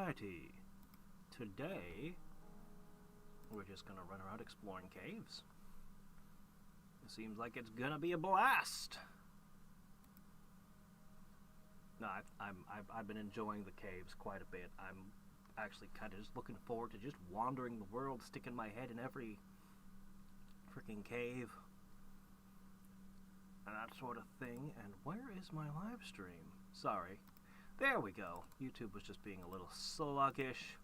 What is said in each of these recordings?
Alrighty. Today, we're just gonna run around exploring caves. It seems like it's gonna be a blast. No, I've been enjoying the caves quite a bit. I'm actually kind of just looking forward to just wandering the world, sticking my head in every freaking cave and that sort of thing. And where is my live stream? Sorry. There we go. YouTube was just being a little sluggish.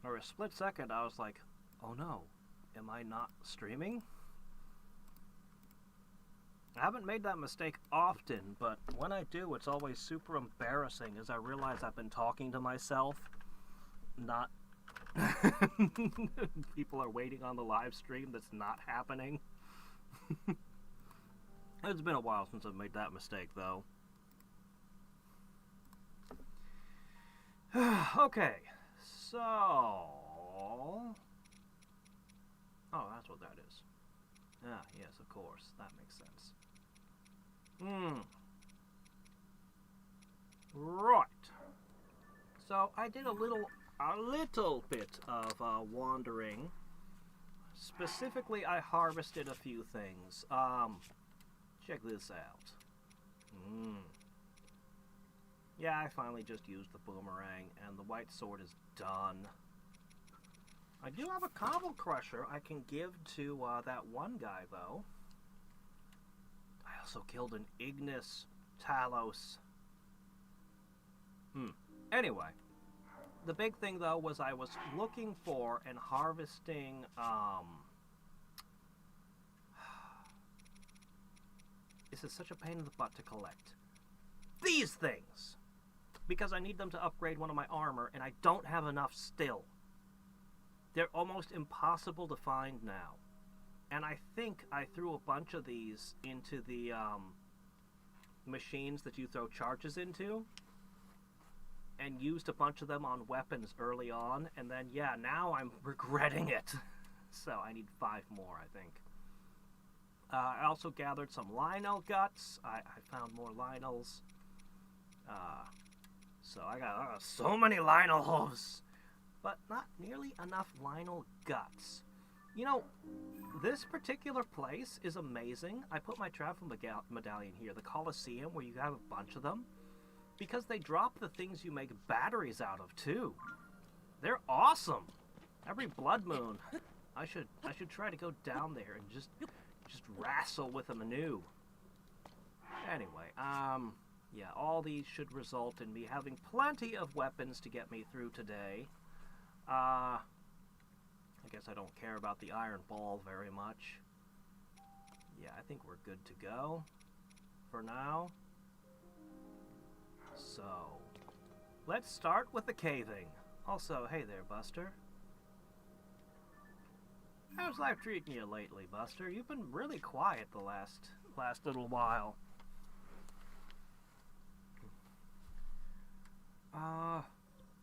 For a split second, I was like, oh no, am I not streaming? I haven't made that mistake often, but when I do, it's always super embarrassing as I realize I've been talking to myself, not... People are waiting on the live stream that's not happening. It's been a while since I've made that mistake, though. Okay, so... Oh, that's what that is. Ah, yes, of course. That makes sense. Right. So, I did a little bit of wandering. Specifically, I harvested a few things. Check this out. Yeah, I finally just used the boomerang, and the white sword is done. I do have a cobble crusher I can give to that one guy, though. I also killed an Ignis Talos. Anyway, the big thing, though, was I was looking for and harvesting, this is such a pain in the butt to collect. These things! Because I need them to upgrade one of my armor, and I don't have enough still. They're almost impossible to find now. And I think I threw a bunch of these into the machines that you throw charges into, and used a bunch of them on weapons early on, and then, yeah, now I'm regretting it. So I need 5 more, I think. I also gathered some Lionel guts. I found more Lionels. So I got so many Lionel hooves, but not nearly enough Lionel guts. You know, this particular place is amazing. I put my travel medallion here, the Colosseum, where you have a bunch of them, because they drop the things you make batteries out of too. They're awesome. Every blood moon, I should try to go down there and just wrestle with them anew. Anyway, yeah, all these should result in me having plenty of weapons to get me through today. I guess I don't care about the iron ball very much. Yeah, I think we're good to go for now. So, let's start with the caving. Also, hey there, Buster. How's life treating you lately, Buster? You've been really quiet the last little while.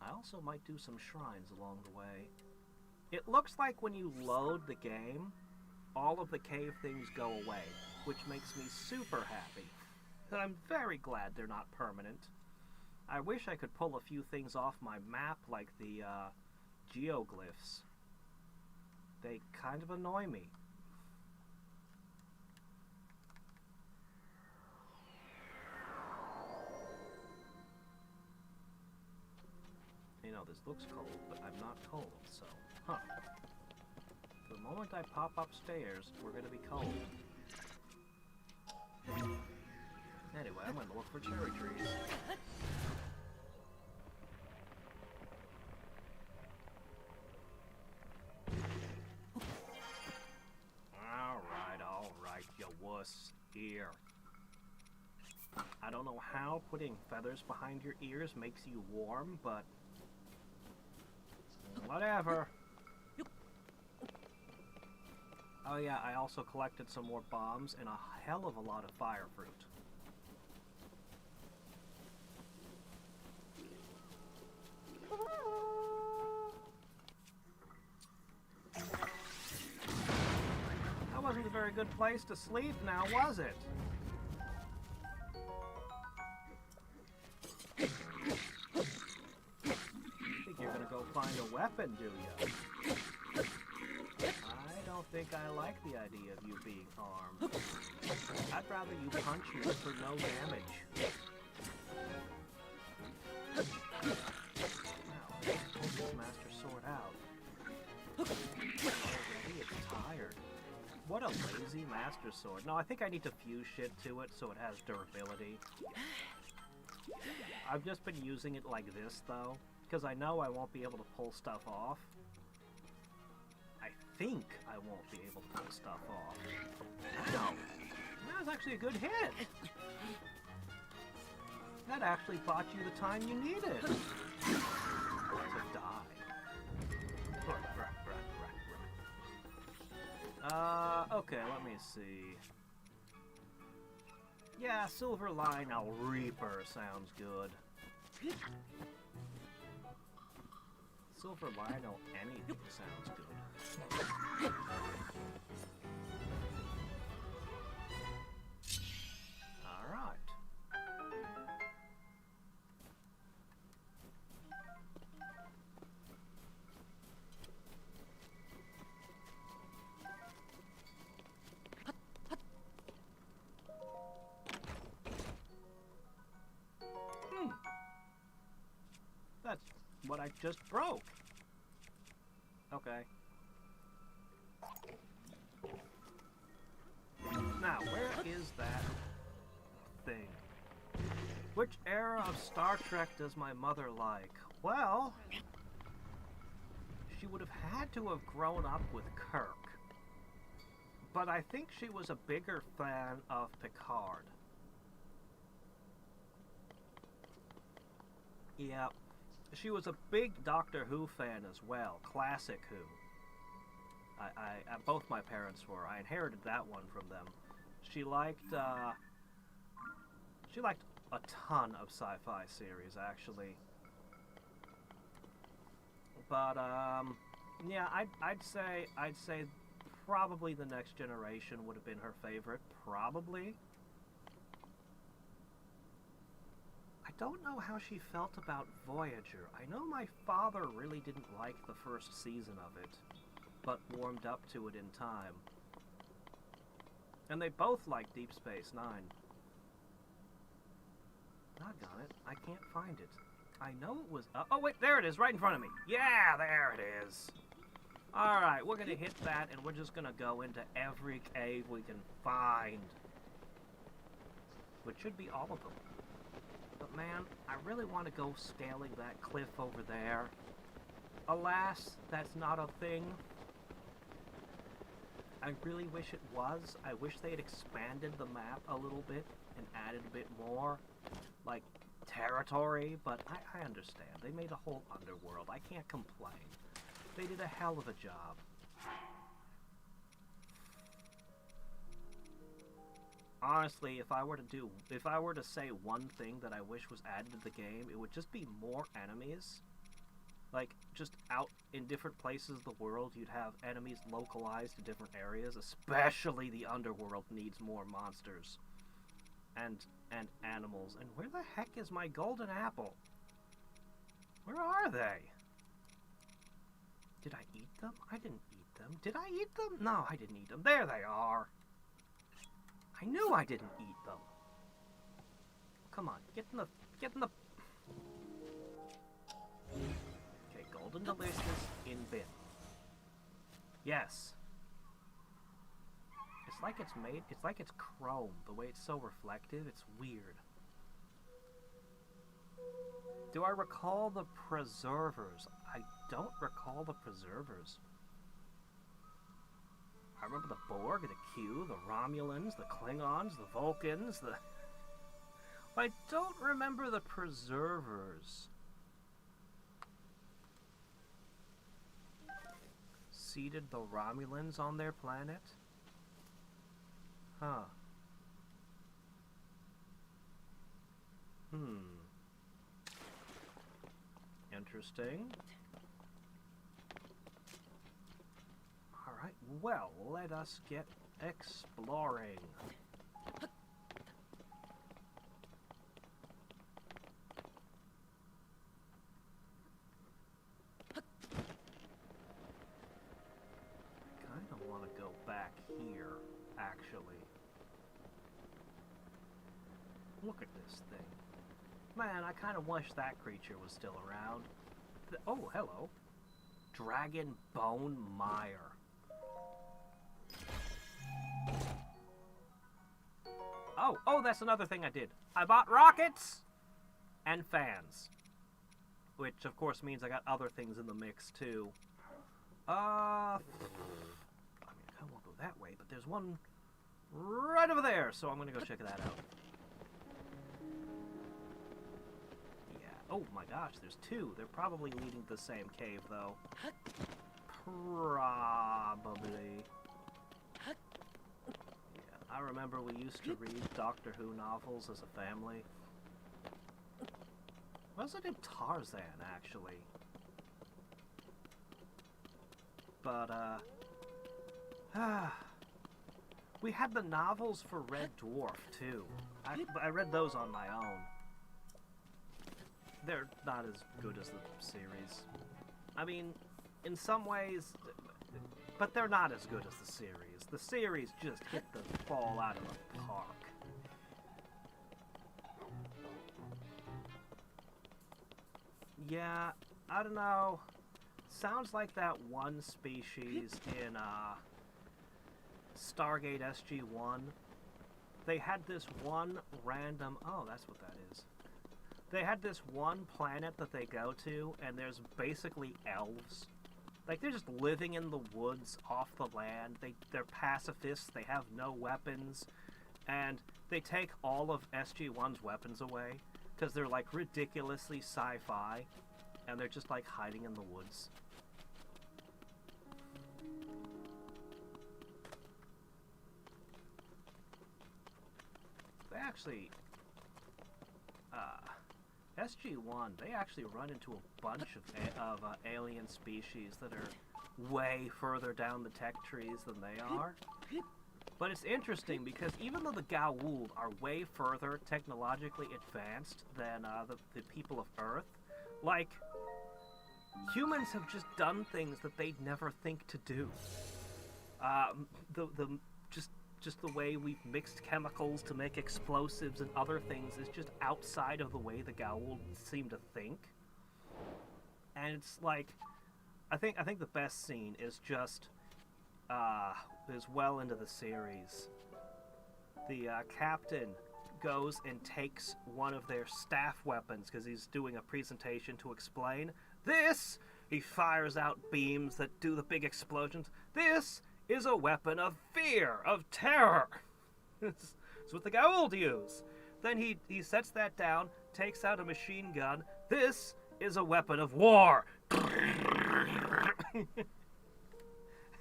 I also might do some shrines along the way. It looks like when you load the game, all of the cave things go away, which makes me super happy. And I'm very glad they're not permanent. I wish I could pull a few things off my map, like the geoglyphs. They kind of annoy me. You know, this looks cold, but I'm not cold, so... Huh. The moment I pop upstairs, we're gonna be cold. Anyway, I'm gonna look for cherry trees. Alright, you wuss. Here. I don't know how putting feathers behind your ears makes you warm, but... whatever. Oh yeah, I also collected some more bombs and a hell of a lot of fire fruit. That wasn't a very good place to sleep now, was it? find a weapon, do you? I don't think I like the idea of you being armed. I'd rather you punch me for no damage. Now, let's pull this Master Sword out. Already it's tired. What a lazy Master Sword. No, I think I need to fuse shit to it so it has durability. I've just been using it like this, though, because I know I won't be able to pull stuff off. I think I won't be able to pull stuff off. Wow! That was actually a good hit! That actually bought you the time you needed to die. Okay, let me see. Yeah, Silver Lionel Reaper sounds good. Silver Lionel anything sounds good. Alright. That's what I just broke. Okay. Now, where is that thing? Which era of Star Trek does my mother like? Well, she would have had to have grown up with Kirk. But I think she was a bigger fan of Picard. Yeah. She was a big Doctor Who fan as well, classic Who. Both my parents were. I inherited that one from them. She liked a ton of sci-fi series, actually. But yeah, I'd say probably The Next Generation would have been her favorite. Probably. I don't know how she felt about Voyager. I know my father really didn't like the first season of it, but warmed up to it in time. And they both like Deep Space Nine. Doggone it, I can't find it. I know it was... oh wait, there it is, right in front of me. Yeah, there it is. Alright, we're gonna hit that, and we're just gonna go into every cave we can find. Which should be all of them. But man, I really want to go scaling that cliff over there. Alas, that's not a thing. I really wish it was. I wish they had expanded the map a little bit and added a bit more, like, territory, but I understand. They made a whole underworld. I can't complain. They did a hell of a job. Honestly, if I were to say one thing that I wish was added to the game, it would just be more enemies. Like, just out in different places of the world, you'd have enemies localized to different areas. Especially the underworld needs more monsters. And animals. And where the heck is my golden apple? Where are they? Did I eat them? I didn't eat them. Did I eat them? No, I didn't eat them. There they are. I knew I didn't eat them. Come on, get in the... Okay, Golden Delicious in bin. Yes. It's like it's chrome, the way it's so reflective, it's weird. Do I recall the preservers? I don't recall the preservers. I remember the Borg, the Q, the Romulans, the Klingons, the Vulcans, the... I don't remember the preservers. Seeded the Romulans on their planet? Huh. Interesting. Alright, well, let us get exploring. Look at this thing. Man, I kind of wish that creature was still around. Oh, hello. Dragon Bone Mire. Oh, that's another thing I did. I bought rockets and fans. Which, of course, means I got other things in the mix, too. I mean, I kind of want to go that way, but there's one right over there, so I'm going to go check that out. Yeah. Oh, my gosh, there's two. They're probably leading to the same cave, though. Probably. I remember we used to read Doctor Who novels as a family. Was it in Tarzan, actually? But, we had the novels for Red Dwarf, too. I read those on my own. They're not as good as the series. I mean, in some ways, but they're not as good as the series. The series just hit the ball out of the park. Yeah, I don't know. Sounds like that one species in Stargate SG-1. They had this one random... Oh, that's what that is. They had this one planet that they go to, and there's basically elves. Like, they're just living in the woods off the land. They're pacifists. They have no weapons. And they take all of SG-1's weapons away because they're, like, ridiculously sci-fi. And they're just, like, hiding in the woods. They actually... SG-1, they actually run into a bunch of alien species that are way further down the tech trees than they are. But it's interesting because even though the Goa'uld are way further technologically advanced than the people of Earth, like, humans have just done things that they'd never think to do. Just the way we've mixed chemicals to make explosives and other things is just outside of the way the Goa'uld seem to think. And it's like, I think the best scene is just is well into the series. The captain goes and takes one of their staff weapons because he's doing a presentation to explain this. He fires out beams that do the big explosions. This is a weapon of fear, of terror. It's what the Goa'uld use. Then he sets that down, takes out a machine gun. This is a weapon of war.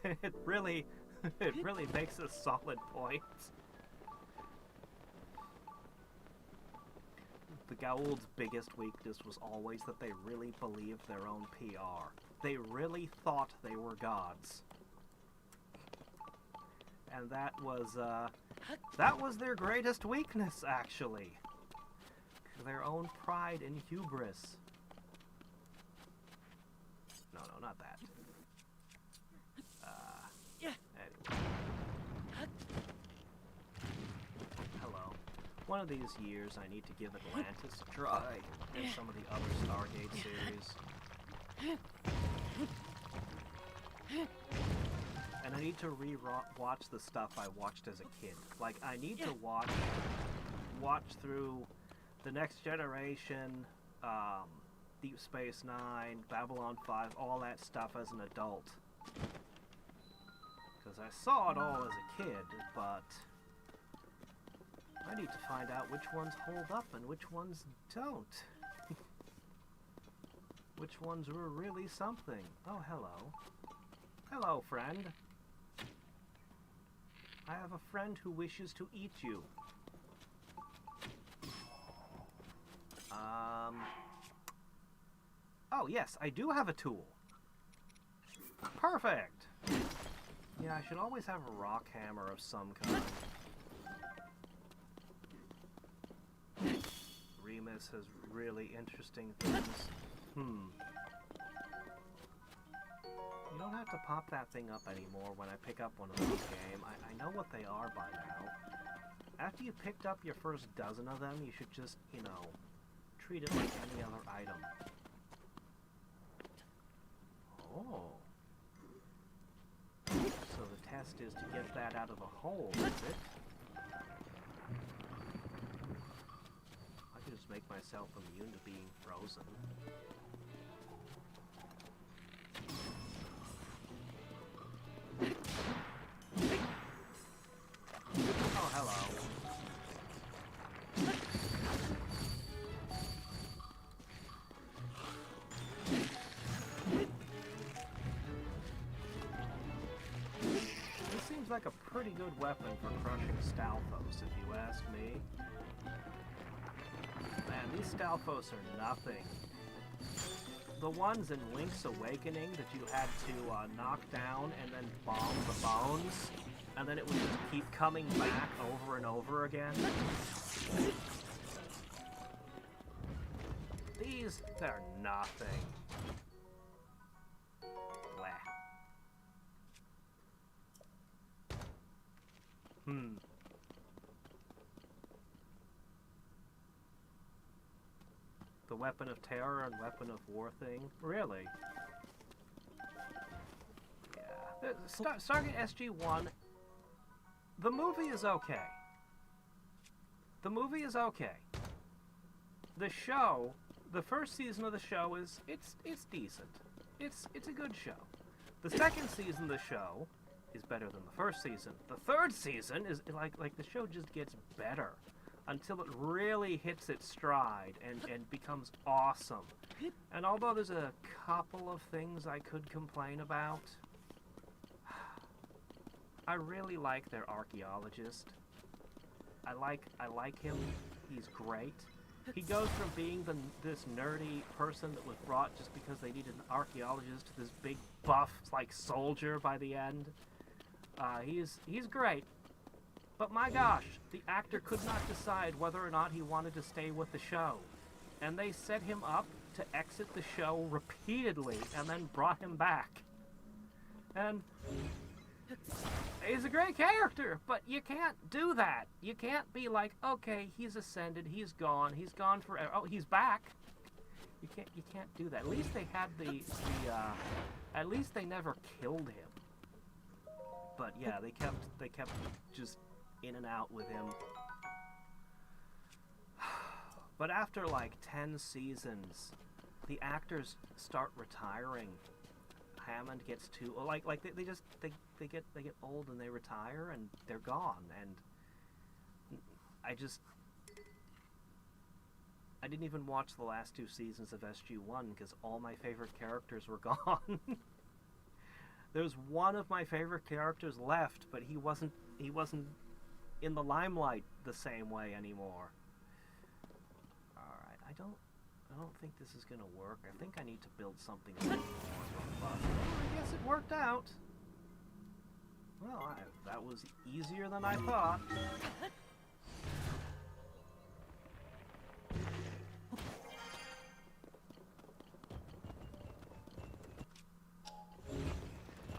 It really makes a solid point. The Goa'uld's biggest weakness was always that they really believed their own PR. They really thought they were gods. And that was their greatest weakness, actually. Their own pride and hubris. No, not that. Anyway. Hello. One of these years I need to give Atlantis a try, and some of the other Stargate series. And I need to re-watch the stuff I watched as a kid. Like, I need to watch through The Next Generation, Deep Space Nine, Babylon 5, all that stuff as an adult. Because I saw it all as a kid, but I need to find out which ones hold up and which ones don't. Which ones were really something. Oh, hello. Hello, friend. I have a friend who wishes to eat you. Oh, yes, I do have a tool. Perfect! Yeah, I should always have a rock hammer of some kind. Remus has really interesting things. You don't have to pop that thing up anymore when I pick up one of those game. I know what they are by now. After you picked up your first dozen of them, you should just, you know, treat it like any other item. Oh. So the test is to get that out of the hole, is it? I can just make myself immune to being frozen. Oh, hello. This seems like a pretty good weapon for crushing Stalfos, if you ask me. Man, these Stalfos are nothing. The ones in Link's Awakening that you had to knock down and then bomb the bones, and then it would just keep coming back over and over again. These, they're nothing. Bleh. The Weapon of Terror and Weapon of War thing? Really? Yeah. Stargate SG-1, the movie is okay. The movie is okay. The show, the first season of the show it's decent. It's a good show. The second season of the show is better than the first season. The third season is like the show just gets better until it really hits its stride and becomes awesome. And although there's a couple of things I could complain about, I really like their archaeologist. I like him. He's great. He goes from being this nerdy person that was brought just because they needed an archaeologist to this big buff like soldier by the end. He's great. But my gosh, the actor could not decide whether or not he wanted to stay with the show. And they set him up to exit the show repeatedly and then brought him back. And he's a great character, but you can't do that. You can't be like, okay, he's ascended, he's gone forever. Oh, he's back. You can't do that. At least they had at least they never killed him. But yeah, they kept just in and out with him. But after like 10 seasons, the actors start retiring. Hammond gets too they get old and they retire and they're gone, and I didn't even watch the last 2 seasons of SG-1 because all my favorite characters were gone. There's one of my favorite characters left, but he wasn't in the limelight the same way anymore. Alright, I don't think this is gonna work. I think I need to build something more robust. I guess it worked out. Well, that was easier than I thought.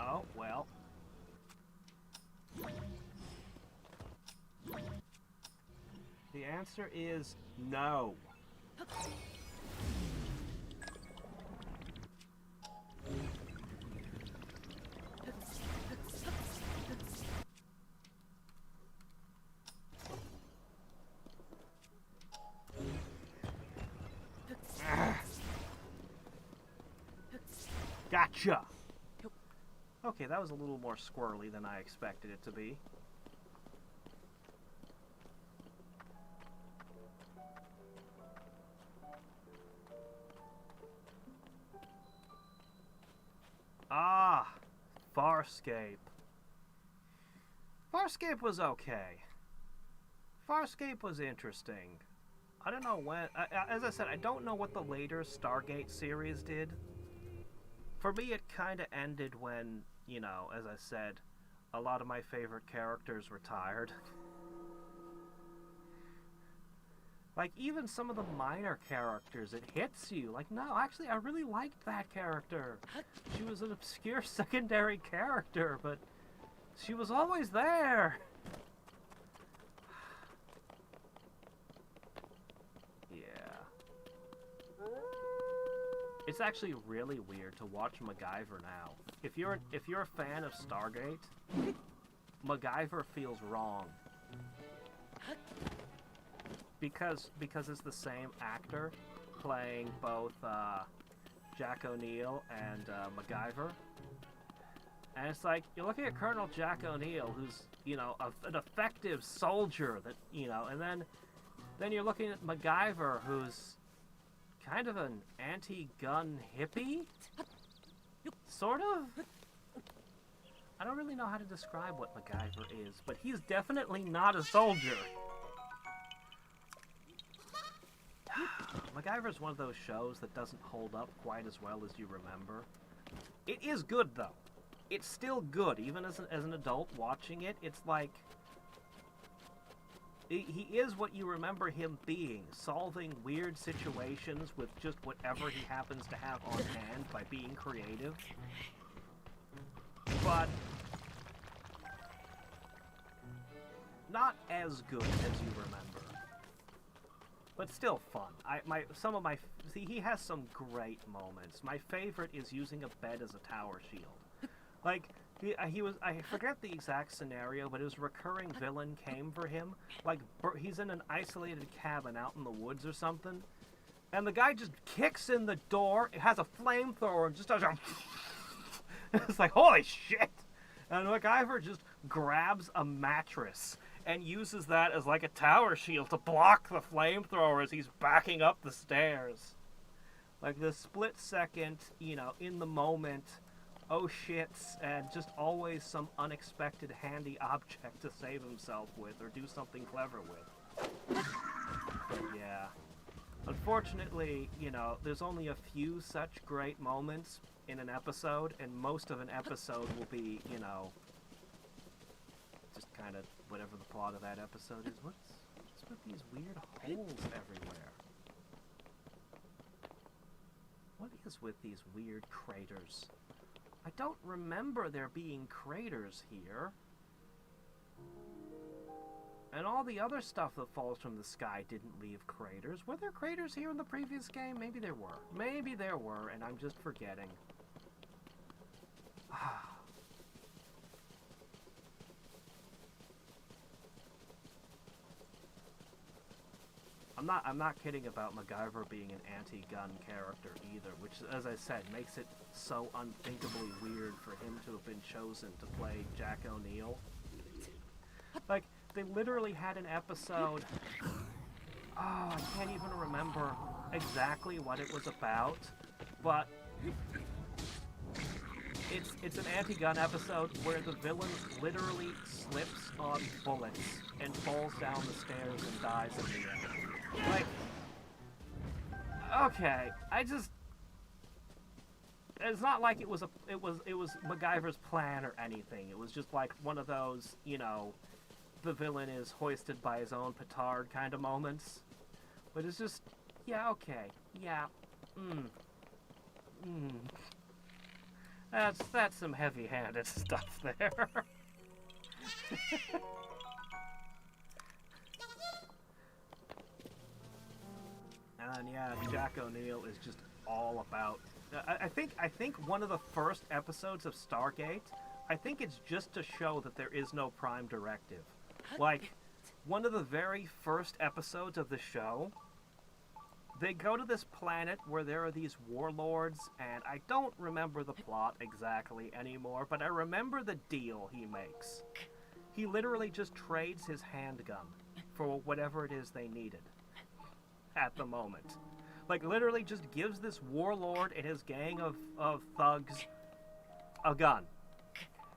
Oh, well. The answer is no. Gotcha! Okay, that was a little more squirrely than I expected it to be. Ah! Farscape. Farscape was okay. Farscape was interesting. I don't know when... as I said, I don't know what the later Stargate series did. For me, it kind of ended when, you know, as I said, a lot of my favorite characters retired. Like, even some of the minor characters, it hits you. Like, no, actually, I really liked that character. She was an obscure secondary character, but she was always there. It's actually really weird to watch MacGyver now. If you're a fan of Stargate, MacGyver feels wrong. Because it's the same actor playing both Jack O'Neill and MacGyver. And it's like, you're looking at Colonel Jack O'Neill, who's, you know, an effective soldier that, you know, and then you're looking at MacGyver, who's kind of an anti-gun hippie? Sort of? I don't really know how to describe what MacGyver is, but he's definitely not a soldier. MacGyver's one of those shows that doesn't hold up quite as well as you remember. It is good, though. It's still good, even as an adult watching it. It's like, he is what you remember him being, solving weird situations with just whatever he happens to have on hand by being creative. But not as good as you remember. But still fun. He has some great moments. My favorite is using a bed as a tower shield. Like, I forget the exact scenario, but his recurring villain came for him. Like, he's in an isolated cabin out in the woods or something, and the guy just kicks in the door, it has a flamethrower, and just does a... It's like, holy shit! And MacGyver just grabs a mattress and uses that as like a tower shield to block the flamethrower as he's backing up the stairs. Like, the split second, you know, in the moment... oh shits, and just always some unexpected handy object to save himself with or do something clever with. But yeah. Unfortunately, you know, there's only a few such great moments in an episode, and most of an episode will be, you know, just kind of whatever the plot of that episode is. What's with these weird holes everywhere? What is with these weird craters? I don't remember there being craters here. And all the other stuff that falls from the sky didn't leave craters. Were there craters here in the previous game? Maybe there were. Maybe there were, and I'm just forgetting. I'm not kidding about MacGyver being an anti-gun character either, which, as I said, makes it so unthinkably weird for him to have been chosen to play Jack O'Neill. Like, they literally had an episode... Oh, I can't even remember exactly what it was about, but... It's an anti-gun episode where the villain literally slips on bullets and falls down the stairs and dies in the end. Like, okay, it's not like it was MacGyver's plan or anything. It was just like one of those, you know, the villain is hoisted by his own petard kind of moments. But it's just, yeah, okay, yeah, That's some heavy-handed stuff there. And yeah, Jack O'Neill is just all about... I think one of the first episodes of Stargate, I think it's just to show that there is no Prime Directive. Like, one of the very first episodes of the show, they go to this planet where there are these warlords, and I don't remember the plot exactly anymore, but I remember the deal he makes. He literally just trades his handgun for whatever it is they needed at the moment. Like, literally just gives this warlord and his gang of thugs a gun.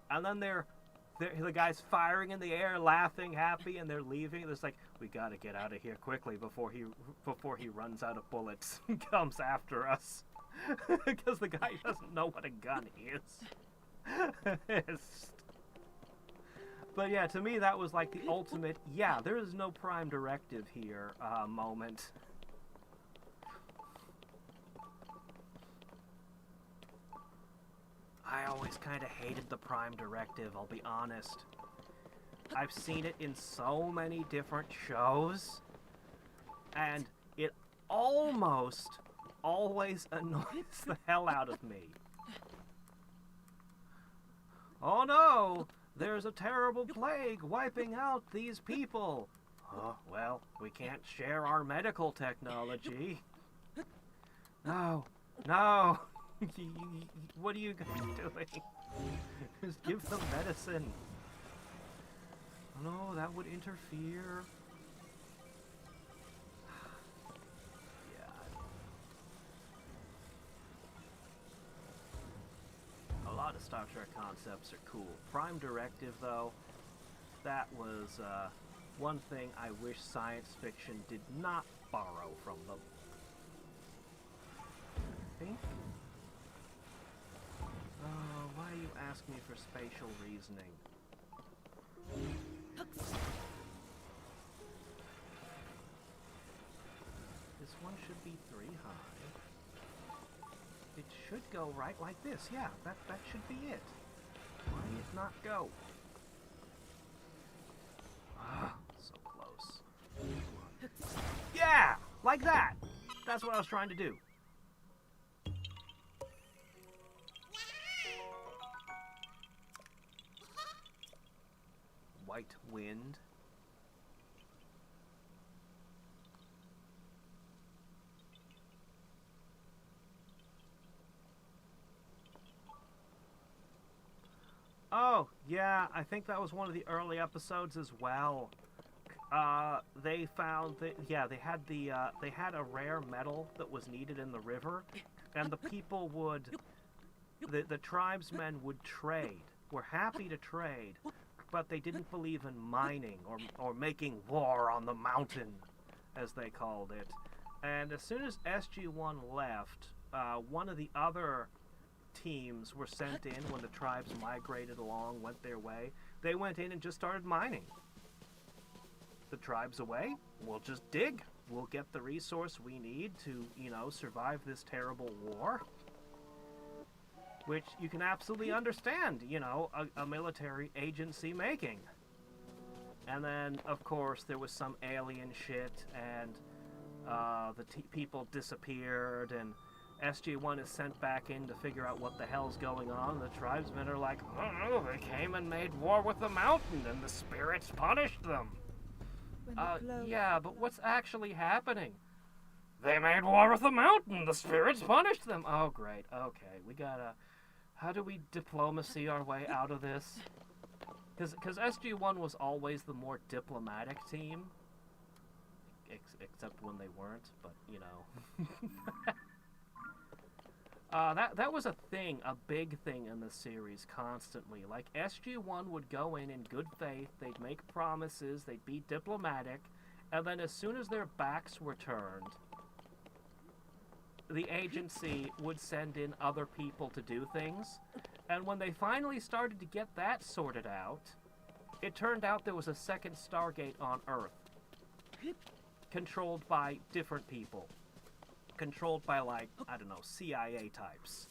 And then the guy's firing in the air, laughing, happy, and they're leaving. It's like, we gotta get out of here quickly before he runs out of bullets and comes after us. Because the guy doesn't know what a gun is. But yeah, to me that was like the ultimate, yeah, there is no Prime Directive here moment. I always kind of hated the Prime Directive, I'll be honest. I've seen it in so many different shows, and it almost always annoys the hell out of me. Oh no! There's a terrible plague wiping out these people. Oh, well, we can't share our medical technology. No, no. What are you guys doing? Just give them medicine. No, that would interfere. Yeah. A lot of Star Trek concepts are cool. Prime Directive, though, that was one thing I wish science fiction did not borrow from them. Think? Oh, why do you ask me for spatial reasoning? This one should be 3 high. It should go right like this. Yeah, that should be it. Why did it not go? Ah, so close. Yeah! Like that! That's what I was trying to do. White wind. Oh, yeah, I think that was one of the early episodes as well. They found that, yeah, they had a rare metal that was needed in the river, and the people would, the tribesmen would trade, were happy to trade, but they didn't believe in mining or making war on the mountain, as they called it. And as soon as SG-1 left, one of the other teams were sent in when the tribes migrated along, went their way. They went in and just started mining. The tribe's away, we'll just dig. We'll get the resource we need to, you know, survive this terrible war. Which you can absolutely understand, you know, a military agency making. And then, of course, there was some alien shit, and the people disappeared, and SG-1 is sent back in to figure out what the hell's going on. The tribesmen are like, oh, they came and made war with the mountain, and the spirits punished them. Yeah, but what's actually happening? They made war with the mountain, the spirits punished them. Oh, great, okay, we gotta... How do we diplomacy our way out of this? Because SG-1 was always the more diplomatic team. Except when they weren't, but, you know. That was a thing, a big thing in the series constantly. Like, SG-1 would go in good faith, they'd make promises, they'd be diplomatic, and then as soon as their backs were turned, the agency would send in other people to do things. And when they finally started to get that sorted out, it turned out there was a second Stargate on Earth. Controlled by different people. Controlled by, like, I don't know, CIA types.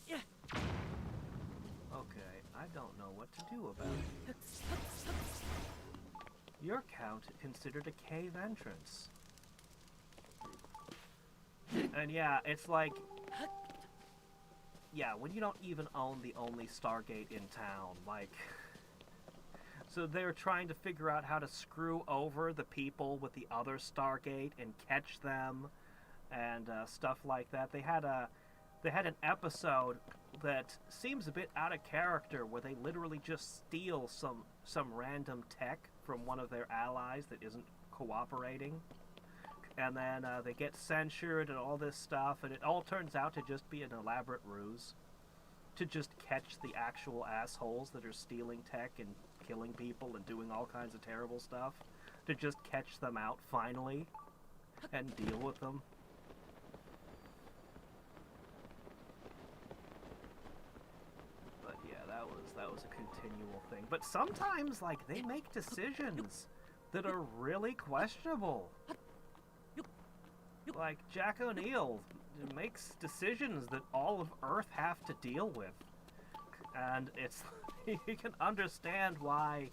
Okay, I don't know what to do about it. Your count considered a cave entrance. And yeah, it's like... Yeah, when you don't even own the only Stargate in town, like... So they're trying to figure out how to screw over the people with the other Stargate and catch them, and stuff like that. They had an episode that seems a bit out of character, where they literally just steal some random tech from one of their allies that isn't cooperating. And then they get censured and all this stuff, and it all turns out to just be an elaborate ruse to just catch the actual assholes that are stealing tech and killing people and doing all kinds of terrible stuff, to just catch them out finally and deal with them. But yeah, that was a continual thing. But sometimes, like, they make decisions that are really questionable. Like, Jack O'Neill makes decisions that all of Earth have to deal with. And it's... you can understand why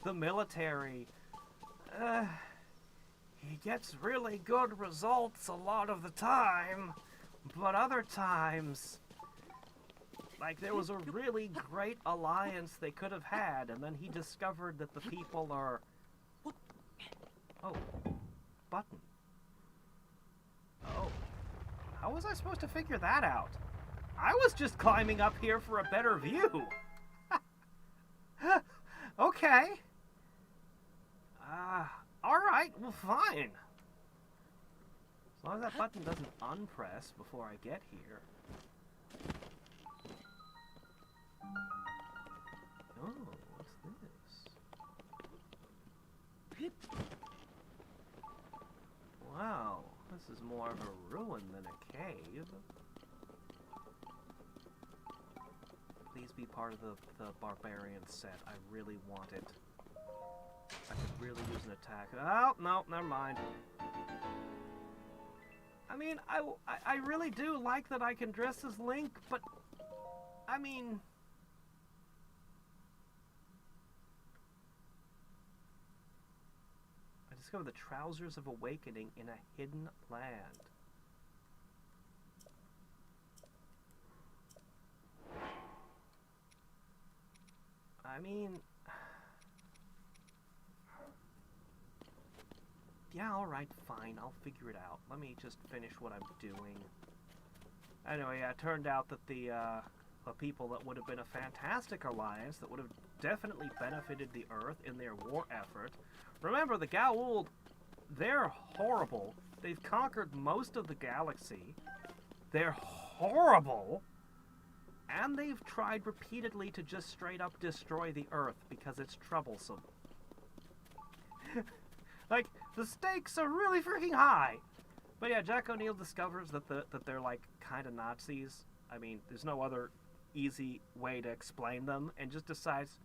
the military... he gets really good results a lot of the time, But other times, like, there was a really great alliance they could have had, and then he discovered that the people are... Oh, button. Oh, how was I supposed to figure that out? I was just climbing up here for a better view. Okay. Alright, well, fine. As long as that button doesn't unpress before I get here. Oh, what's this? Wow, this is more of a ruin than a cave. Please be part of the barbarian set. I really want it. I could really use an attack. Oh, no, never mind. I mean, I really do like that I can dress as Link, but... I mean... I discovered the Trousers of Awakening in a hidden land. I mean... Yeah, alright, fine, I'll figure it out. Let me just finish what I'm doing. Anyway, yeah, it turned out that the people that would have been a fantastic alliance, that would have definitely benefited the Earth in their war effort. Remember, the Goa'uld, they're horrible. They've conquered most of the galaxy. They're horrible. And they've tried repeatedly to just straight up destroy the Earth because it's troublesome. Like, the stakes are really freaking high. But yeah, Jack O'Neill discovers that they're like kind of Nazis. I mean, there's no other easy way to explain them, and just decides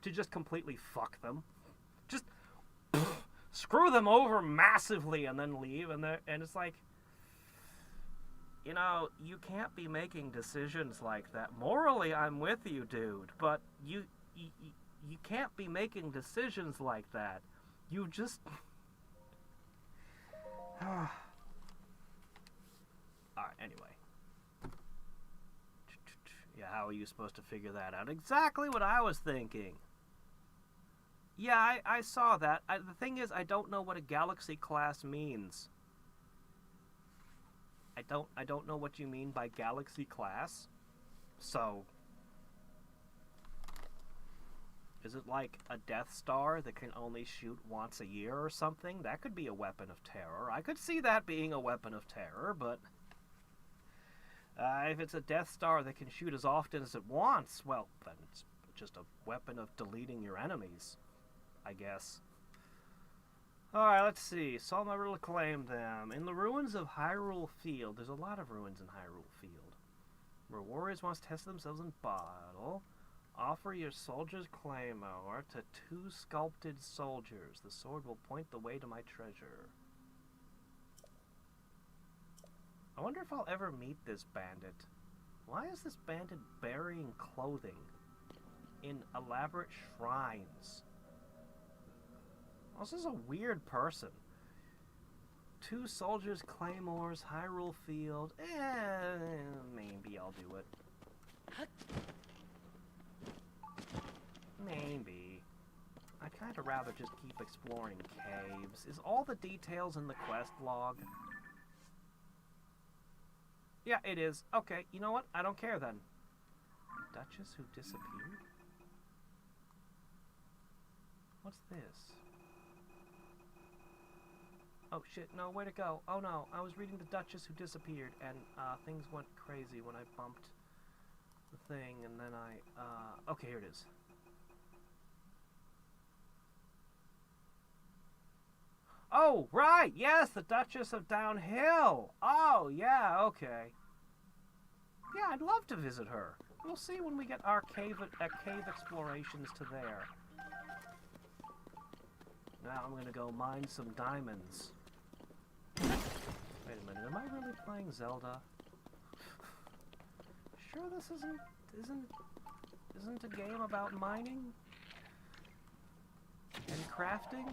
to just completely fuck them. Just screw them over massively and then leave, and it's like, you know, you can't be making decisions like that. Morally, I'm with you, dude, but you can't be making decisions like that. You just... Alright, anyway. Yeah, how are you supposed to figure that out? Exactly what I was thinking. Yeah, I saw that. The thing is, I don't know what a galaxy class means. I don't know what you mean by galaxy class. So... is it like a Death Star that can only shoot once a year or something? That could be a weapon of terror. I could see that being a weapon of terror, but... if it's a Death Star that can shoot as often as it wants, well, then it's just a weapon of deleting your enemies, I guess. Alright, let's see. Solve my riddle, claim them. In the ruins of Hyrule Field, there's a lot of ruins in Hyrule Field, where warriors once tested themselves in battle. Offer your soldier's claymore to 2 sculpted soldiers. The sword will point the way to my treasure. I wonder if I'll ever meet this bandit. Why is this bandit burying clothing in elaborate shrines? This is a weird person. 2 soldiers' claymores, Hyrule Field. Maybe I'll do it. Maybe. I'd kind of rather just keep exploring caves. Is all the details in the quest log? Yeah, it is. Okay, you know what? I don't care then. Duchess who disappeared? What's this? Oh shit, no, where'd it go? Oh no, I was reading The Duchess Who Disappeared, and things went crazy when I bumped the thing, and then okay, here it is. Oh, right, yes, the Duchess of Downhill. Oh, yeah, okay. Yeah, I'd love to visit her. We'll see when we get our cave explorations to there. Now I'm gonna go mine some diamonds. Wait a minute, am I really playing Zelda? Sure this isn't a game about mining? And crafting?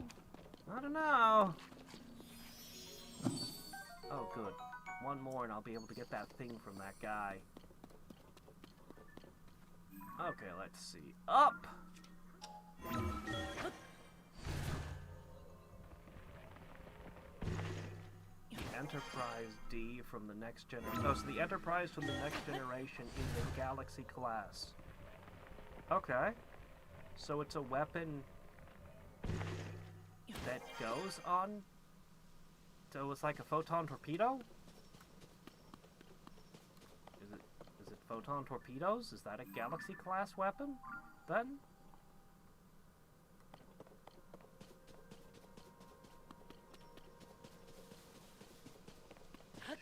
I don't know. Oh, good. One more and I'll be able to get that thing from that guy. Okay, let's see. Up! Enterprise D from the next generation. Oh, so the Enterprise from the next generation is a Galaxy class. Okay. So it's a weapon that goes on... So it's like a photon torpedo? Is it photon torpedoes? Is that a Galaxy class weapon, then?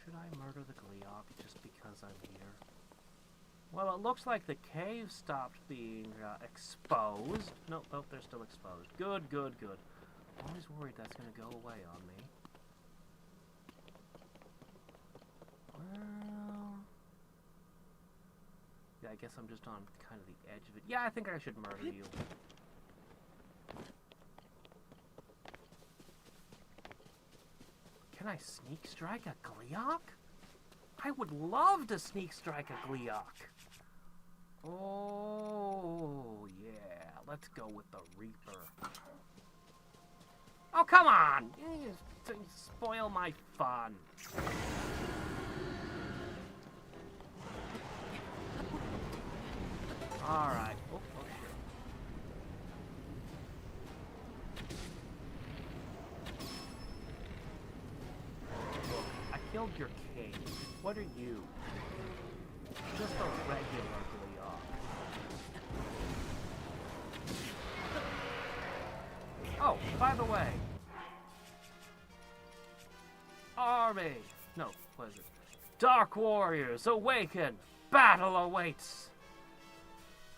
Should I murder the Gliok just because I'm here? Well, it looks like the cave stopped being exposed. Nope, they're still exposed. Good, good, good. I'm always worried that's going to go away on me. Well... Yeah, I guess I'm just on kind of the edge of it. Yeah, I think I should murder you. Can I sneak strike a Gliok? I would love to sneak strike a Gliok. Oh, yeah. Let's go with the Reaper. Oh, come on! You spoil my fun. Alright. Oh, shit. Look, I killed your king. What are you? Just a regular Gliok. Oh, by the way. Army! No, what is it? Dark Warriors, awaken! Battle awaits!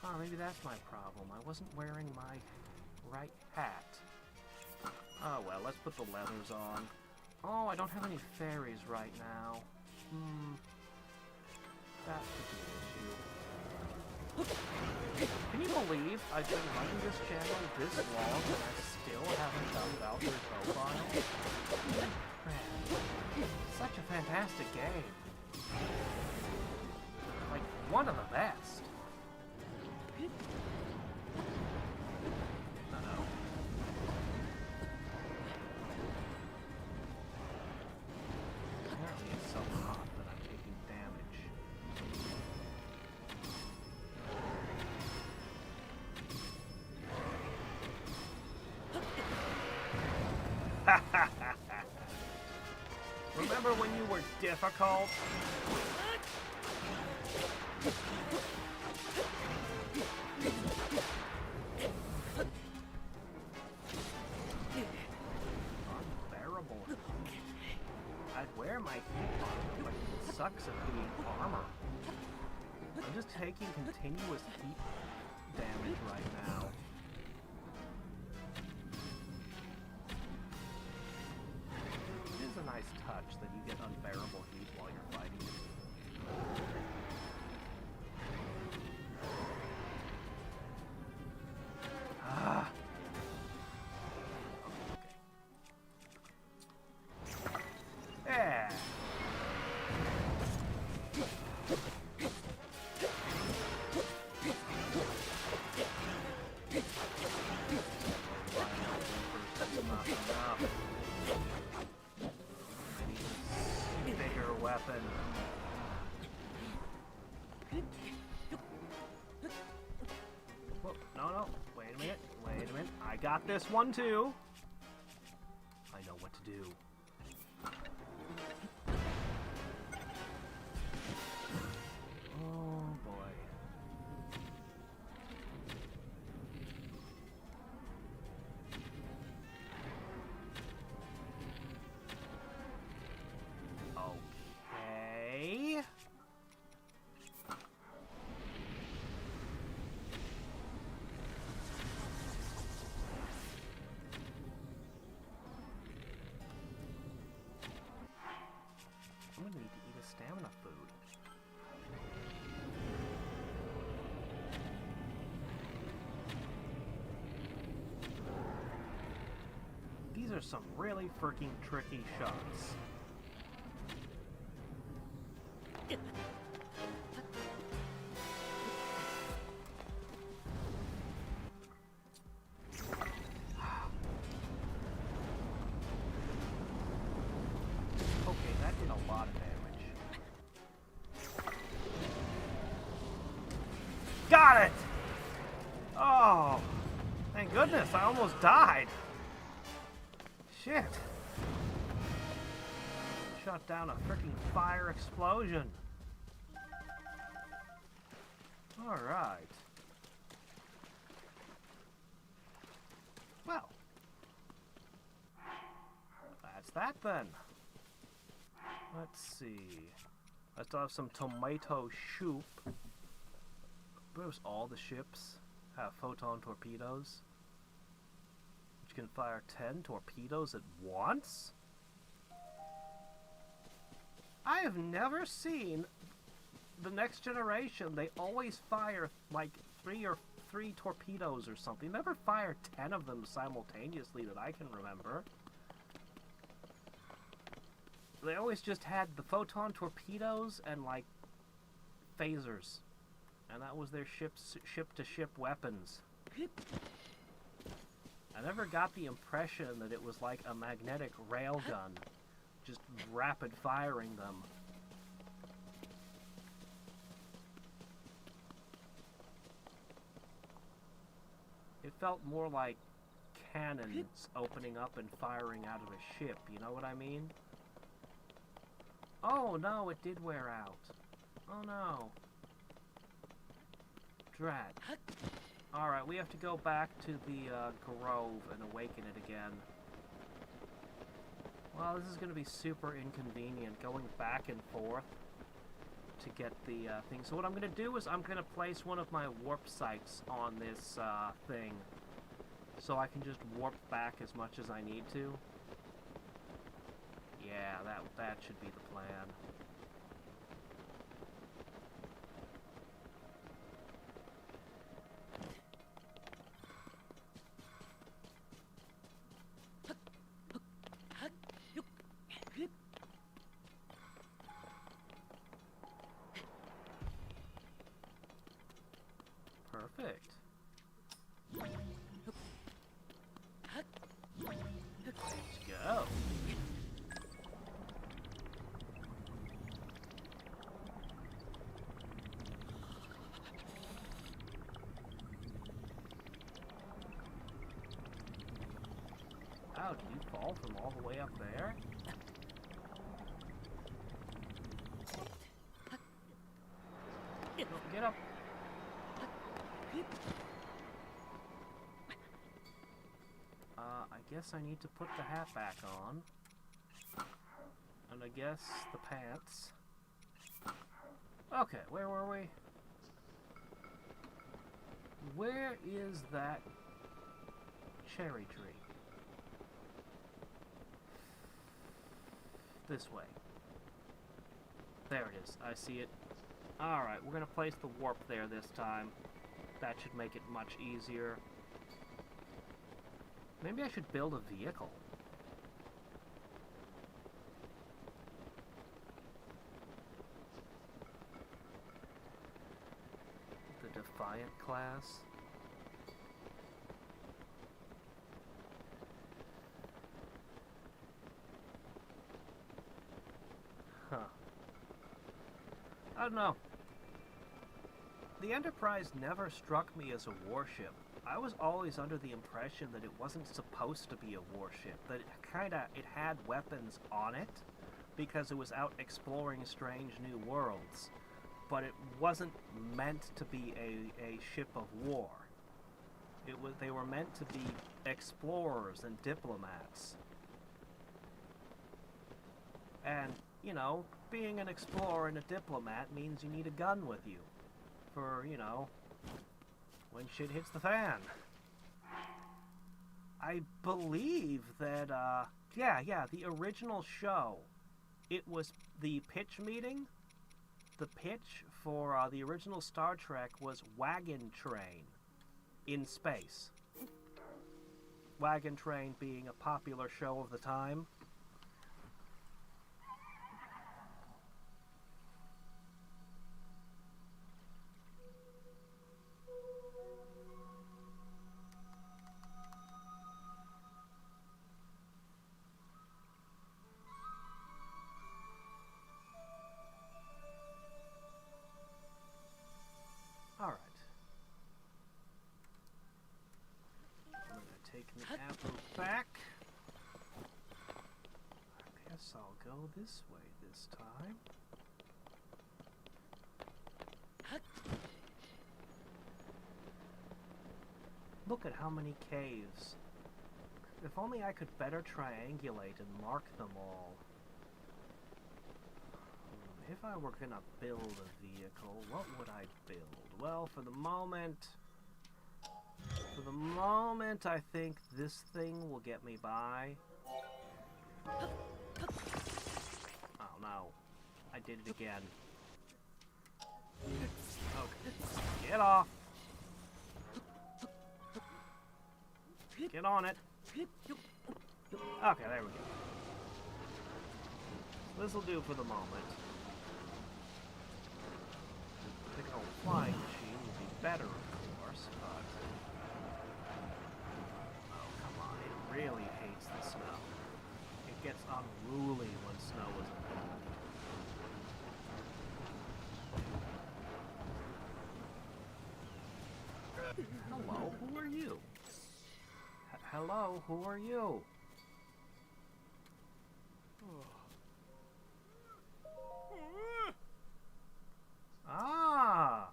Oh, maybe that's my problem. I wasn't wearing my right hat. Oh well, let's put the leathers on. Oh, I don't have any fairies right now. That could be an issue. Can you believe I've been running this channel this long and I still haven't done Valkyrie's profile? Man, such a fantastic game. Like, one of the best. Apparently it's so hot that I'm taking damage. Remember when you were difficult? Unbearable. I'd wear my heat armor, but it sucks at being armor. I'm just taking continuous heat damage right now. It is a nice touch that you get unbearable heat while you're fighting it. Ah. Okay. Yeah. Bigger weapon. Whoa, no. Wait a minute. I got this one too. I know what to do. Oh boy. Okay. I'm gonna need to eat a stamina food. These are some really freaking tricky shots. it! Oh, thank goodness, I almost died. Shit. Shut down a freaking fire explosion. Alright. Well. That's that then. Let's see. I still have some tomato soup. Where's all the ships have photon torpedoes? Which can fire 10 torpedoes at once? I have never seen the Next Generation. They always fire like three torpedoes or something. Never fire 10 of them simultaneously that I can remember. They always just had the photon torpedoes and like phasers, and that was their ship-to-ship weapons. I never got the impression that it was like a magnetic railgun, just rapid firing them. It felt more like cannons opening up and firing out of a ship, you know what I mean? Oh no, it did wear out. Oh no. Drat. Alright, we have to go back to the grove and awaken it again. Well, this is going to be super inconvenient, going back and forth to get the thing. So what I'm going to do is I'm going to place one of my warp sites on this thing, so I can just warp back as much as I need to. Yeah, that should be the plan. Perfect. Let's go. Wow, did you fall from all the way up there? Get up. I guess I need to put the hat back on. And I guess the pants. Okay, where were we? Where is that cherry tree? This way. There it is. I see it. Alright, we're going to place the warp there this time. That should make it much easier. Maybe I should build a vehicle. The Defiant class. Huh. I don't know. The Enterprise never struck me as a warship. I was always under the impression that it wasn't supposed to be a warship, that it had weapons on it because it was out exploring strange new worlds, but it wasn't meant to be a ship of war. They were meant to be explorers and diplomats. And, you know, being an explorer and a diplomat means you need a gun with you for, you know, when shit hits the fan. I believe that, yeah, the original show, it was the pitch meeting. The pitch for the original Star Trek was Wagon Train in space. Wagon Train being a popular show of the time. Alright. taking the apple back. I guess I'll go this way this time. Look at how many caves. If only I could better triangulate and mark them all. If I were gonna build a vehicle, what would I build? Well, for the moment, I think this thing will get me by. Oh no, I did it again. Okay, get off. Get on it. Okay, there we go. This'll do for the moment. I think an old flying machine would be better, of course, but... Oh, come on, it really hates the snow. It gets unruly when snow is involved. Hello, who are you? Hello, who are you? Ah!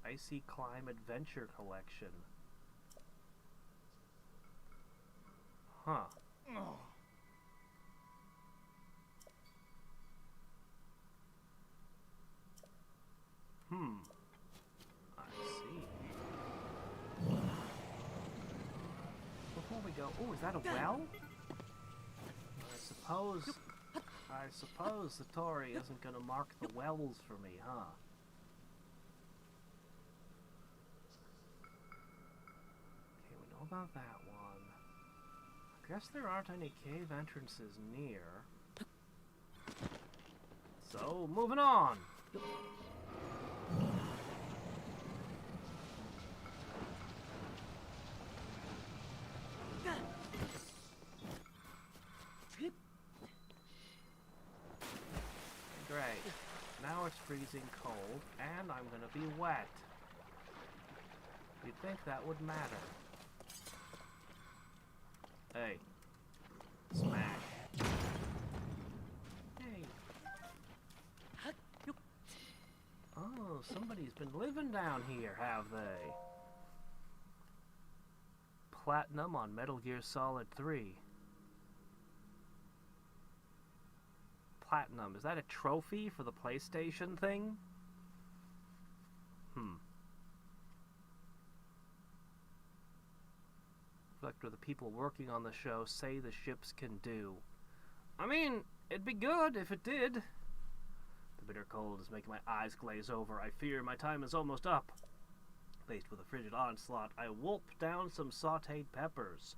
Icy Climb Adventure Collection. Huh. I see. Before we go... Oh, is that a well? I suppose the Tory isn't going to mark the wells for me, huh? Okay, we know about that one. I guess there aren't any cave entrances near. So, moving on! Great. Now it's freezing cold, and I'm gonna be wet. You'd think that would matter. Hey. Smash. Hey. Oh, somebody's been living down here, have they? Platinum on Metal Gear Solid 3. Platinum, is that a trophy for the PlayStation thing? Reflect what the people working on the show say the ships can do. I mean, it'd be good if it did. The bitter cold is making my eyes glaze over. I fear my time is almost up. Faced with a frigid onslaught, I wolped down some sautéed peppers,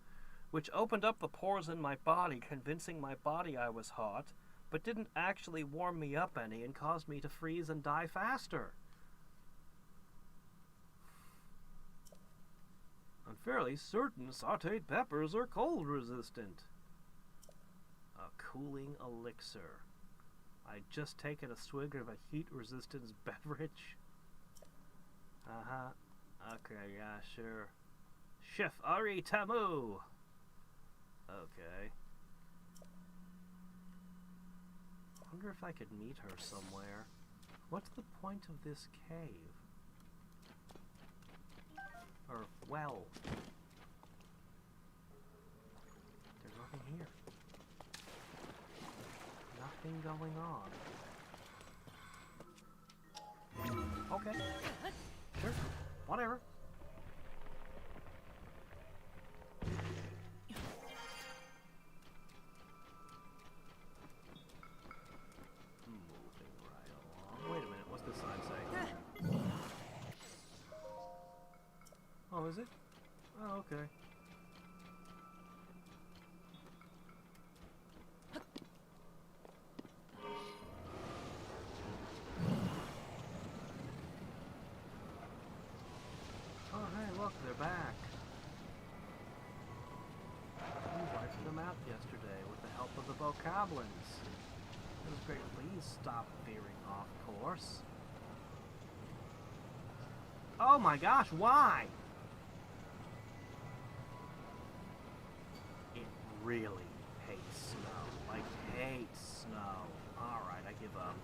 which opened up the pores in my body, convincing my body I was hot, but didn't actually warm me up any and caused me to freeze and die faster. I'm fairly certain sautéed peppers are cold resistant. A cooling elixir. I'd just taken a swig of a heat resistance beverage. Okay, yeah, sure. Chef Ari Tamu! Okay. I wonder if I could meet her somewhere. What's the point of this cave? Or well? There's nothing here. Nothing going on. Okay. Sure. Whatever. Moving right along. Wait a minute, what's this sign say? Oh, is it? Oh, okay. Oh, hey, look, they're back. We wiped them out yesterday with the help of the bokoblins. was great. Please stop veering off course. Oh my gosh, why? It really hates snow. Like, hates snow. Alright, I give up.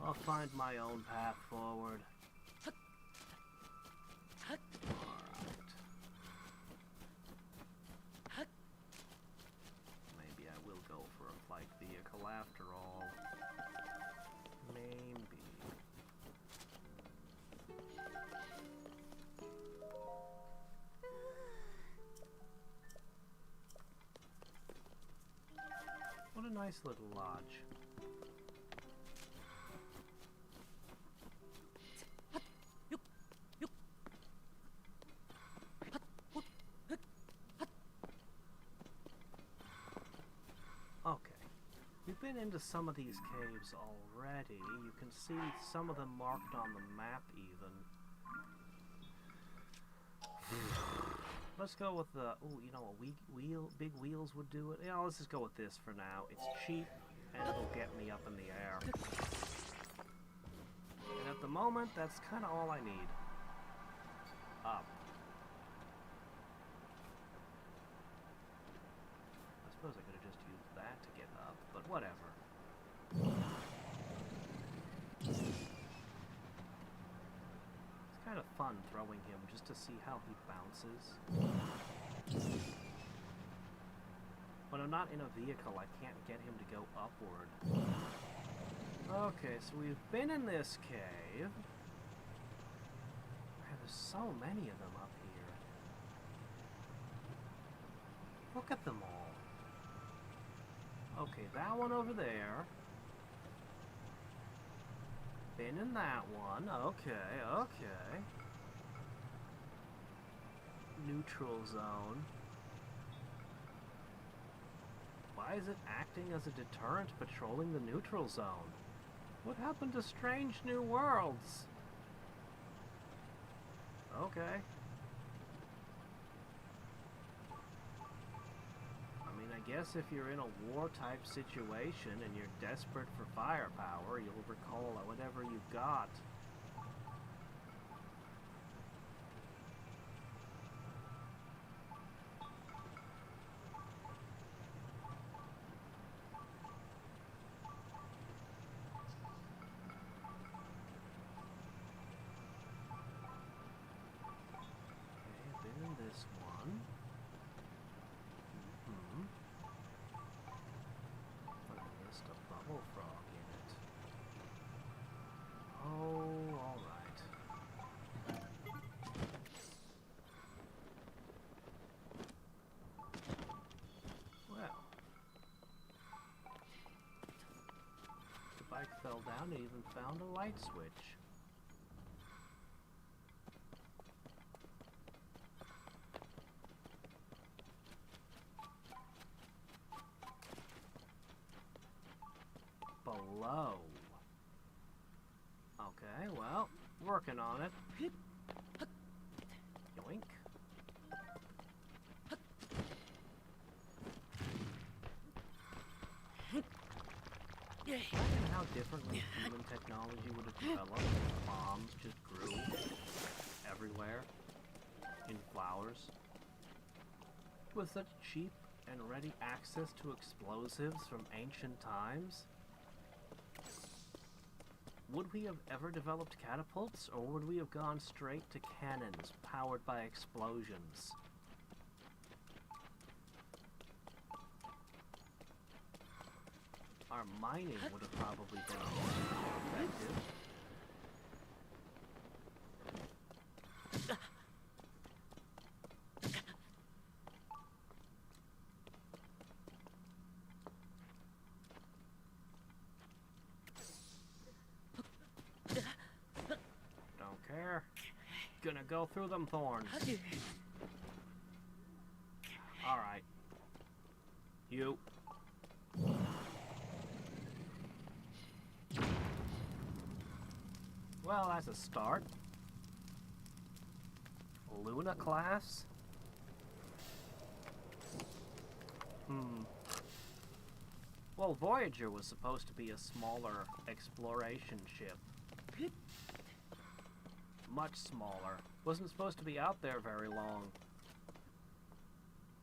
I'll find my own path forward. Maybe I will go for a flight vehicle after all. Maybe. What a nice little lodge. We've been into some of these caves already. You can see some of them marked on the map even. Let's go with the, oh, you know, big wheels would do it. Yeah, let's just go with this for now. It's cheap and it'll get me up in the air. And at the moment, that's kind of all I need. Up. I suppose I could have just used that to get up, but whatever. It's kind of fun throwing him just to see how he bounces. When I'm not in a vehicle, I can't get him to go upward. Okay, so we've been in this cave. There's so many of them up here. Look at them all. Okay, that one over there. Been in that one. Okay, okay. Neutral zone. Why is it acting as a deterrent patrolling the neutral zone? What happened to Strange New Worlds? Okay. I guess if you're in a war-type situation and you're desperate for firepower, you'll recall whatever you've got. Okay, been in this one. Bubble frog in it. Oh, alright. Well. The bike fell down and even found a light switch. Below. Okay, well, working on it. Yoink. Imagine how differently human technology would have developed if bombs just grew everywhere in flowers. With such cheap and ready access to explosives from ancient times. Would we have ever developed catapults, or would we have gone straight to cannons powered by explosions? Our mining would have probably been more effective. Gonna go through them thorns. Alright. You. Well, that's a start. Luna class? Well, Voyager was supposed to be a smaller exploration ship. Much smaller. Wasn't supposed to be out there very long.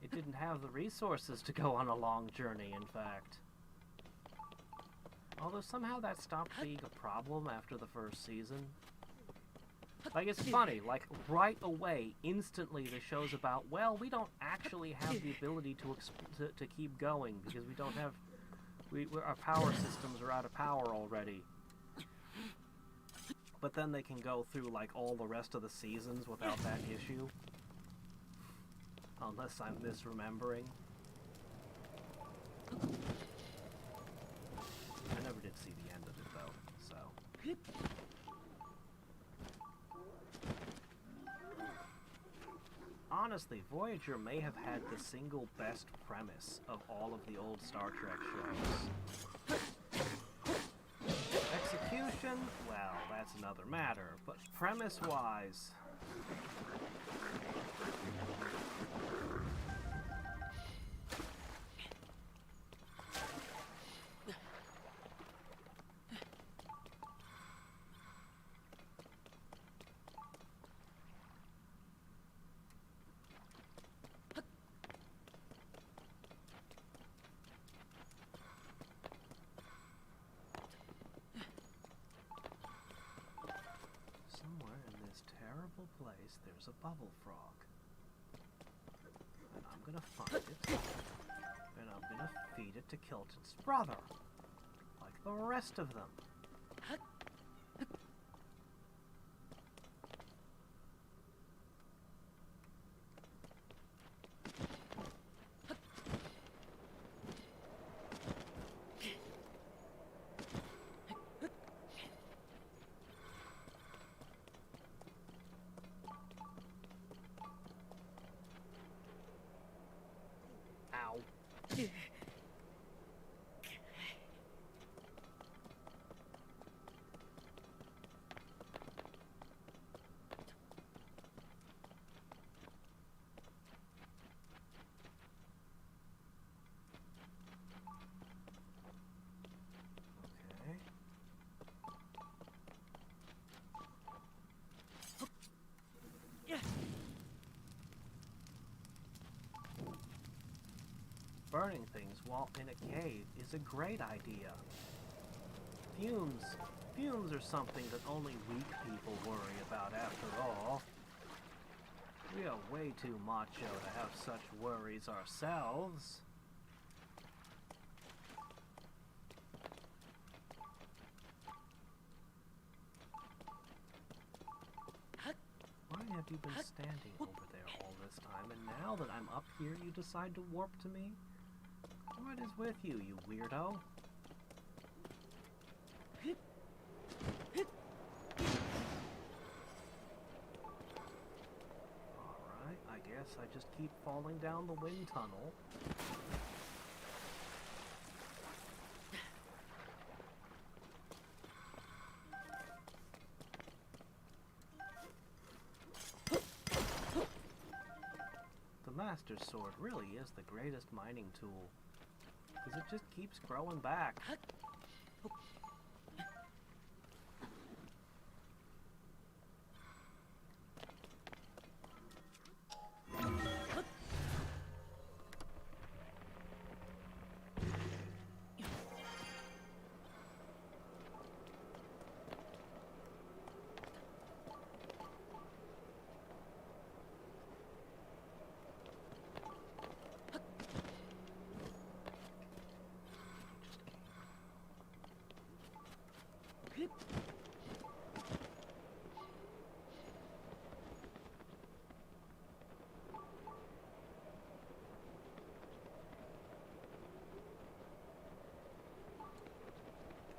It didn't have the resources to go on a long journey, in fact. Although somehow that stopped being a problem after the first season. Like, it's funny, like, right away, instantly, the show's about, well, we don't actually have the ability to keep going, because we don't have, our power systems are out of power already. But then they can go through, like, all the rest of the seasons without that issue. Unless I'm misremembering. I never did see the end of it, though, so... Honestly, Voyager may have had the single best premise of all of the old Star Trek shows. Execution? Well, that's another matter, but premise-wise... place, there's a bubble frog. And I'm gonna find it, and I'm gonna feed it to Kilton's brother, like the rest of them. Burning things while in a cave is a great idea. Fumes are something that only weak people worry about after all. We are way too macho to have such worries ourselves. Why have you been standing over there all this time, and now that I'm up here you decide to warp to me? What is with you, you weirdo? Alright, I guess I just keep falling down the wind tunnel. The Master Sword really is the greatest mining tool. Because it just keeps growing back.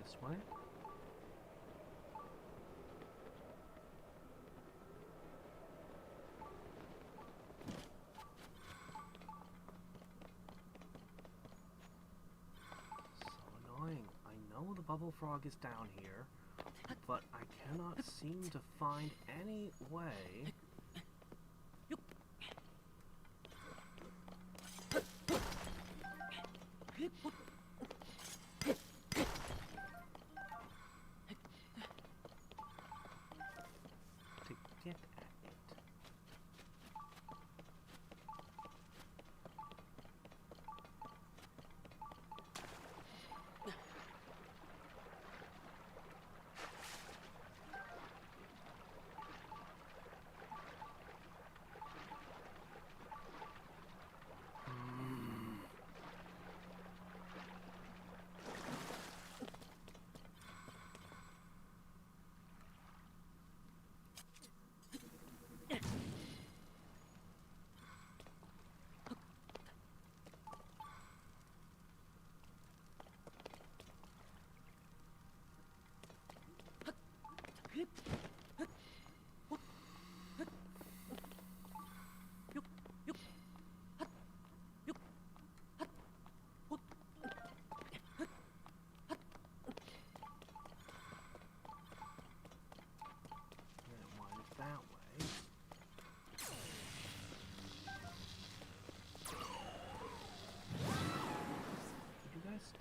This way? So annoying. I know the bubble frog is down here, but I cannot seem to find any way.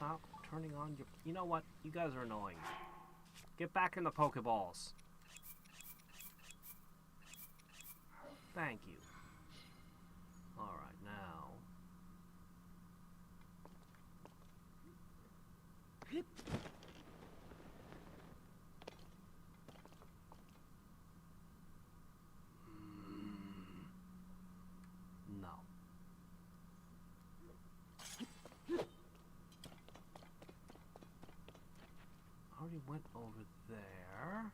stop turning on your... You know what? You guys are annoying. Get back in the Pokeballs. Thank you. Alright, now... No. Already went over there.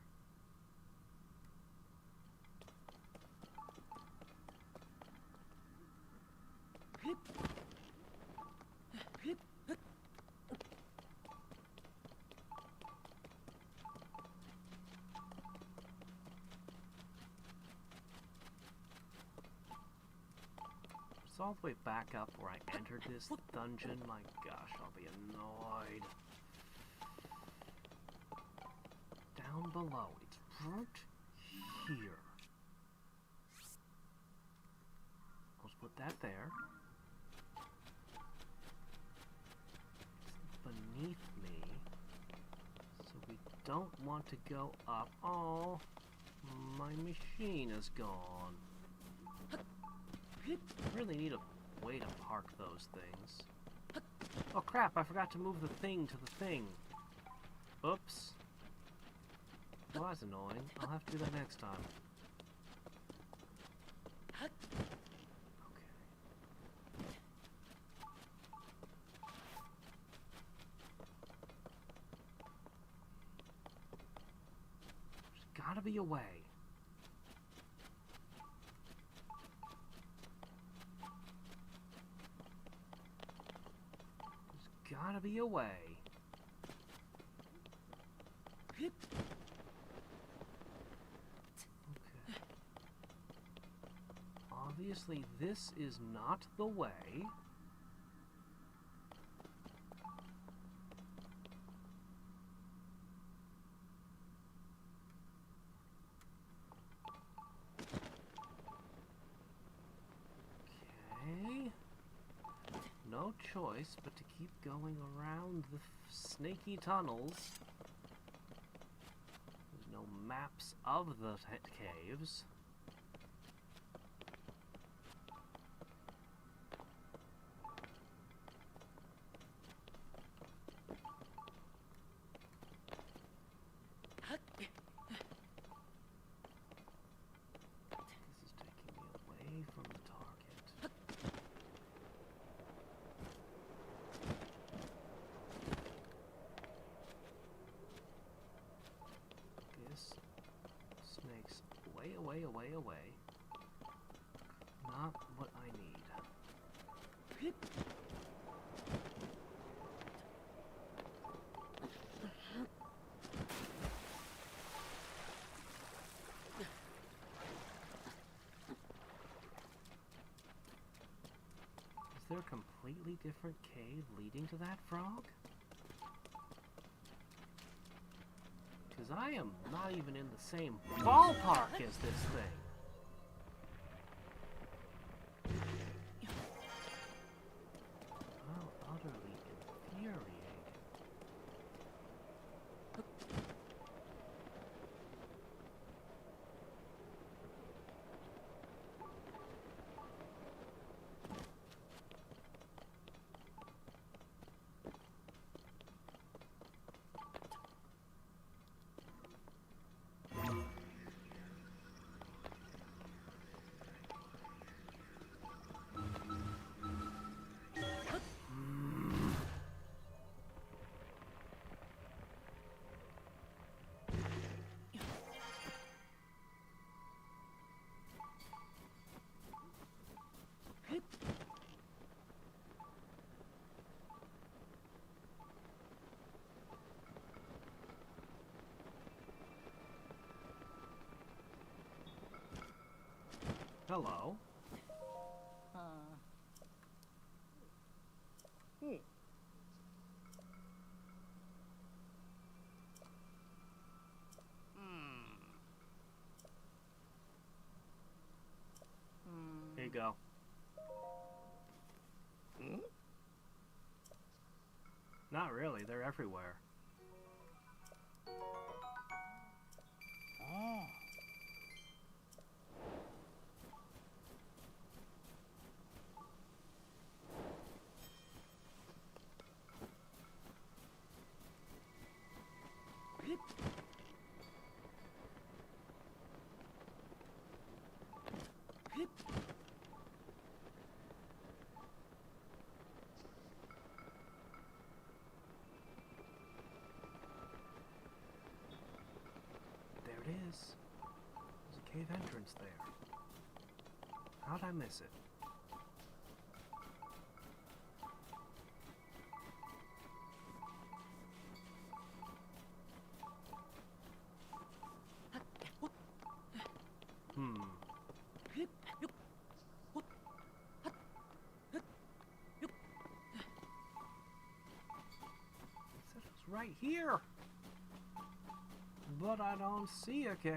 It's all the way back up where I entered this dungeon. My gosh, I'll be annoyed. Down below. It's right here. Let's put that there. It's beneath me. So we don't want to go up. Oh, my machine is gone. Really need a way to park those things. Oh crap, I forgot to move the thing to the thing. Oops. Well, that's annoying. I'll have to do that next time. Okay. There's gotta be a way. Gotta be a way. Okay. Obviously, this is not the way. Okay. No choice but to keep going around the snaky tunnels. There's no maps of the caves. This is taking me away from the target. Snakes away, away, away. Not what I need. Is there a completely different cave leading to that frog? Because I am not even in the same ballpark as this thing. How utterly infuriating. Hello. Here you go. Not really, they're everywhere. Oh. There it is. There's a cave entrance there. How'd I miss it? It was right here. But I don't see a cave.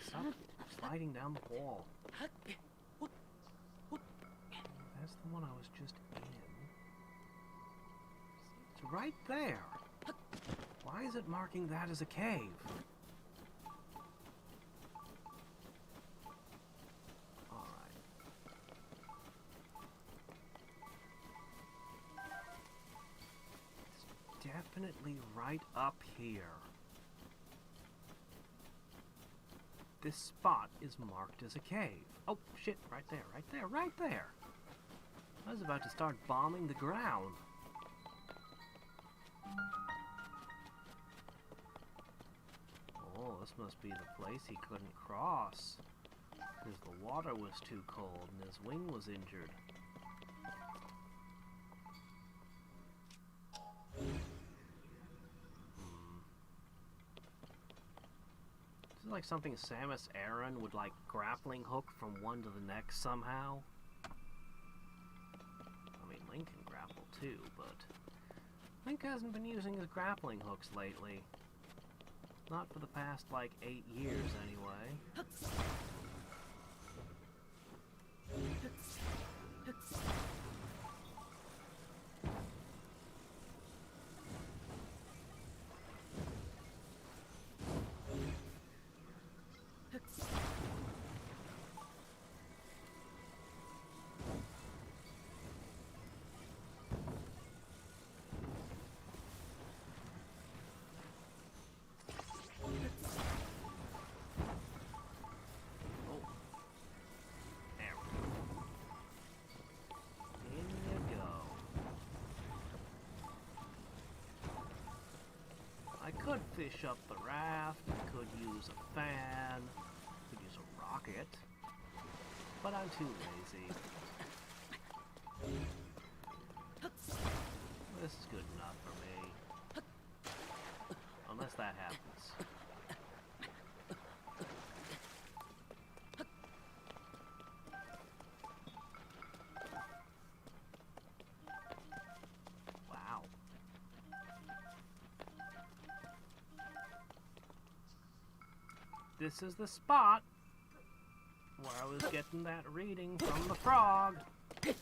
Stop sliding down the wall. That's the one I was just in. It's right there. Why is it marking that as a cave? Alright. It's definitely right up here. This spot is marked as a cave. Oh, shit, right there, right there, right there. I was about to start bombing the ground. Oh, this must be the place he couldn't cross. Because the water was too cold and his wing was injured. This is like something Samus Aran would like grappling hook from one to the next somehow. I mean, Link can grapple too, but Link hasn't been using his grappling hooks lately. Not for the past like 8 years anyway. I could fish up the raft, I could use a fan, I could use a rocket, but I'm too lazy. This is good enough for me. Unless that happens. This is the spot where I was getting that reading from the frog. Where is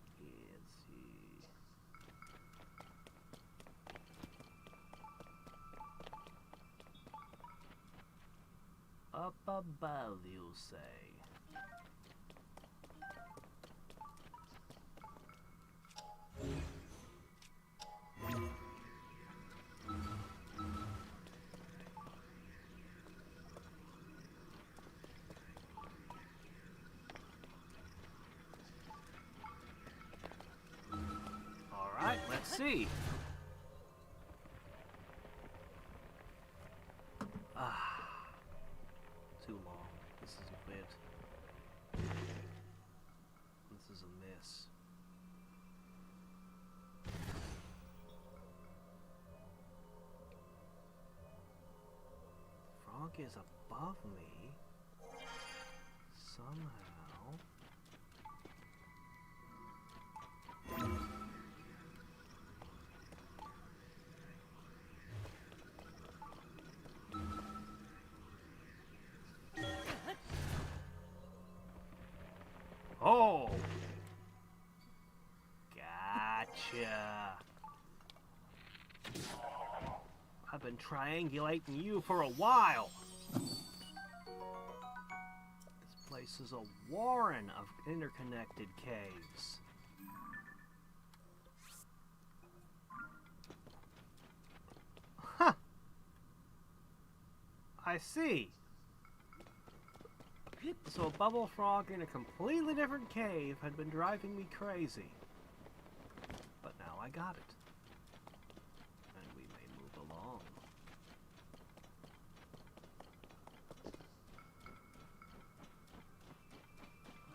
he? Up above, you say? Let's see. Too long. This is a bit. This is a miss. is above me. Somehow. Oh! Gotcha. I've been triangulating you for a while. This place is a warren of interconnected caves. Huh. I see. So a bubble frog in a completely different cave had been driving me crazy. But now I got it. And we may move along.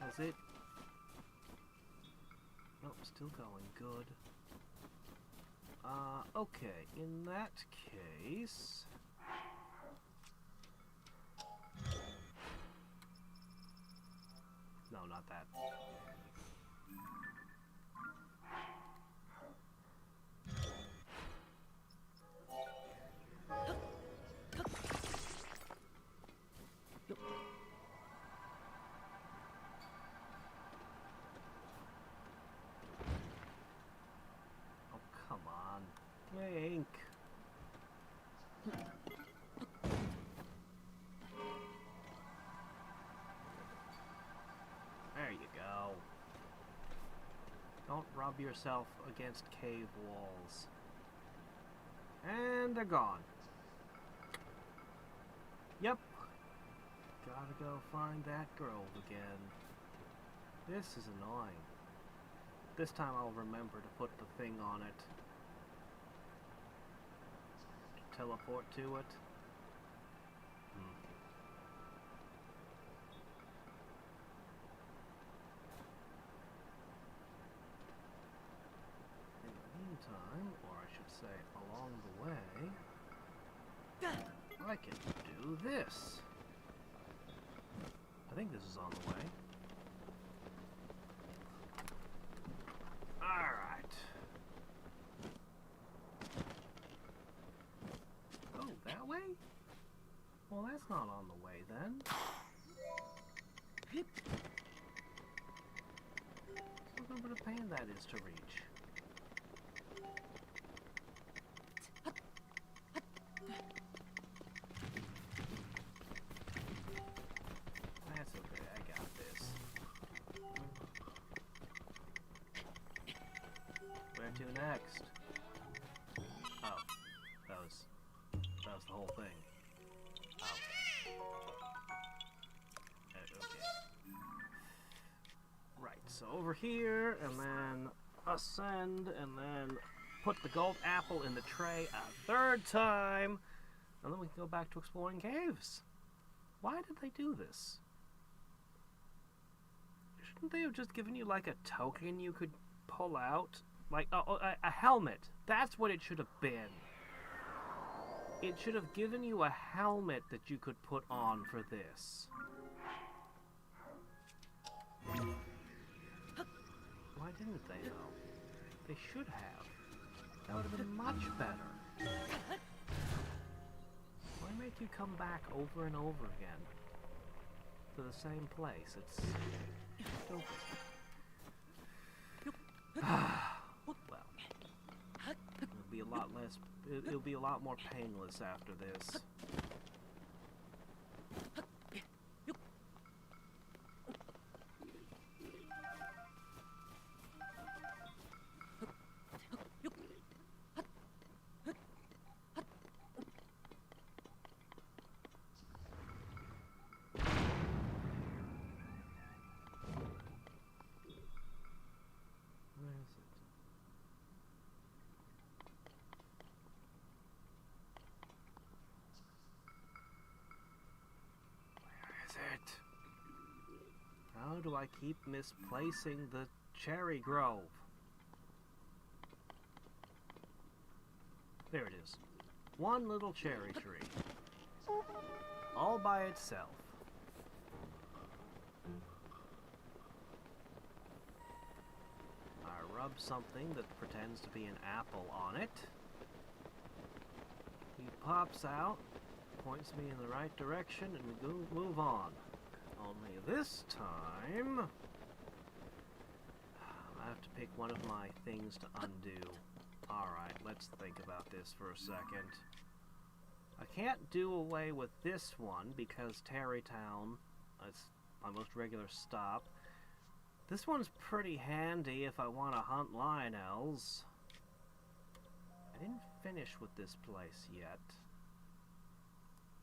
Has it? Nope, still going good. Okay, in that case... No, not that. Oh, come on. Link. There you go. Don't rub yourself against cave walls. And they're gone. Yep. Gotta go find that grove again. This is annoying. This time I'll remember to put the thing on it. Teleport to it. Time, or I should say along the way, I can do this. I think this is on the way. Alright. Oh, that way? Well, that's not on the way then. Look what a pain that is to reach. That's okay, I got this. Where to next? Oh, that was the whole thing. Oh. Okay. Right, so over here, and then ascend, and then put the gold apple in the tray a third time, and then we can go back to exploring caves. Why did they do this? Shouldn't they have just given you like a token you could pull out? Like a helmet. That's what it should have been. It should have given you a helmet that you could put on for this. Why didn't they though? They should have. That would have been much better. Why make you come back over and over again to the same place? It's stupid. Well, it'll be a lot less. It'll be a lot more painless after this. How do I keep misplacing the cherry grove? There it is. One little cherry tree. all by itself. I rub something that pretends to be an apple on it. He pops out, points me in the right direction, and we go move on. Only this time, I have to pick one of my things to undo. Alright, let's think about this for a second. I can't do away with this one because Tarrytown is my most regular stop. This one's pretty handy if I want to hunt lionels. I didn't finish with this place yet,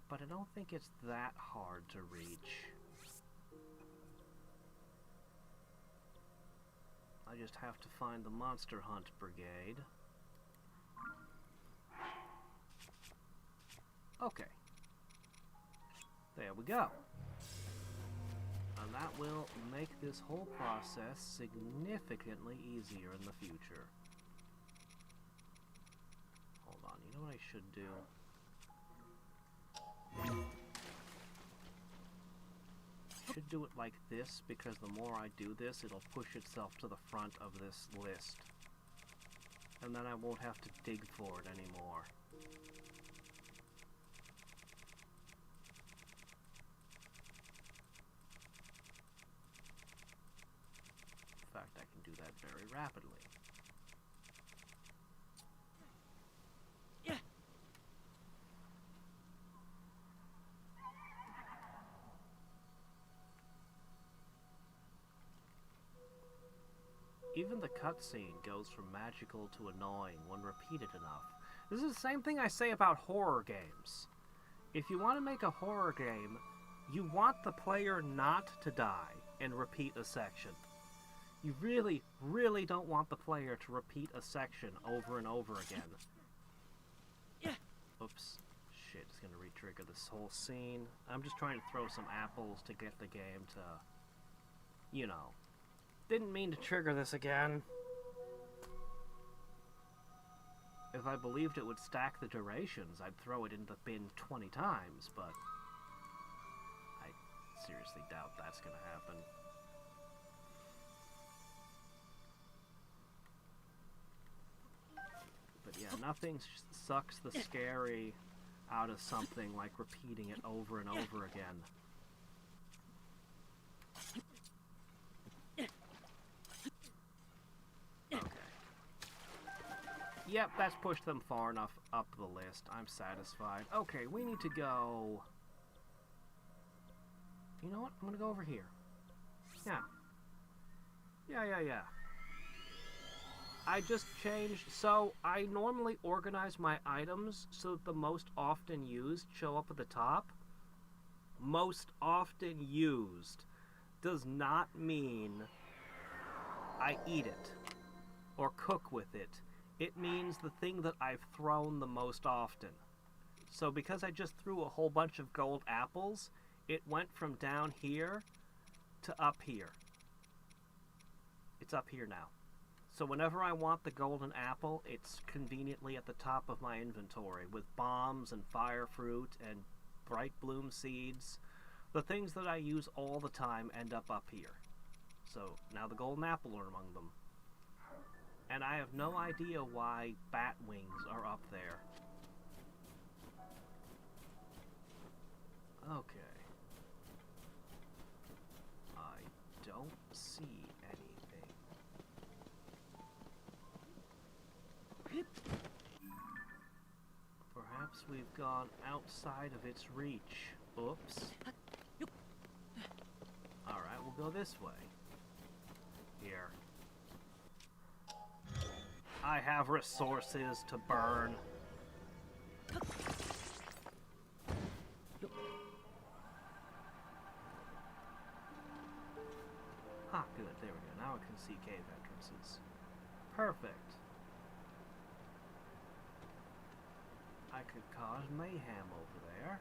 but I don't think it's that hard to reach. I just have to find the Monster Hunt Brigade. Okay. There we go. And that will make this whole process significantly easier in the future. Hold on, you know what I should do? Should do it like this, because the more I do this, it'll push itself to the front of this list. And then I won't have to dig for it anymore. In fact, I can do that very rapidly. Even the cutscene goes from magical to annoying when repeated enough. This is the same thing I say about horror games. If you want to make a horror game, you want the player not to die and repeat a section. You really, really don't want the player to repeat a section over and over again. Oops. Shit, it's gonna re-trigger this whole scene. I'm just trying to throw some apples to get the game to, you know. Didn't mean to trigger this again. If I believed it would stack the durations, I'd throw it in the bin 20 times, but I seriously doubt that's gonna happen. But yeah, nothing sucks the scary out of something like repeating it over and over again. Yep, that's pushed them far enough up the list. I'm satisfied. Okay, we need to go... You know what? I'm gonna go over here. Yeah. Yeah. I just changed... So, I normally organize my items so that the most often used show up at the top. Most often used does not mean I eat it or cook with it. It means the thing that I've thrown the most often. So because I just threw a whole bunch of gold apples, it went from down here to up here. It's up here now. So whenever I want the golden apple, it's conveniently at the top of my inventory with bombs and fire fruit and bright bloom seeds. The things that I use all the time end up here. So now the golden apple are among them. And I have no idea why bat wings are up there. Okay. I don't see anything. Perhaps we've gone outside of its reach. Oops. Alright, we'll go this way. Here. I have resources to burn. Ah, good. There we go. Now I can see cave entrances. Perfect. I could cause mayhem over there,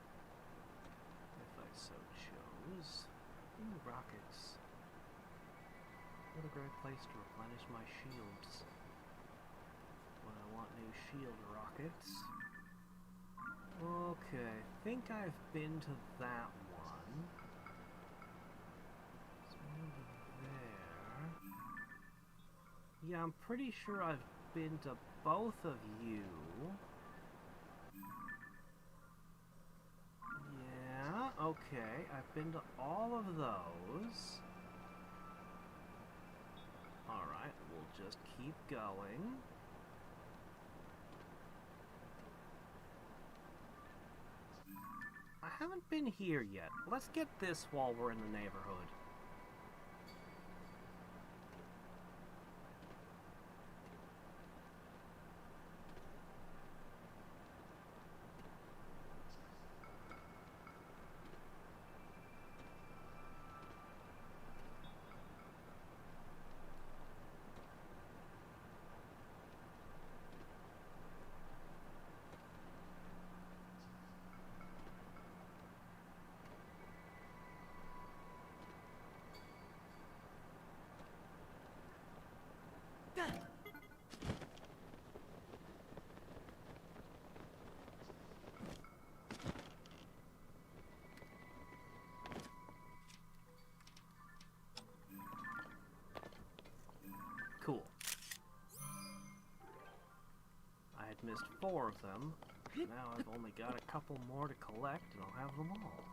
if I so chose. Ooh, rockets. What a great place to replenish my shields when I want new shield rockets. Okay, I think I've been to that one. It's over there. Yeah, I'm pretty sure I've been to both of you. Yeah, okay, I've been to all of those. Alright, we'll just keep going. I haven't been here yet. Let's get this while we're in the neighborhood. Cool. I had missed 4 of them. Now I've only got a couple more to collect and I'll have them all.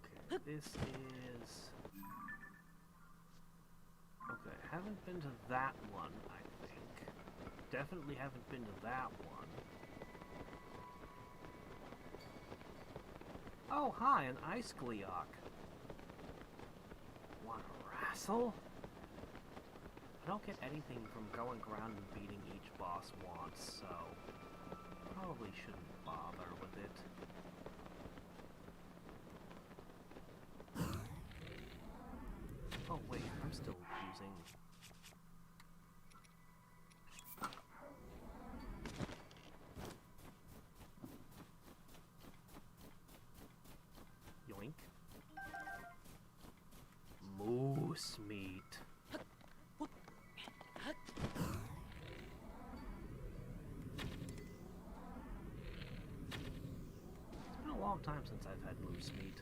Okay, this is... Okay, haven't been to that one, I think. Definitely haven't been to that one. Oh, hi, an ice Gleeok. Want a wrestle? I don't get anything from going around and beating each boss once, so probably shouldn't bother with it. Oh wait, I'm still using... Yoink. Moose meat. It's been a long time since I've had moose meat.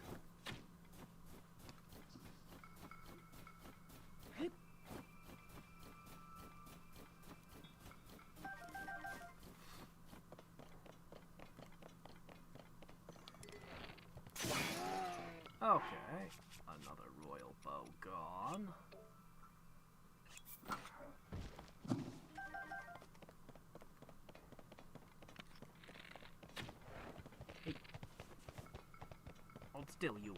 Okay, another royal bow gone. Hey. Hold still, you.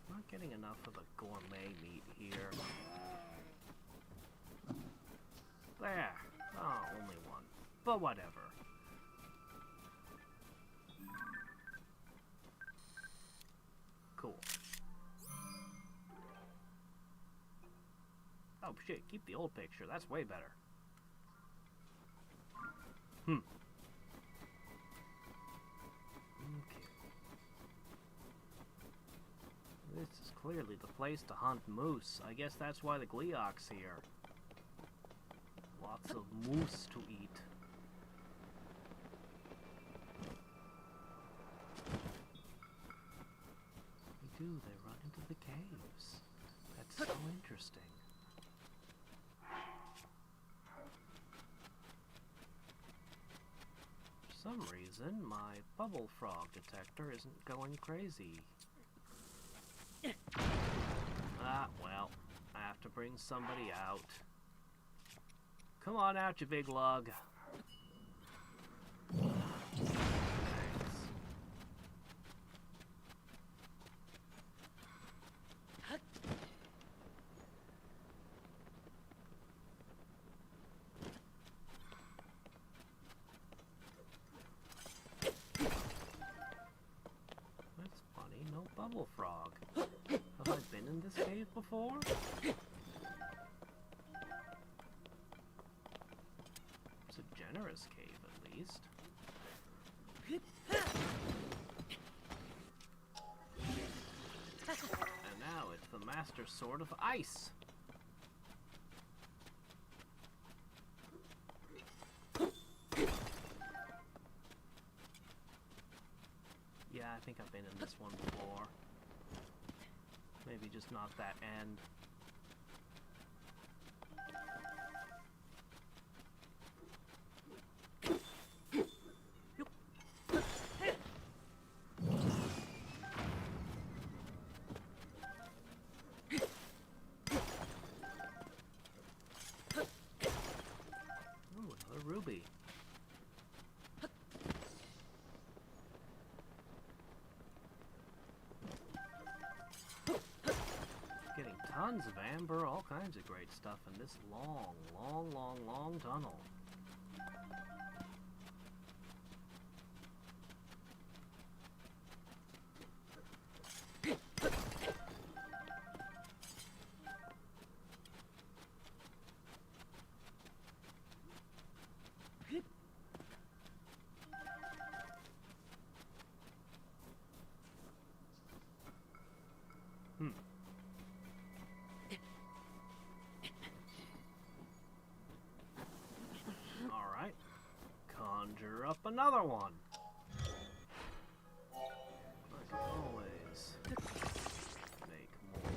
Not getting enough of the gourmet meat here. There. Oh, only one. But whatever. Cool. Oh shit, keep the old picture. That's way better. Okay. This is clearly the place to hunt moose. I guess that's why the Gleeok's here. Lots of moose to eat. They do, they run into the caves. That's so interesting. For some reason, my bubble frog detector isn't going crazy. Ah, well, I have to bring somebody out. Come on out, you big lug. Thanks. That's funny, no bubble frog. Have I been in this cave before? It's a generous cave, at least. And now it's the Master Sword of Ice. Yeah, I think I've been in this one before. Maybe just not that end. Ooh, another ruby. Getting tons of amber, all kinds of great stuff in this long tunnel. Alright. Conjure up another one. Like always. Make more.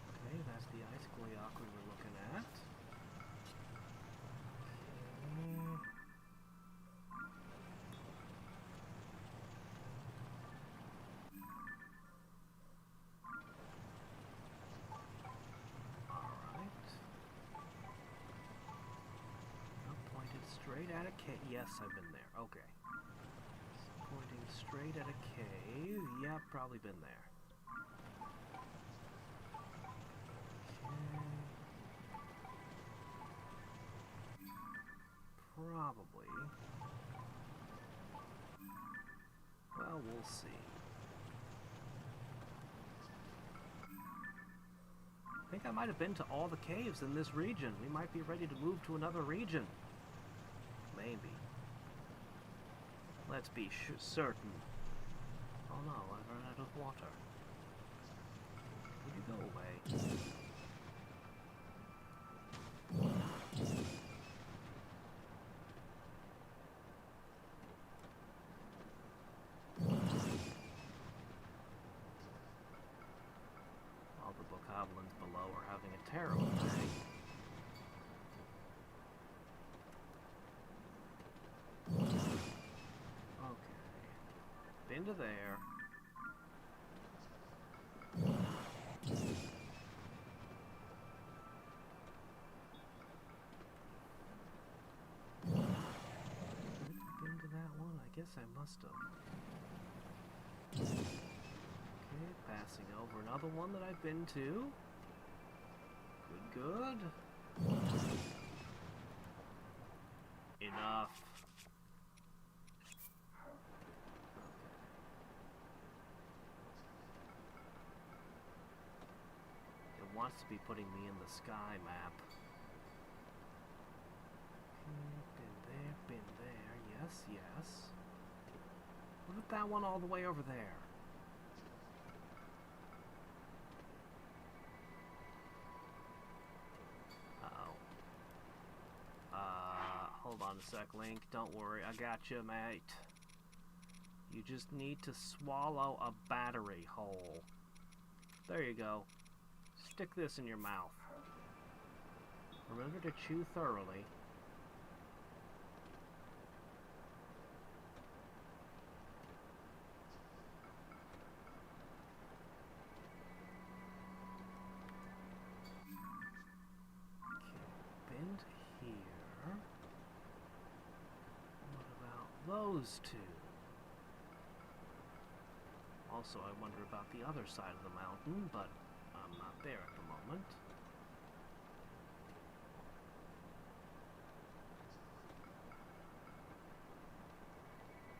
Okay, that's the ice Gleeok we were looking at. Straight at a cave. Yes, I've been there. Okay. Pointing straight at a cave. Yeah, probably been there. Okay. Probably. Well, we'll see. I think I might have been to all the caves in this region. We might be ready to move to another region. Maybe. Let's be certain. Oh no, I've run out of water. Would you go away? All the bokoblins below are having a terrible day. Into there. Been to that one? I guess I must have. Okay, passing over another one that I've been to. Good. Enough. Wants to be putting me in the sky map. Been there. Yes, yes. Look at that one all the way over there. Uh-oh. Hold on a sec, Link. Don't worry. I got you, mate. You just need to swallow a battery hole. There you go. Stick this in your mouth. Remember to chew thoroughly. Okay, bend here. What about those two? Also, I wonder about the other side of the mountain, but I'm not there at the moment.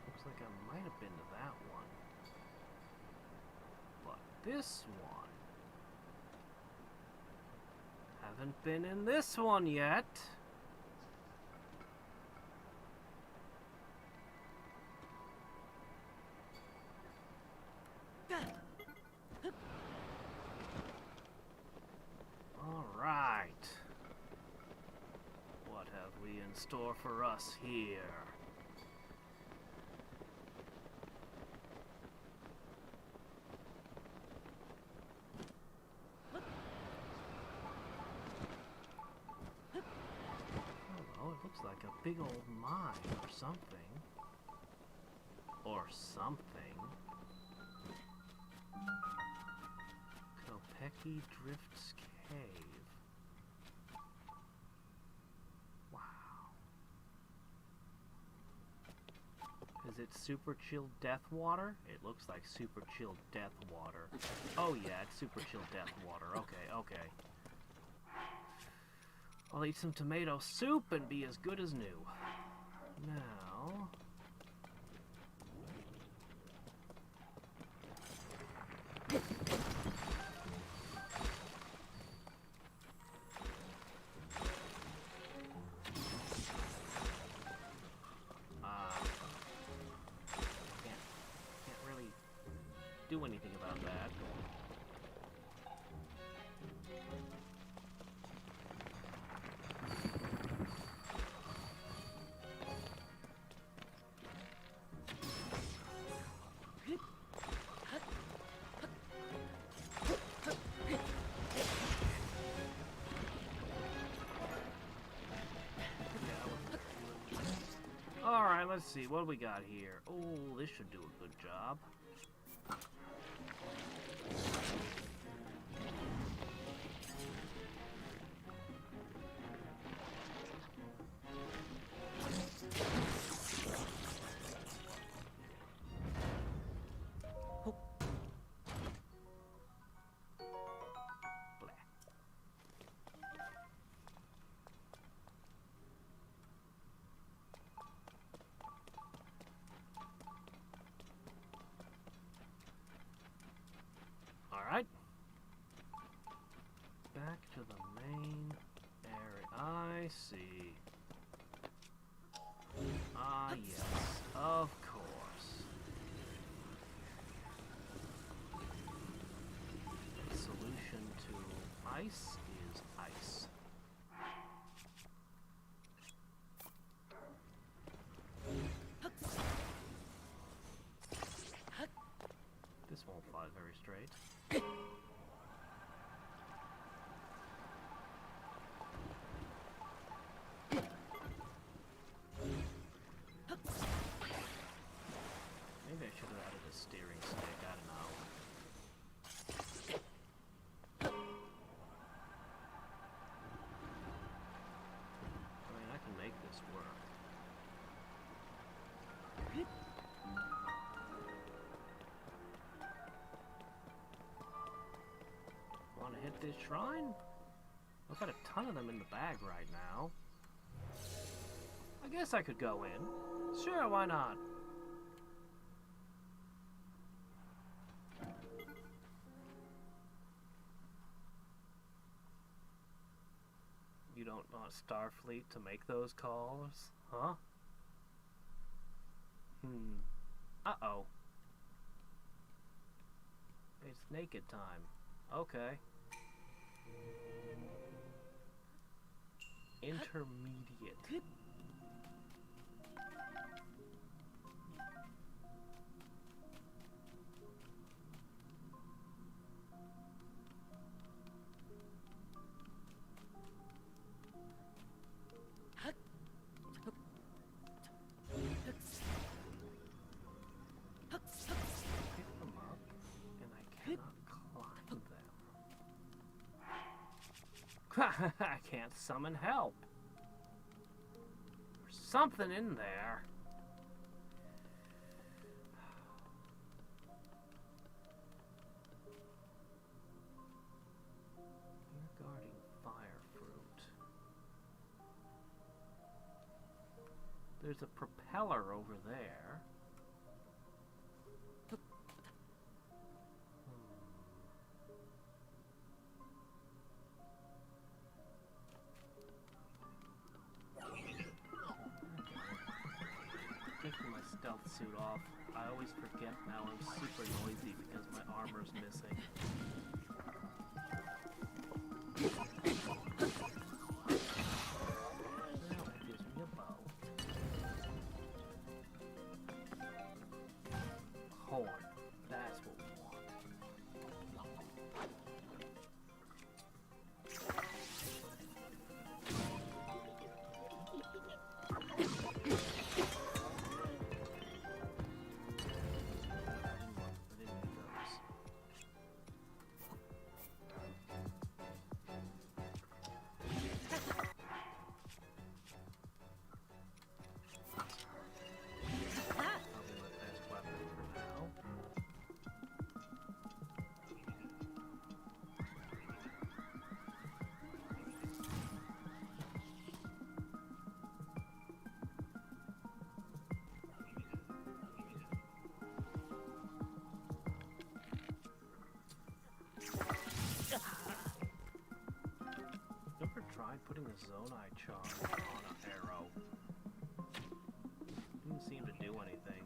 Looks like I might have been to that one. But this one... haven't been in this one yet. store for us here. Oh, it looks like a big old mine or something. Or something. Kopecki Drifts Cave. Wow. Is it super chilled death water? It looks like super chilled death water. Oh yeah, it's super chilled death water. Okay, okay. I'll eat some tomato soup and be as good as new. Now... can't really do anything about that. Alright, let's see. What do we got here? Oh, this should do a good job. Alright. Back to the main area. I see. Ah, yes. Of course. The solution to ice is ice. This won't fly very straight. Maybe I should have added a steering stick, I don't know. I mean, I can make this work. Want to hit this shrine? I've got a ton of them in the bag right now. I guess I could go in. Sure, why not? You don't want Starfleet to make those calls? Huh? Uh-oh. It's naked time. Okay. Intermediate. Pick them up, and I cannot climb them. I can't summon help. There's something in there. You're guarding fire fruit. There's a propeller over there. Taking my stealth suit off, I always forget now I'm super noisy because my armor's missing. Well, that gives me a tried putting a Zonai charge on an arrow. Didn't seem to do anything.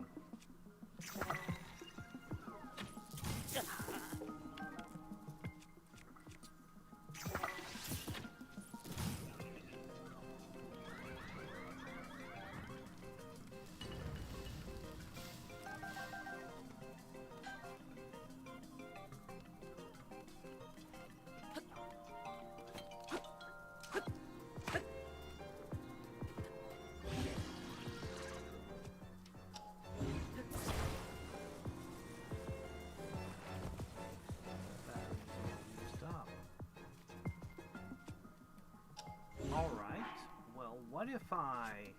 Alright, well, what if I...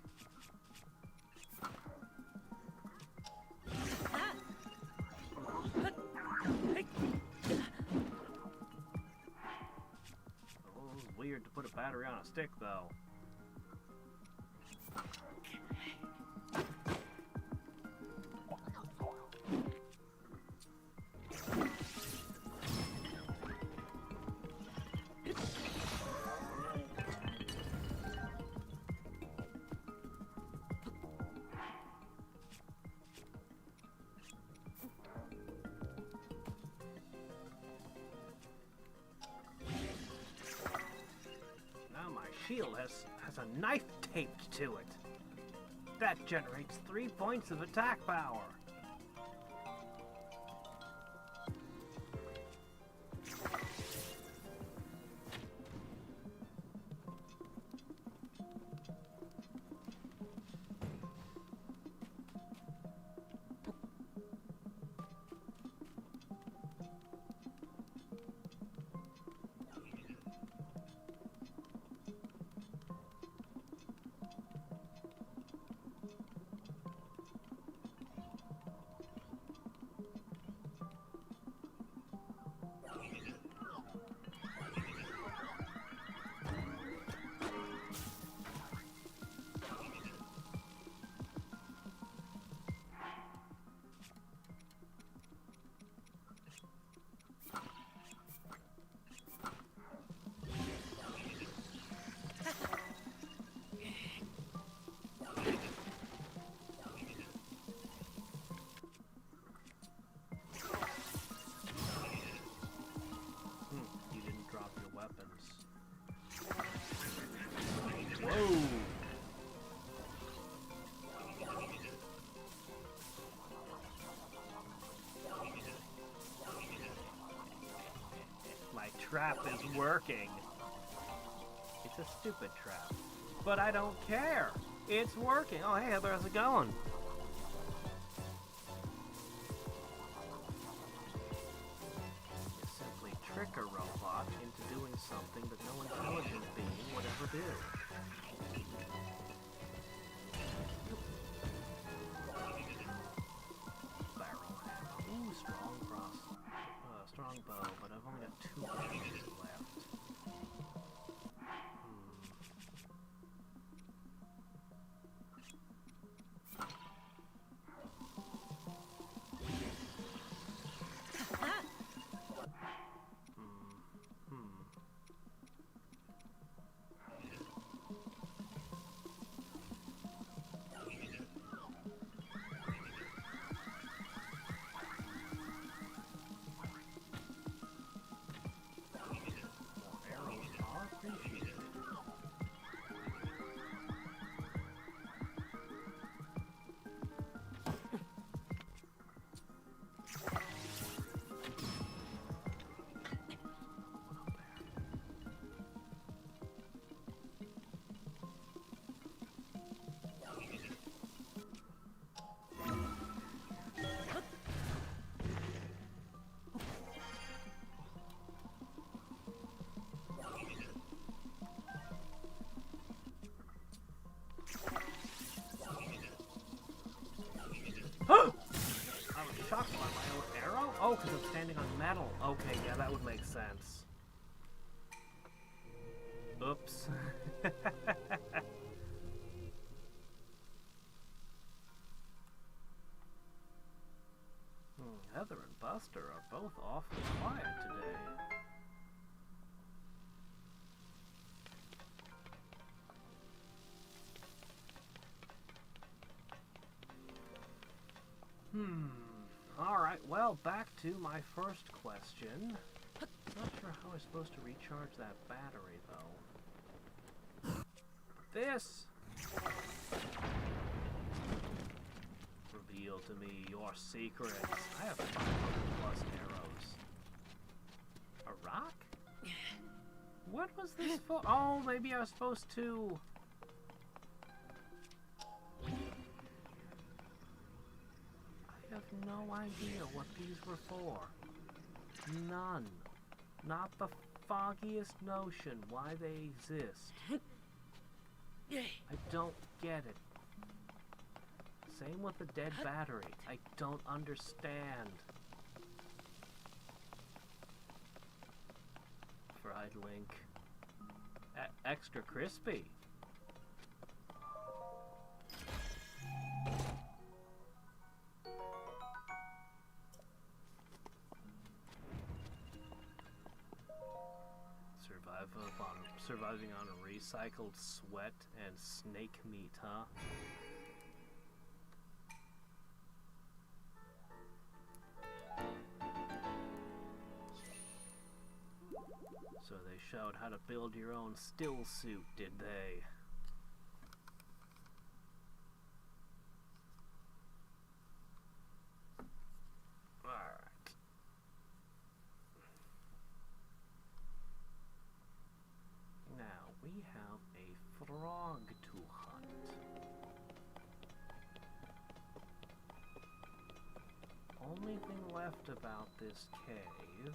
Oh, it was weird to put a battery on a stick, though. Shield has a knife taped to it. That generates 3 points of attack power. Whoa! My trap is working. It's a stupid trap. But I don't care. It's working. Oh, hey, Heather, how's it going? You simply trick a robot into doing something that no intelligent being would ever do. Strong bow, but I've only got 2 bows left. Shocked by my own arrow? Oh, because I'm standing on metal. Okay, yeah, that would make sense. Oops. Heather and Buster are both awfully quiet today. Alright, well, back to my first question. Not sure how I'm supposed to recharge that battery, though. This! Reveal to me your secrets. I have 500 plus arrows. A rock? What was this for? Oh, maybe I was supposed to... I have no idea what these were for. None. Not the foggiest notion why they exist. I don't get it. Same with the dead battery. I don't understand. Fried Link. Extra crispy. Surviving on recycled sweat and snake meat, huh? So they showed how to build your own still suit, did they? We have a frog to hunt. Only thing left about this cave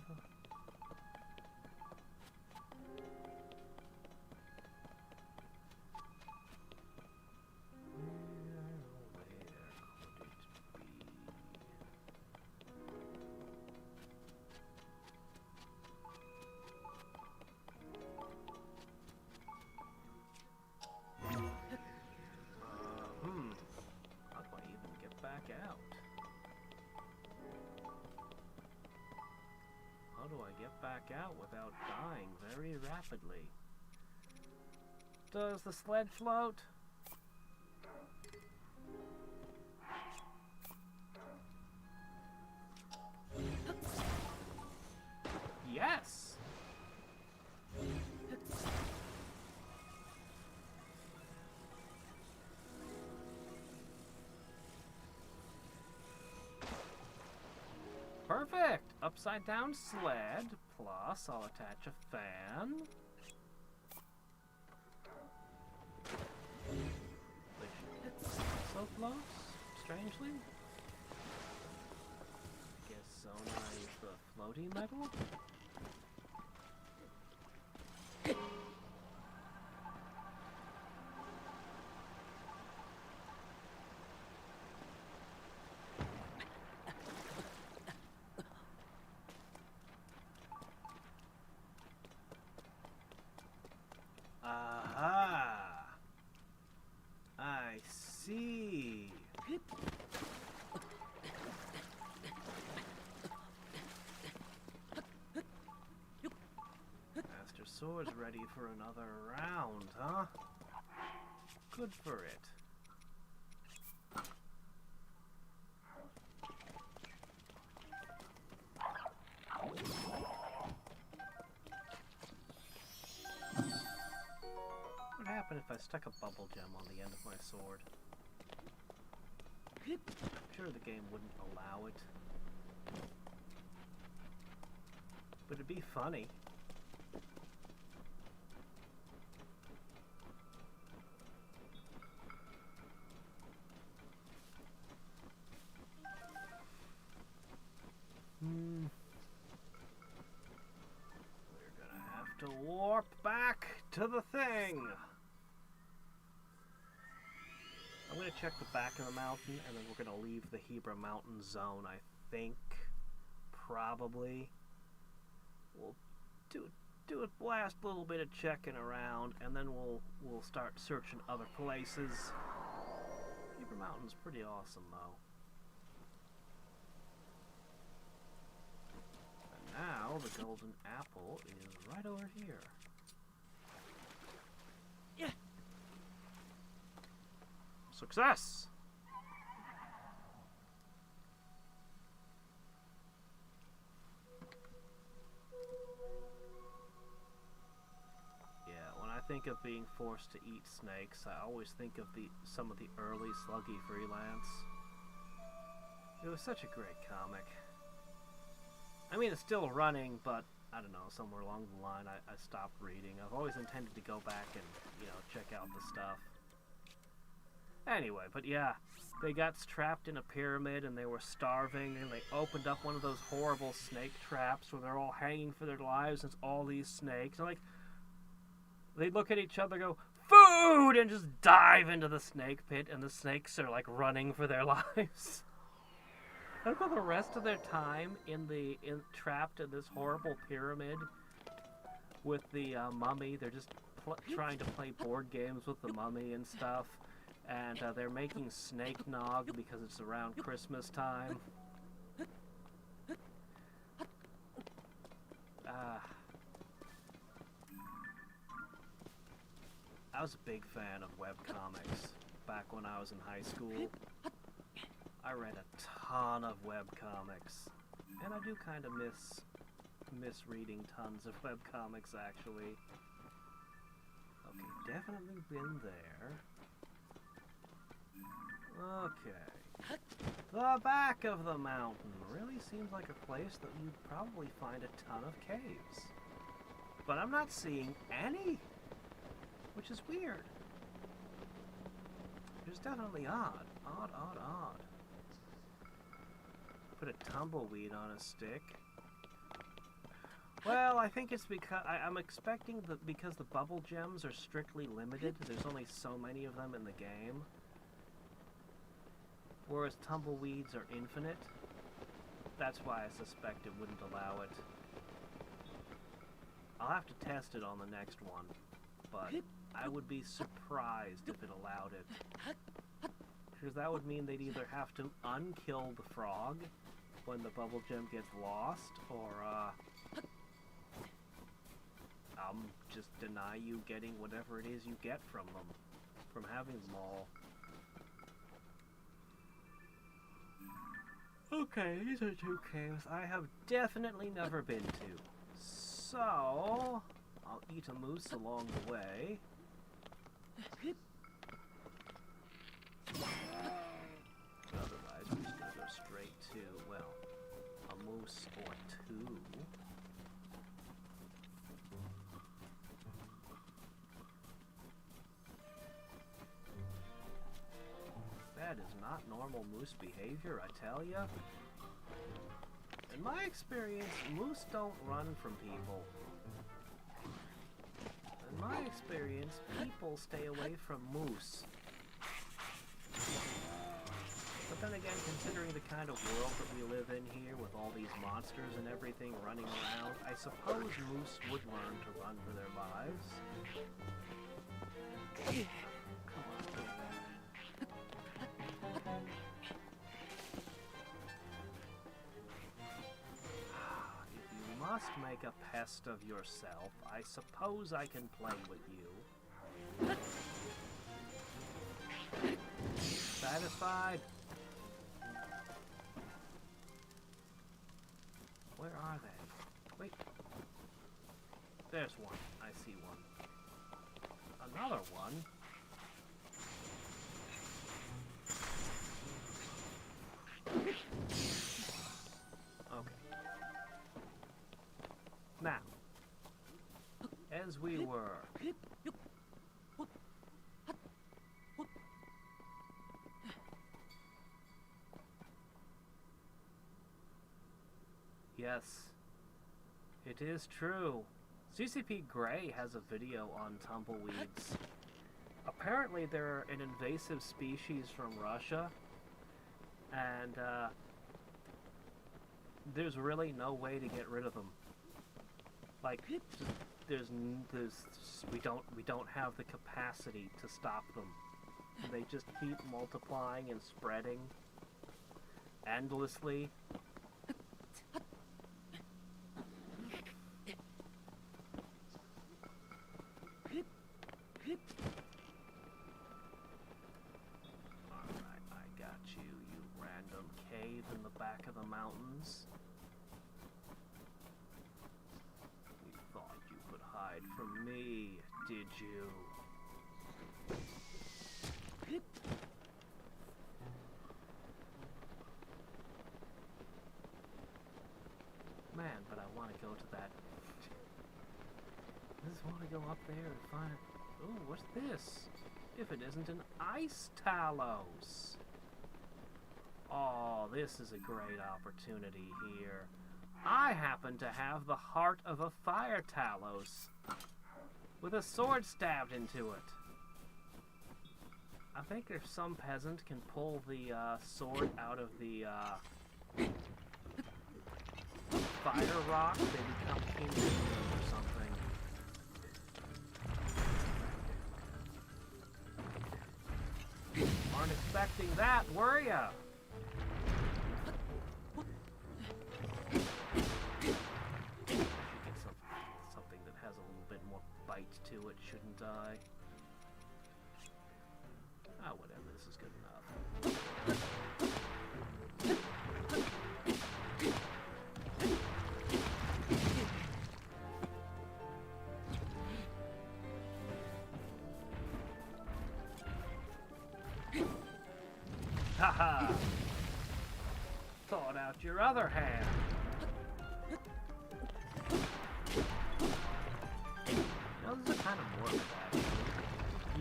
back out without dying very rapidly. Does the sled float? Yes! Perfect! Upside down sled, plus I'll attach a fan. Which also floats, strangely. Guess Zona is the floaty metal? Aha! I see. Master Sword's ready for another round, huh? Good for it. What would happen if I stuck a bubble gem on the end of my sword? I'm sure the game wouldn't allow it. But it'd be funny. We're gonna have to warp back to the thing. I'm gonna check the back of the mountain, and then we're gonna leave the Hebra Mountain zone, I think. Probably. We'll do a last little bit of checking around, and then we'll start searching other places. Hebra Mountain's pretty awesome, though. And now the golden apple is right over here. Yeah. Success! think of being forced to eat snakes, I always think of some of the early Sluggy Freelance. It was such a great comic. I mean, it's still running, but I don't know, somewhere along the line I stopped reading. I've always intended to go back and, check out the stuff. Anyway, but yeah, they got trapped in a pyramid and they were starving, and they opened up one of those horrible snake traps where they're all hanging for their lives, and it's all these snakes. And they look at each other, go, "Food!" and just dive into the snake pit, and the snakes are running for their lives. And for the rest of their time trapped in this horrible pyramid with the mummy, they're just trying to play board games with the mummy and stuff. And they're making snake nog because it's around Christmas time. I was a big fan of webcomics back when I was in high school. I read a ton of webcomics, and I do kind of miss reading tons of webcomics, actually. Okay, definitely been there. Okay. The back of the mountain really seems like a place that you'd probably find a ton of caves. But I'm not seeing any, which is weird. It's definitely odd. Odd. Put a tumbleweed on a stick. Well, I think it's because I'm expecting that because the bubble gems are strictly limited, there's only so many of them in the game. Whereas tumbleweeds are infinite. That's why I suspect it wouldn't allow it. I'll have to test it on the next one, but I would be surprised if it allowed it. Because that would mean they'd either have to unkill the frog when the bubble gem gets lost, or just deny you getting whatever it is you get from them, from having them all. Okay, these are two caves I have definitely never been to. So, I'll eat a moose along the way. Otherwise, we're just gonna go straight to, well, a moose or two. That is not normal moose behavior, I tell ya. In my experience, moose don't run from people. In my experience, people stay away from moose. But then again, considering the kind of world that we live in here with all these monsters and everything running around, I suppose moose would learn to run for their lives. Come on. If you must make a pest of yourself, I suppose I can play with you. Satisfied? Where are they? Wait. There's one. I see one. Another one? Okay. Now, as we were... Yes, it is true. CCP Grey has a video on tumbleweeds. Apparently they're an invasive species from Russia, and there's really no way to get rid of them. Like, we don't have the capacity to stop them. They just keep multiplying and spreading endlessly. Alright, I got you, you random cave in the back of the mountains. You thought you could hide from me, did you? Man, but I want to go to that. I just want to go up there and find. Ooh, what's this? If it isn't an ice Talos. Oh, this is a great opportunity here. I happen to have the heart of a fire Talos with a sword stabbed into it. I think if some peasant can pull the sword out of the fire rock, they become king or something. Aren't expecting that, were ya? Something that has a little bit more bite to it, shouldn't I? Ah, whatever, this is good enough. Haha! Thought out your other hand. You know, this is kind of morbid, actually.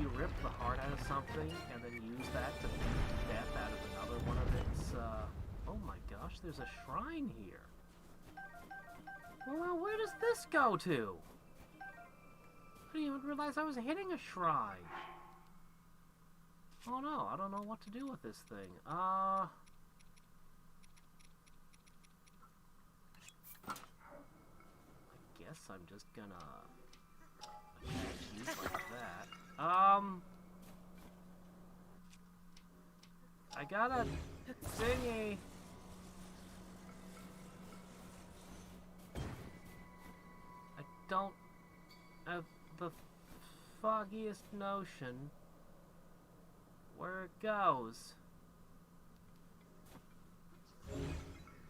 You rip the heart out of something and then use that to beat death out of another one of its, oh my gosh, there's a shrine here. Well, where does this go to? I didn't even realize I was hitting a shrine. Oh no, I don't know what to do with this thing. I guess I'm just gonna use like that. I got a thingy. I don't have the foggiest notion where it goes.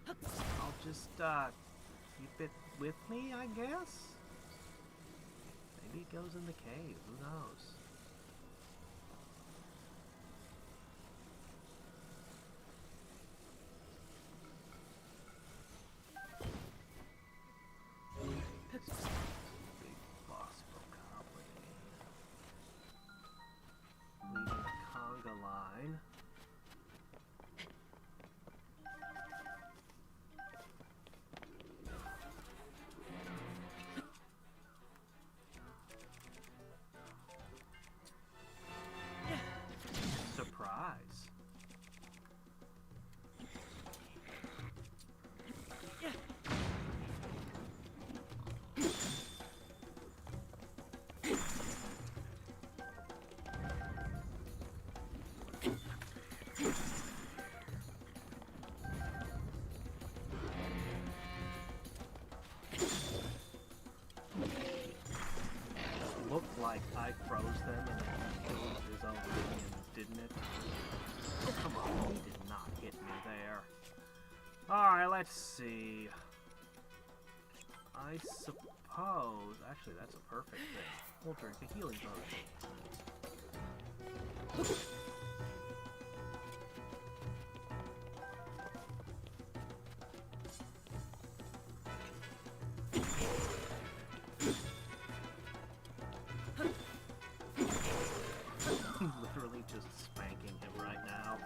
I'll just keep it with me, I guess? Maybe it goes in the cave, who knows? Big boss complicated. Leaving a conga line. Surprise. Looked like I froze them and he killed his own minions, didn't it? Oh, come on, he did not hit me there. Alright, let's see. I suppose... Actually, that's a perfect thing. We'll drink a healing potion. Literally just spanking him right now.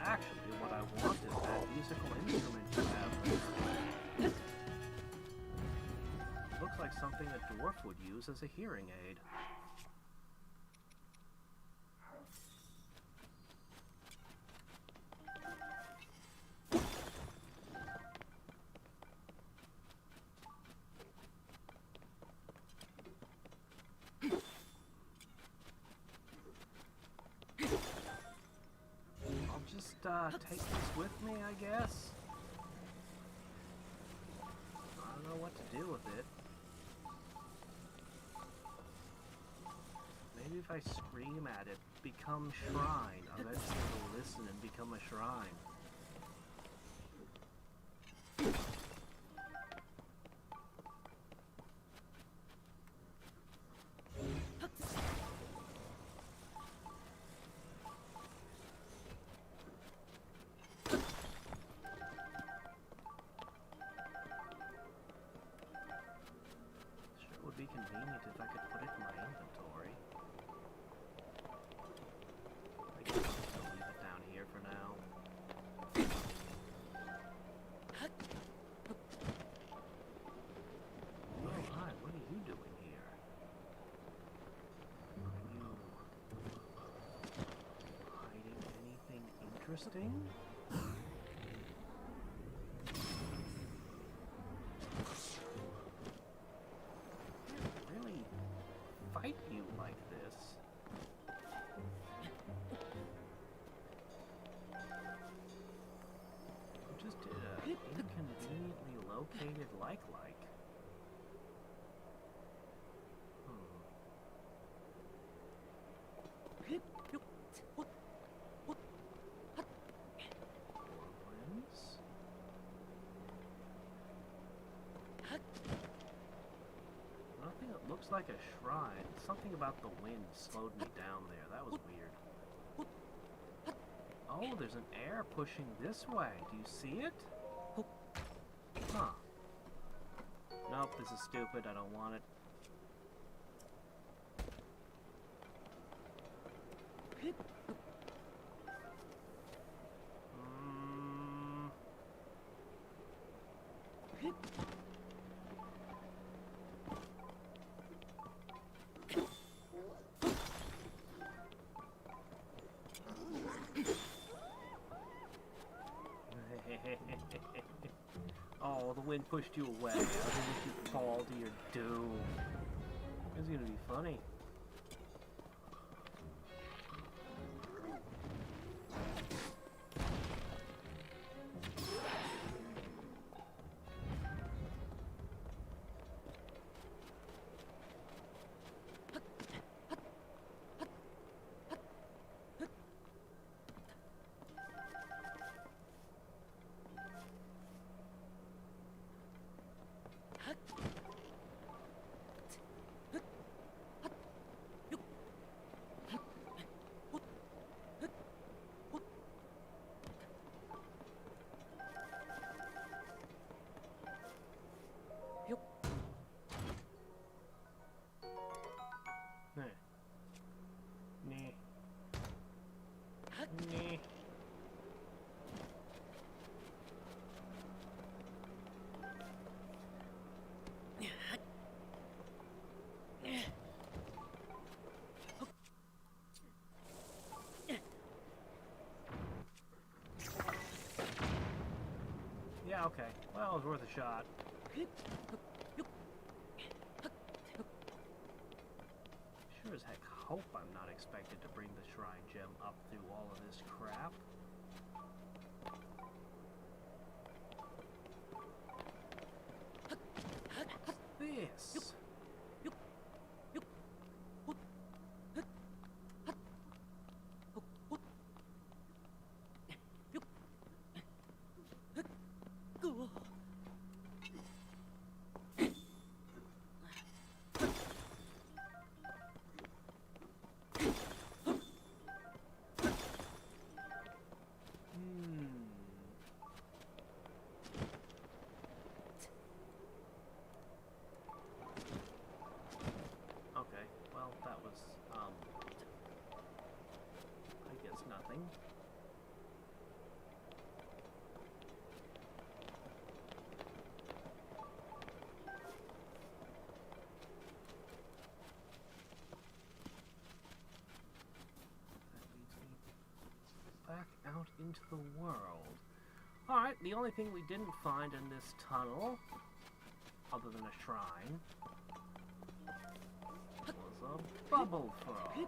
Actually, what I want is that musical instrument you have there. Looks like something a dwarf would use as a hearing aid. Take this with me, I guess. I don't know what to do with it. Maybe if I scream at it, become shrine. Eventually it'll listen and become a shrine. interesting. Can't really fight you like this. You just did a inconveniently located like. Nothing that looks like a shrine. Something about the wind slowed me down there. That was weird. Oh, there's an air pushing this way. Do you see it? Huh. Nope, this is stupid. I don't want it. Oh, the wind pushed you away. I think you fall to your doom. It's gonna be funny. Yeah, okay. Well, it was worth a shot. Sure as heck hope I'm not expected to bring the shrine gem up through all of this crap. This. Nothing. That leads me back out into the world. Alright, the only thing we didn't find in this tunnel, other than a shrine, was a bubble frog.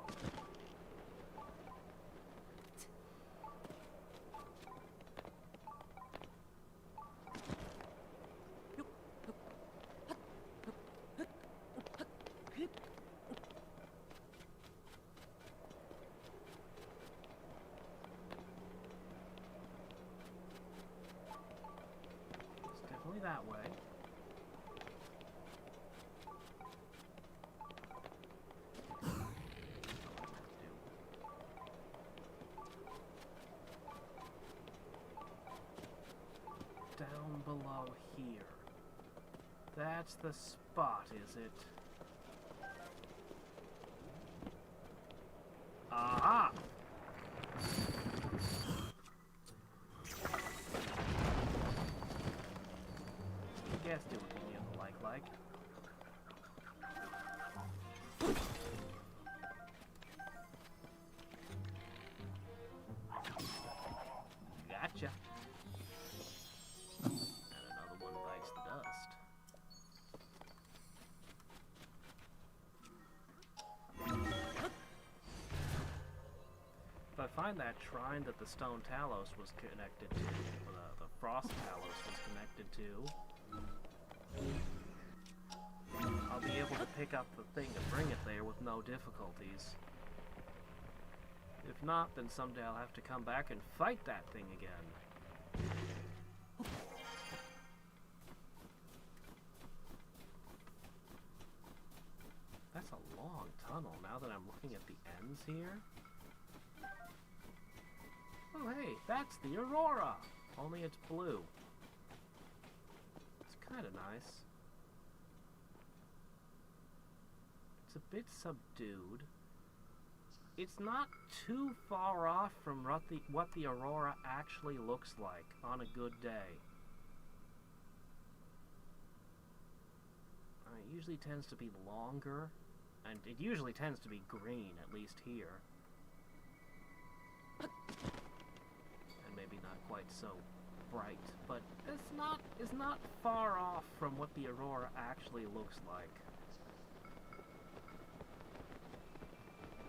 That way. Down below here. That's the spot, is it? Aha! Guessed it would be near the like. find that shrine that the Stone Talos was connected to, or the Frost Talos was connected to, I'll be able to pick up the thing and bring it there with no difficulties. If not, then someday I'll have to come back and fight that thing again. That's a long tunnel now that I'm looking at the ends here. Oh hey, that's the Aurora! Only it's blue. It's kinda nice. It's a bit subdued. It's not too far off from what the Aurora actually looks like on a good day. It usually tends to be longer, and it usually tends to be green, at least here. And maybe not quite so bright, but it's not far off from what the Aurora actually looks like.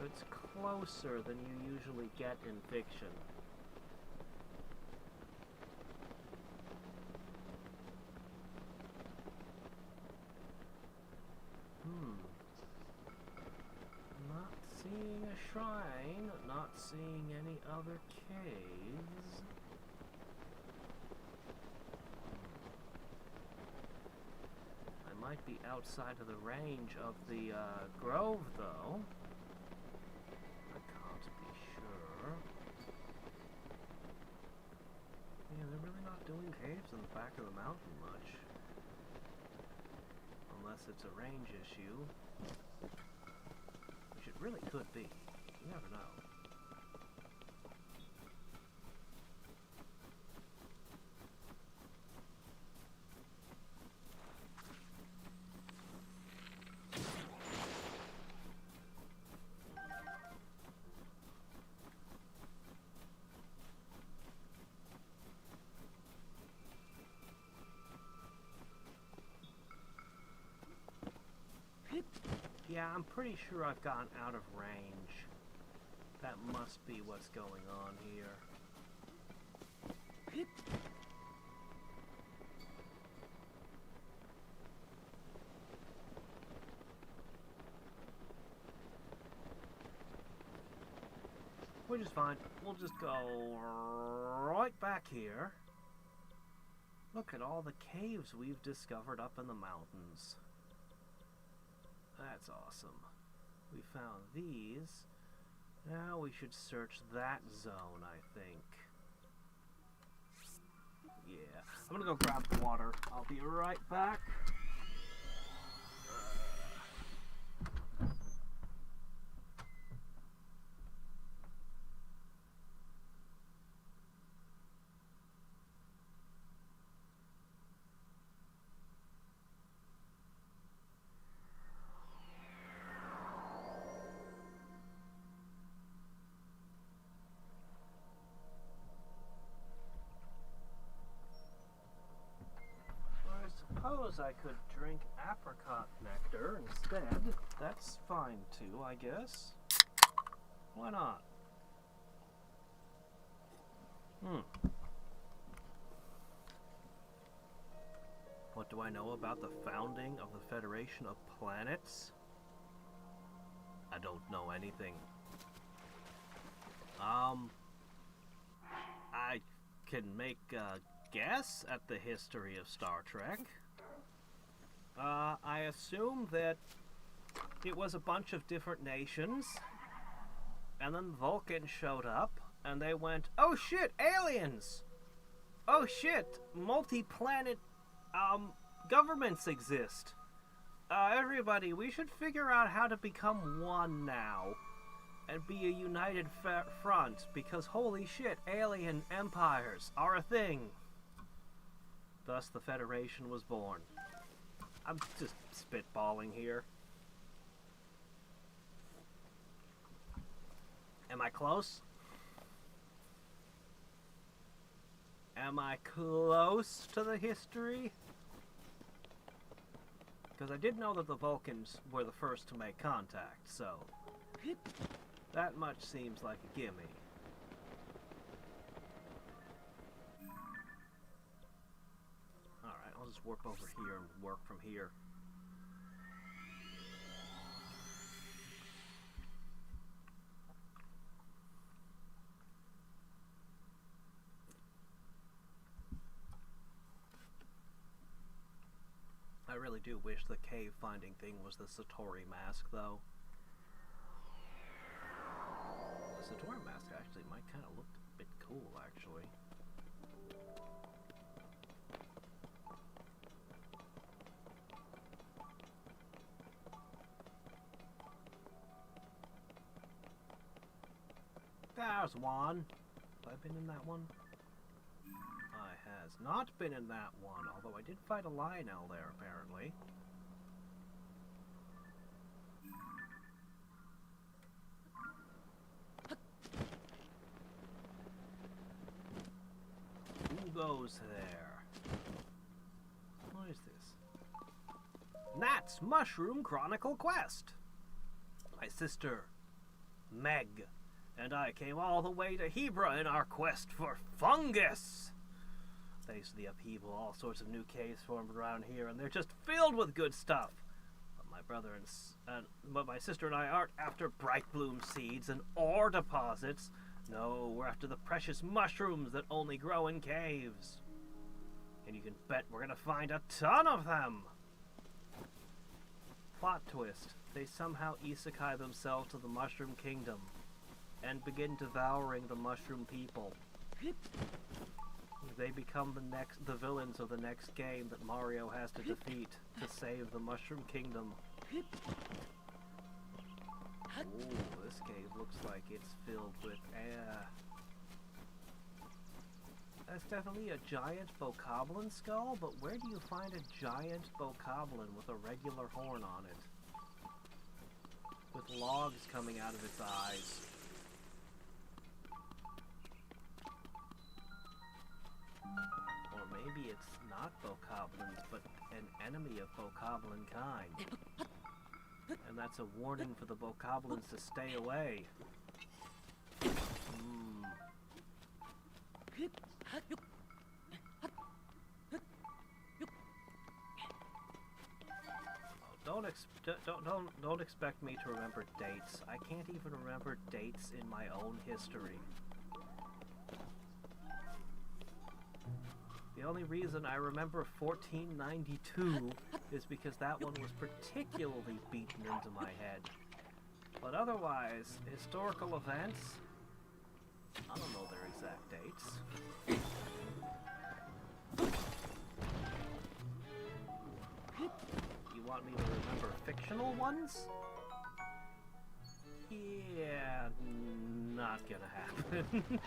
It's closer than you usually get in fiction. Not seeing a shrine, not seeing any other caves. I might be outside of the range of the grove, though. Yeah, they're really not doing caves in the back of the mountain much. Unless it's a range issue. Which it really could be. You never know. Yeah, I'm pretty sure I've gotten out of range. That must be what's going on here. Which is fine. We'll just go right back here. Look at all the caves we've discovered up in the mountains. That's awesome. We found these. Now we should search that zone, I think. Yeah. I'm gonna go grab water. I'll be right back. Suppose I could drink apricot nectar instead. That's fine too, I guess. Why not? What do I know about the founding of the Federation of Planets? I don't know anything. I can make a guess at the history of Star Trek. I assume that it was a bunch of different nations, and then Vulcan showed up, and they went, oh shit, aliens! Oh shit, multi-planet, governments exist. Everybody, we should figure out how to become one now, and be a united front, because holy shit, alien empires are a thing. Thus the Federation was born. I'm just spitballing here. Am I close? Am I close to the history? Because I did know that the Vulcans were the first to make contact, so that much seems like a gimme. just warp over here and work from here. I really do wish the cave finding thing was the Satori mask, though. The Satori mask actually might kind of look a bit cool, actually. There's one. Have I been in that one? I has not been in that one, although I did fight a Lionel there, apparently. Who goes there? What is this? Nat's Mushroom Chronicle Quest! My sister, Meg, and I came all the way to Hebra in our quest for fungus! Thanks to the upheaval, all sorts of new caves formed around here, and they're just filled with good stuff. But my brother but my sister and I aren't after bright bloom seeds and ore deposits. No, we're after the precious mushrooms that only grow in caves. And you can bet we're gonna find a ton of them! Plot twist. They somehow isekai themselves to the Mushroom Kingdom and begin devouring the mushroom people. They become the villains of the next game that Mario has to defeat to save the Mushroom Kingdom. Ooh, this cave looks like it's filled with air. That's definitely a giant bokoblin skull, but where do you find a giant bokoblin with a regular horn on it? With logs coming out of its eyes. Or maybe it's not bokoblins, but an enemy of bokoblin kind. And that's a warning for the bokoblins to stay away. Don't expect me to remember dates. I can't even remember dates in my own history. The only reason I remember 1492 is because that one was particularly beaten into my head. But otherwise, historical events, I don't know their exact dates. You want me to remember fictional ones? Yeah, not gonna happen.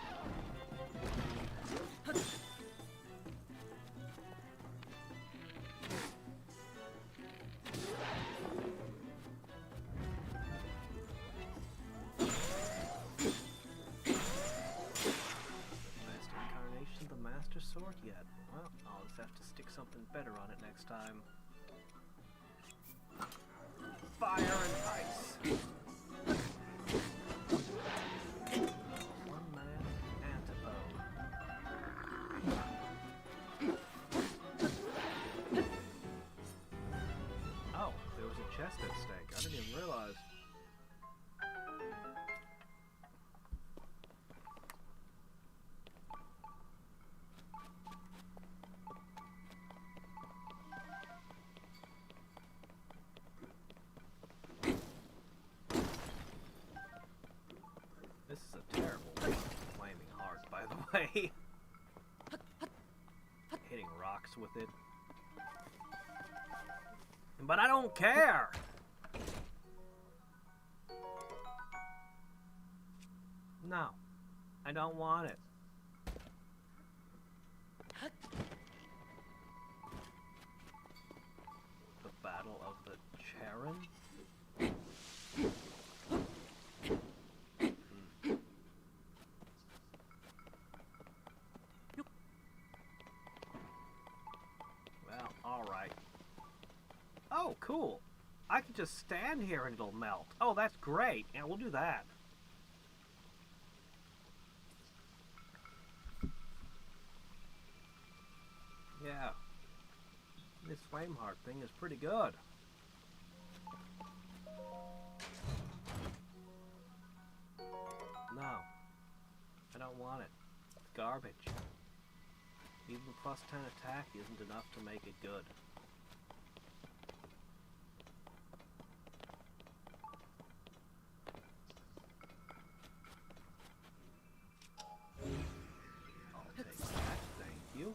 Sword yet? Well, I'll just have to stick something better on it next time. Fire and ice. One man antipode. Oh, there was a chest at stake. I didn't even realize. This is a terrible flaming heart, by the way. Hitting rocks with it. But I don't care! No, I don't want it. The Battle of the Charon? Alright. Oh, cool. I can just stand here and it'll melt. Oh, that's great. Yeah, we'll do that. Yeah. This Flameheart thing is pretty good. No. I don't want it. It's garbage. Even plus 10 attack isn't enough to make it good. I'll take that, thank you.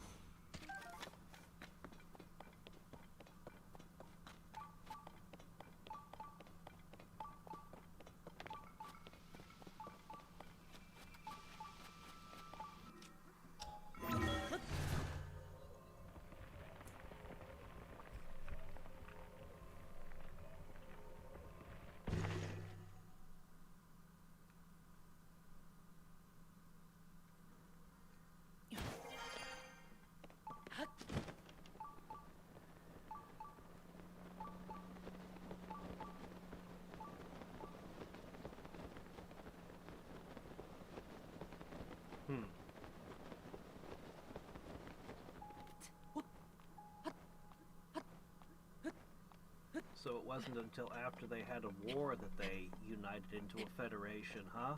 So it wasn't until after they had a war that they united into a federation, huh?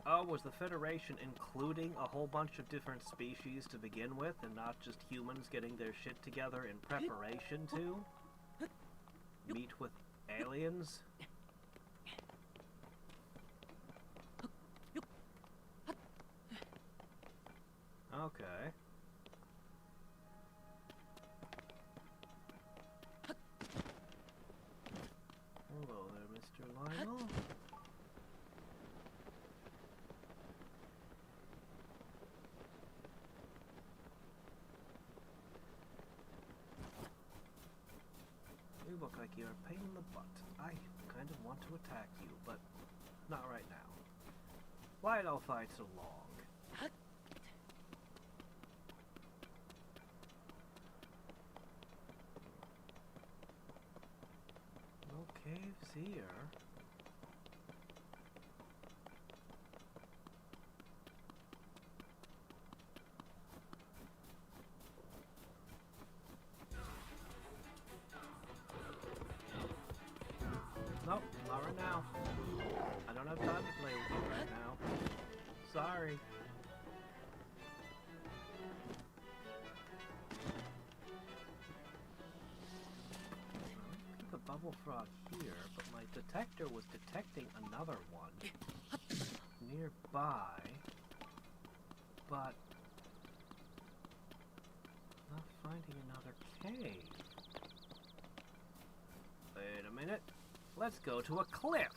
Oh, was the Federation including a whole bunch of different species to begin with, and not just humans getting their shit together in preparation to meet with aliens? Okay. Hello there, Mr. Lionel. You look like you're a pain in the butt. I kind of want to attack you, but not right now. Why'd I fight so long? No caves here. Nope, not right now. I don't have time to play with you right now. Sorry. Keep a bubble frog here, but my detector was detecting another one nearby, but not finding another cave. Wait a minute. Let's go to a cliff.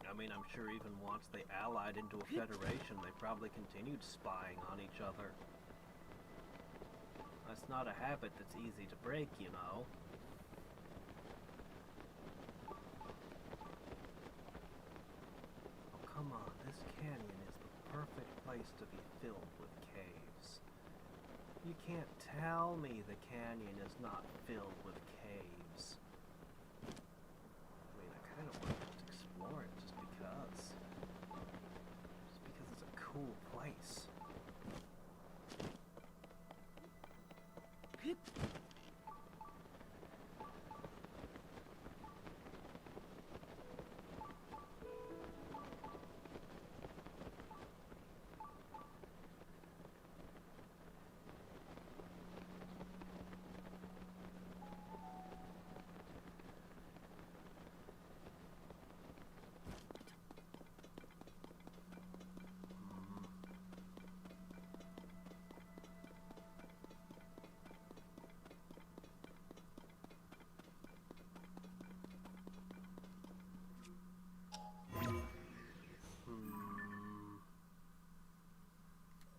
I mean, I'm sure even once they allied into a federation, they probably continued spying on each other. That's not a habit that's easy to break, you know. Oh, come on, this canyon is the perfect place to be filled with caves. You can't tell me the canyon is not filled with caves. I mean, I kind of want to just explore it just because. Just because it's a cool place.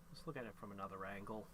Let's look at it from another angle.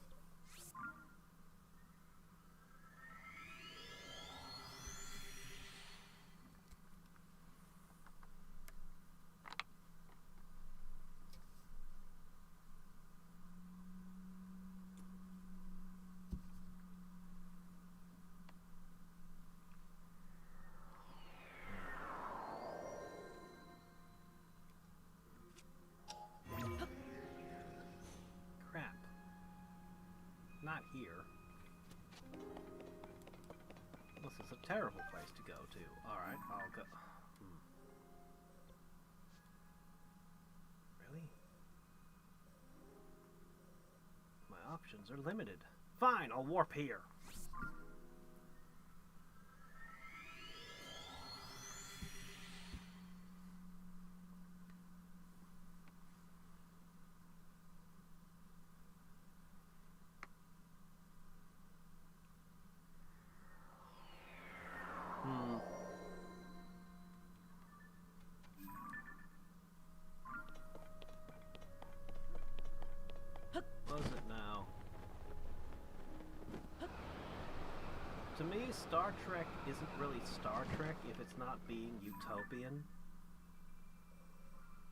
not here. This is a terrible place to go to. Alright, I'll go. Really? My options are limited. Fine, I'll warp here. Was it now? To me, Star Trek isn't really Star Trek if it's not being utopian.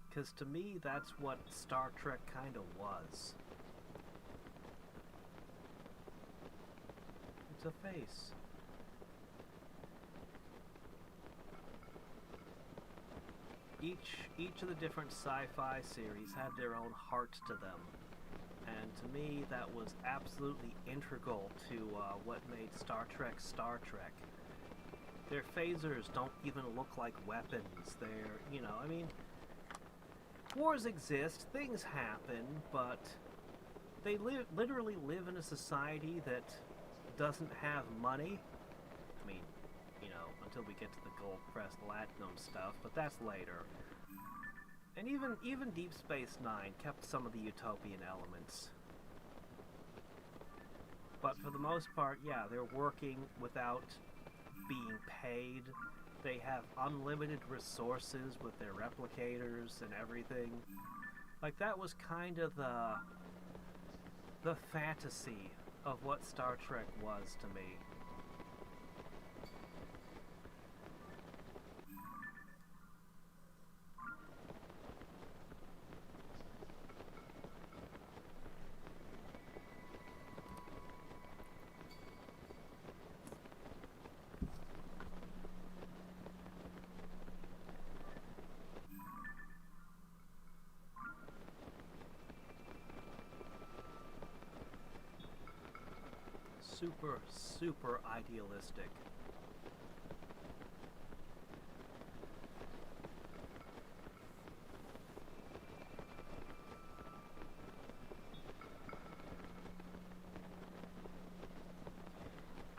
Because to me, that's what Star Trek kind of was. It's a face. Each of the different sci-fi series had their own heart to them. And to me, that was absolutely integral to what made Star Trek Star Trek. Their phasers don't even look like weapons. They're, you know, I mean, wars exist, things happen, but they literally live in a society that doesn't have money. I mean, you know, until we get to the gold-pressed latinum stuff, but that's later. And even Deep Space Nine kept some of the utopian elements. But for the most part, yeah, they're working without being paid. They have unlimited resources with their replicators and everything. Like, that was kind of the fantasy of what Star Trek was to me. Super idealistic.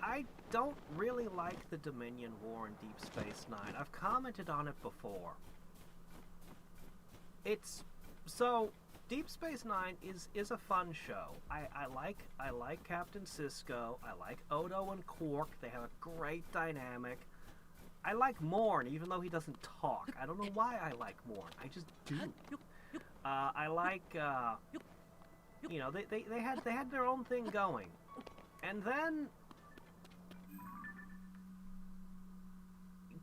I don't really like the Dominion War in Deep Space Nine. I've commented on it before. It's so Deep Space Nine is a fun show. I like Captain Sisko. I like Odo and Quark. They have a great dynamic. I like Morn, even though he doesn't talk. I don't know why I like Morn. I just do. I like you know, they had their own thing going, and then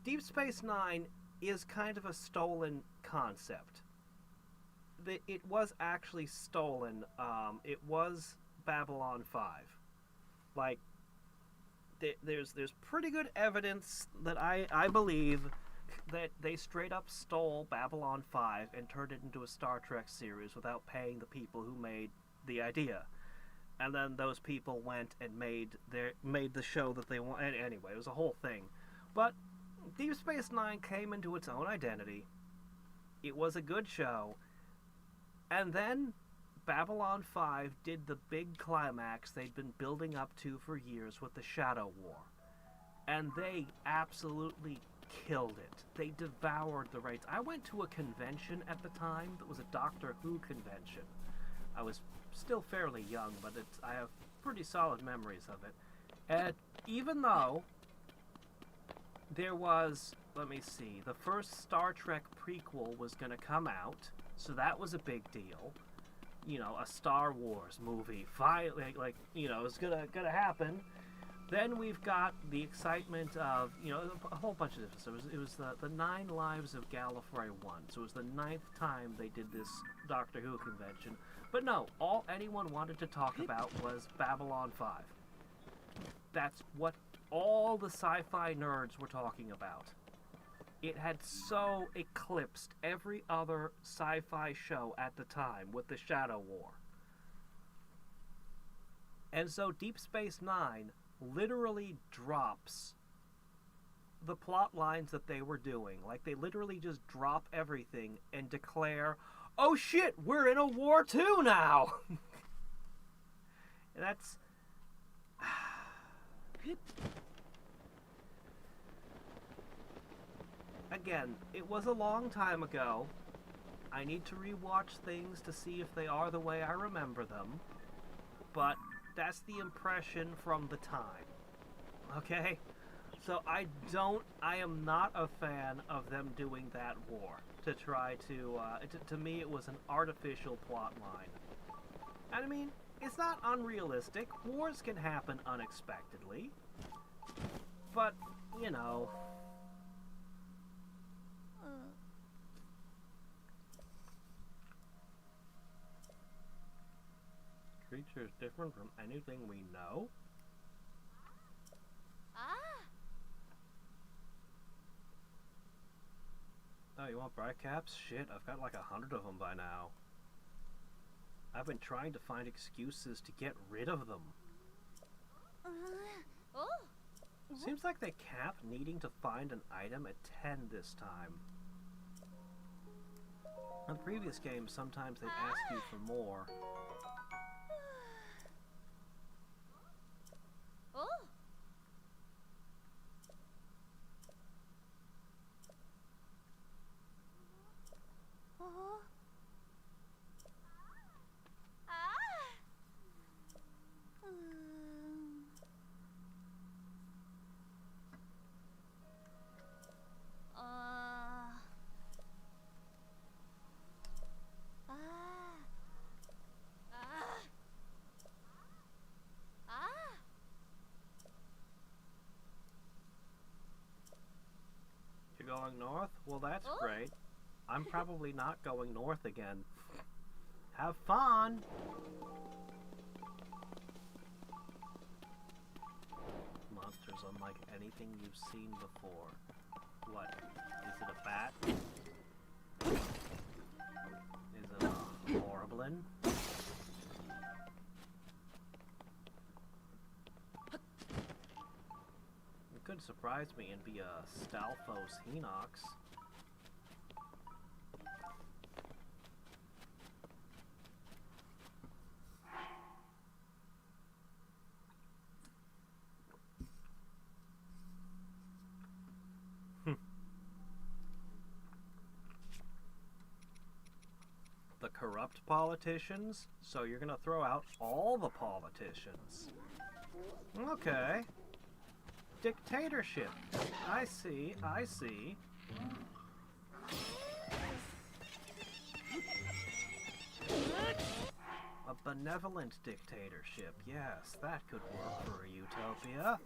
Deep Space Nine is kind of a stolen concept. It was actually stolen. It was Babylon 5. Like, there's pretty good evidence that I believe that they straight up stole Babylon 5 and turned it into a Star Trek series without paying the people who made the idea. And then those people went and made the show that they want. Anyway, it was a whole thing. But Deep Space Nine came into its own identity. It was a good show. And then Babylon 5 did the big climax they'd been building up to for years with the Shadow War. And they absolutely killed it. They devoured the rights. I went to a convention at the time that was a Doctor Who convention. I was still fairly young, but I have pretty solid memories of it. And even though there was, let me see, the first Star Trek prequel was going to come out, so that was a big deal. You know, a Star Wars movie, like you know, it's gonna happen. Then we've got the excitement of, you know, a whole bunch of different stuff. It was the 9 Lives of Gallifrey 1, so it was the 9th time they did this Doctor Who convention. But no, all anyone wanted to talk about was Babylon 5. That's what all the sci-fi nerds were talking about. It had so eclipsed every other sci-fi show at the time with the Shadow War. And so Deep Space Nine literally drops the plot lines that they were doing. Like, they literally just drop everything and declare, oh shit, we're in a war too now! And that's... Again, it was a long time ago. I need to rewatch things to see if they are the way I remember them. But that's the impression from the time. Okay? So I am not a fan of them doing that war. To try to me it was an artificial plot line. And I mean, it's not unrealistic. Wars can happen unexpectedly. But, you know... Creature is different from anything we know? Oh, you want bright caps? Shit, I've got like 100 of them by now. I've been trying to find excuses to get rid of them. Seems like they cap needing to find an item at 10 this time. In previous games, sometimes they'd ask you for more. You're going north? Well, that's great. I'm probably not going north again. Have fun! Monsters unlike anything you've seen before. What? Is it a bat? Is it a horriblin? It could surprise me and be a Stalfos Henox. The corrupt politicians? So you're gonna throw out all the politicians. Okay. Dictatorship. I see, I see. A benevolent dictatorship. Yes, that could work for a utopia.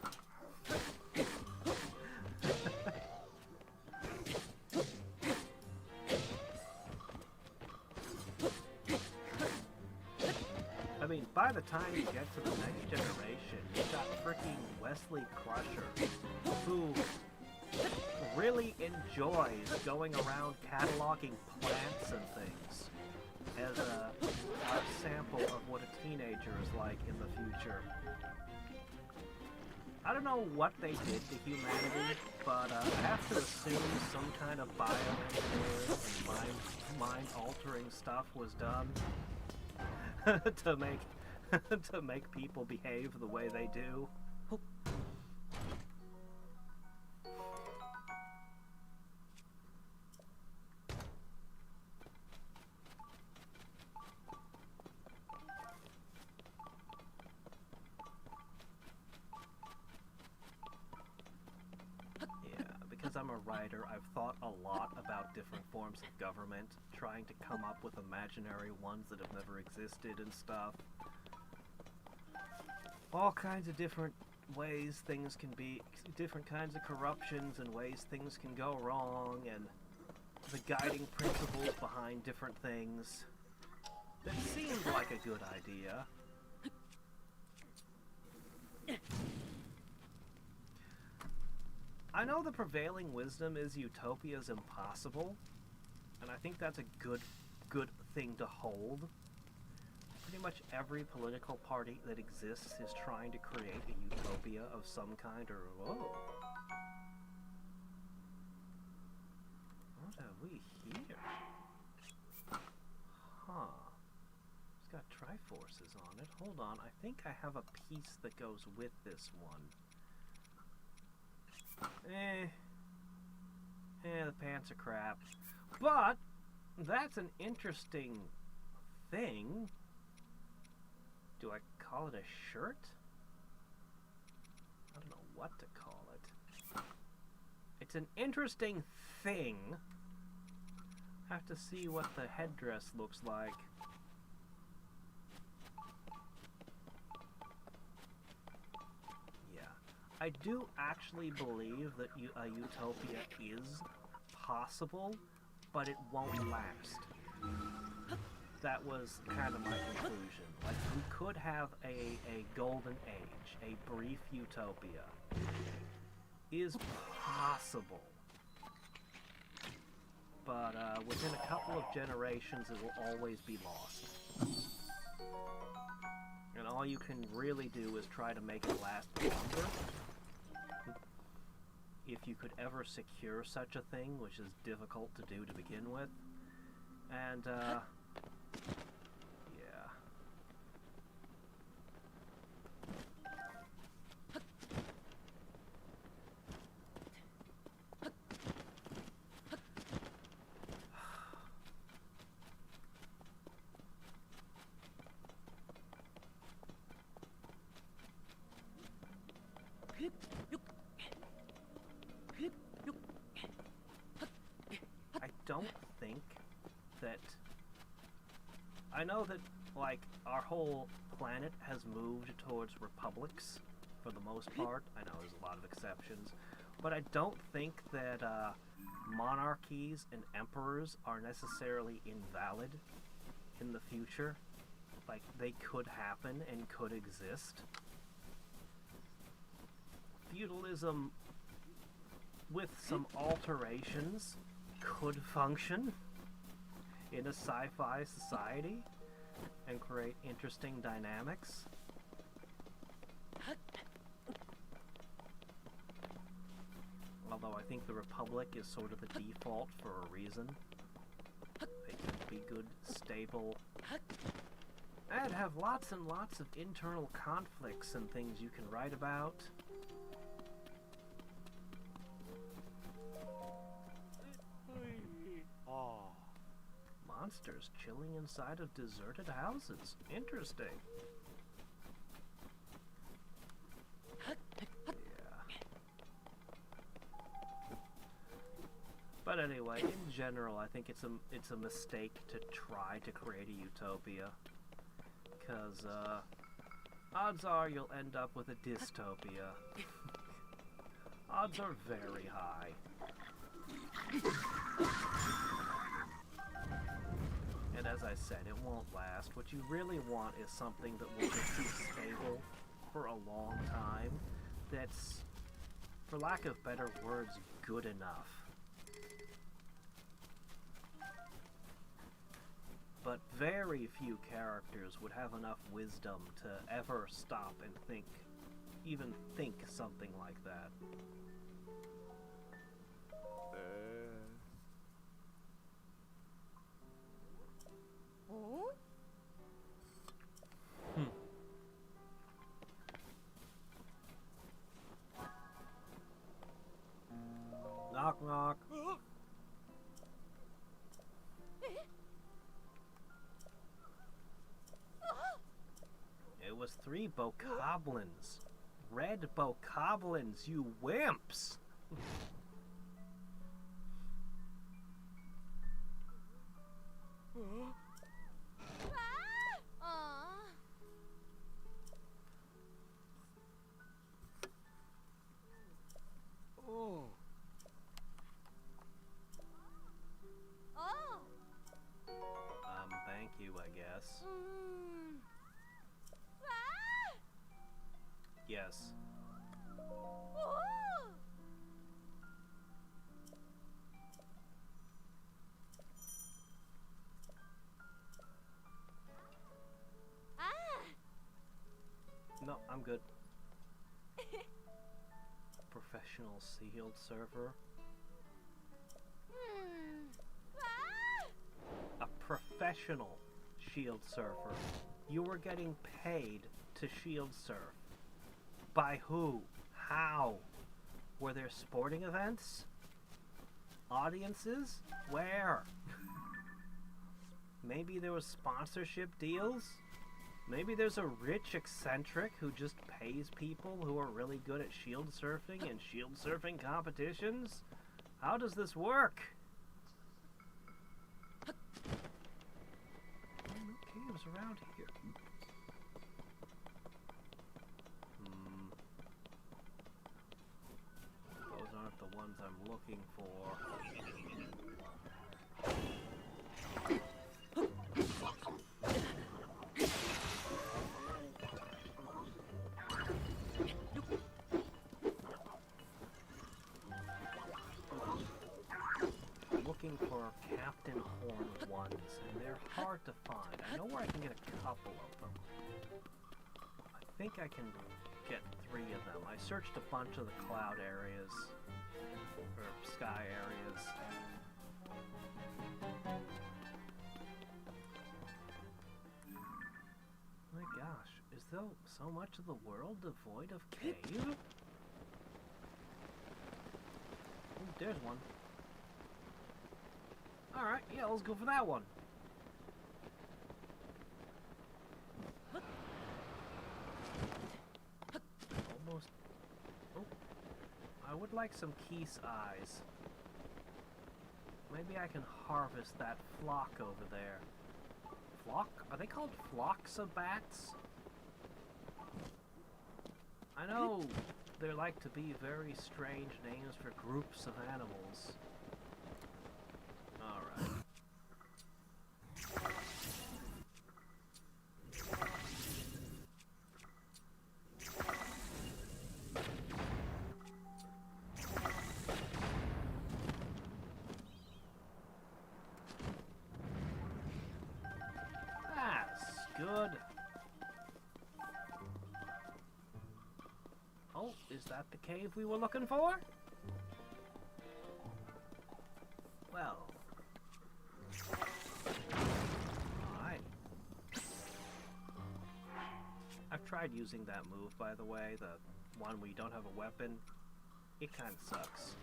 I mean, by the time you get to the next generation, you've got freaking Wesley Crusher, who really enjoys going around cataloging plants and things as a sample of what a teenager is like in the future. I don't know what they did to humanity, but I have to assume some kind of bioengineering and mind-altering stuff was done to make people behave the way they do. Because I'm a writer, I've thought a lot about different forms of government, trying to come up with imaginary ones that have never existed and stuff. All kinds of different ways things can be, different kinds of corruptions and ways things can go wrong, and the guiding principles behind different things. That seemed like a good idea. I know the prevailing wisdom is utopia's impossible, and I think that's a good thing to hold. pretty much every political party that exists is trying to create a utopia of some kind or... Whoa. What have we here? Huh. It's got Triforces on it. Hold on, I think I have a piece that goes with this one. The pants are crap. But, that's an interesting thing. Do I call it a shirt? I don't know what to call it. It's an interesting thing. I have to see what the headdress looks like. Yeah. I do actually believe that a utopia is possible, but it won't last. That was kind of my conclusion. Like, we could have a golden age, a brief utopia. Is possible. But within a couple of generations, it will always be lost. And all you can really do is try to make it last longer. If you could ever secure such a thing, which is difficult to do to begin with. And, yeah. I don't think that... I know that, like, our whole planet has moved towards republics, for the most part. I know there's a lot of exceptions. But I don't think that monarchies and emperors are necessarily invalid in the future. Like, they could happen and could exist. Feudalism, with some alterations, could function in a sci-fi society and create interesting dynamics. Although I think the Republic is sort of the default for a reason. They tend to be good, stable, and have lots and lots of internal conflicts and things you can write about. Monsters chilling inside of deserted houses. Interesting. Yeah. But anyway, in general, I think it's a mistake to try to create a utopia, because odds are you'll end up with a dystopia. Odds are very high. And as I said, it won't last. What you really want is something that will just be stable for a long time, that's, for lack of better words, good enough. But very few characters would have enough wisdom to ever stop and think, even think something like that. Knock, knock. It was 3 bokoblins. Red bokoblins, you wimps! Thank you, I guess. Yes. No, I'm good. Professional sealed server. A professional shield surfer. You were getting paid to shield surf. By who? How? Were there sporting events? Audiences? Where? Maybe there was sponsorship deals? Maybe there's a rich eccentric who just pays people who are really good at shield surfing and shield surfing competitions? How does this work? There are no caves around here. Those aren't the ones I'm looking for. Looking for Captain Horn ones, and they're hard to find. I know where I can get a couple of them. I think I can get 3 of them. I searched a bunch of the cloud areas, or sky areas. My gosh, is there so much of the world devoid of cave? Ooh, there's one. Alright, yeah, let's go for that one. Almost. Oh. I would like some Keese eyes. Maybe I can harvest that flock over there. Flock? Are they called flocks of bats? I know there like to be very strange names for groups of animals. Alright. That's good. Oh, is that the cave we were looking for? Well. Alright. I've tried using that move, by the way, the one where you don't have a weapon. It kind of sucks.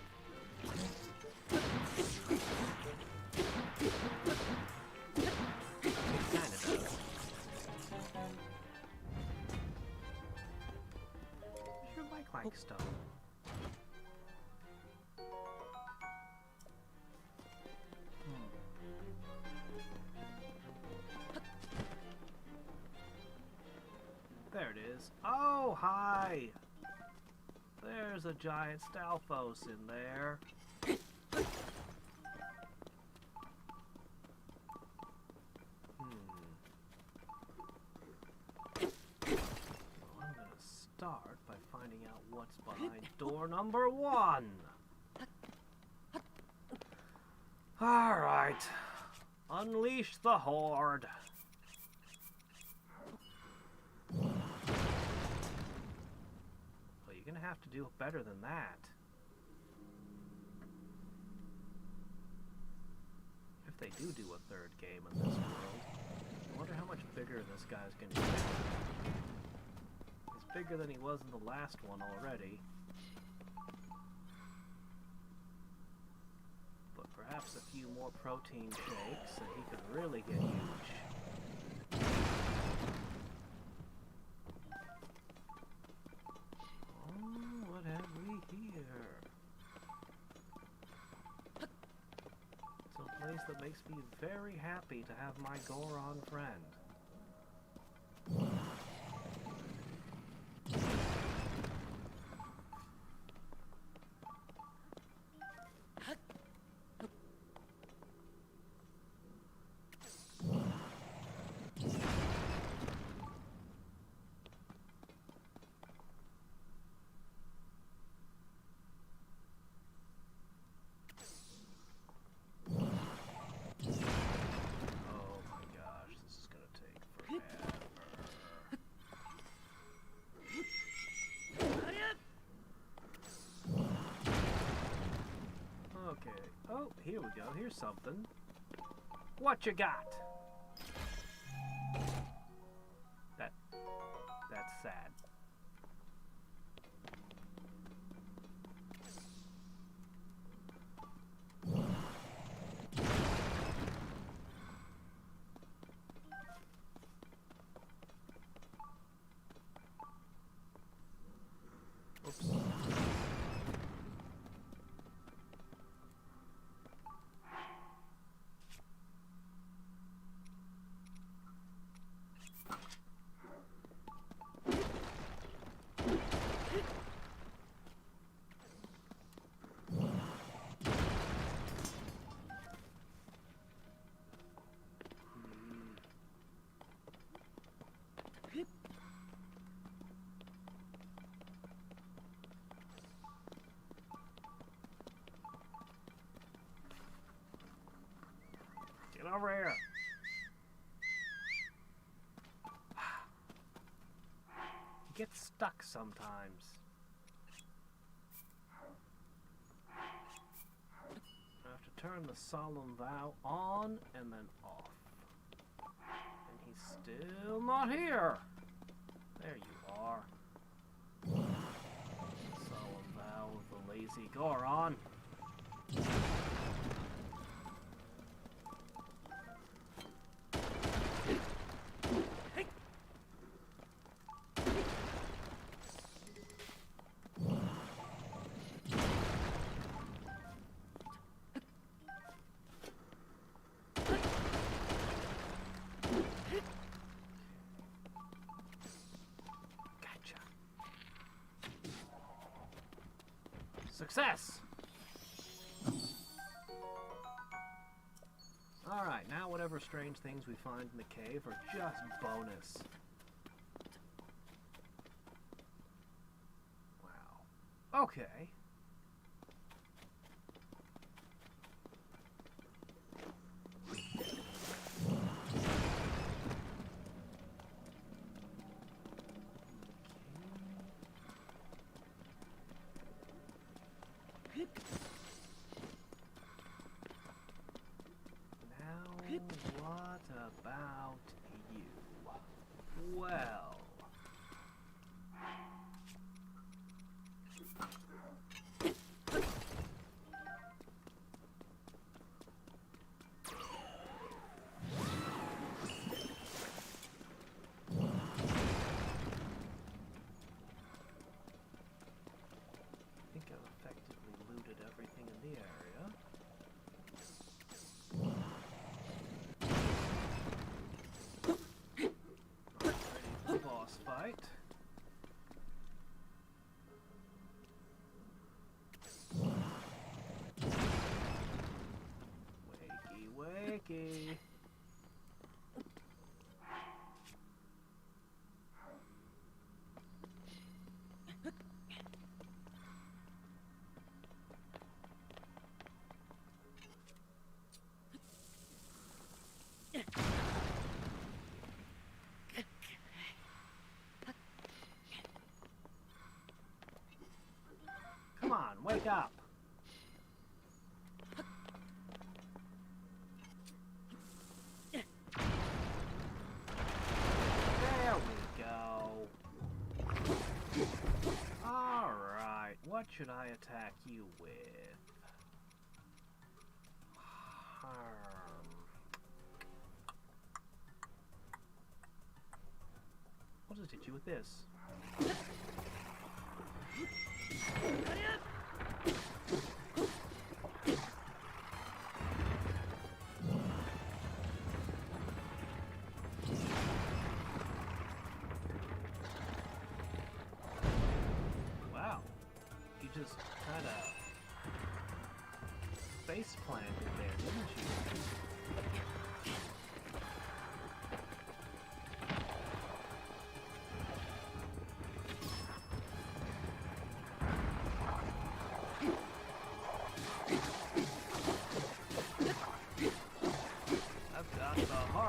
It kind of does. Sure like stone. There it is. Oh, hi! There's a giant Stalfos in there. Well, I'm gonna start by finding out what's behind door number 1. Alright. Unleash the horde. You're gonna have to do better than that. If they do a 3rd game in this world, I wonder how much bigger this guy's gonna get. He's bigger than he was in the last one already. But perhaps a few more protein shakes and he could really get huge. What have we here? It's a place that makes me very happy to have my Goron friend. Oh, here's something. What you got? That's sad. Oops. Get over here. You get stuck sometimes. I have to turn the solemn vow on and then off. And he's still not here. There you are. Solemn vow of the lazy Goron. Success! Alright, now whatever strange things we find in the cave are just bonus. Wow. Okay. Now, what about you? Well... I think I've effectively looted everything in the area. Ready for the boss fight. Wakey, wakey. Come on, wake up. There we go. Alright, what should I attack you with? I'll just hit you with this. Wow, you just kind of face planted there, didn't you?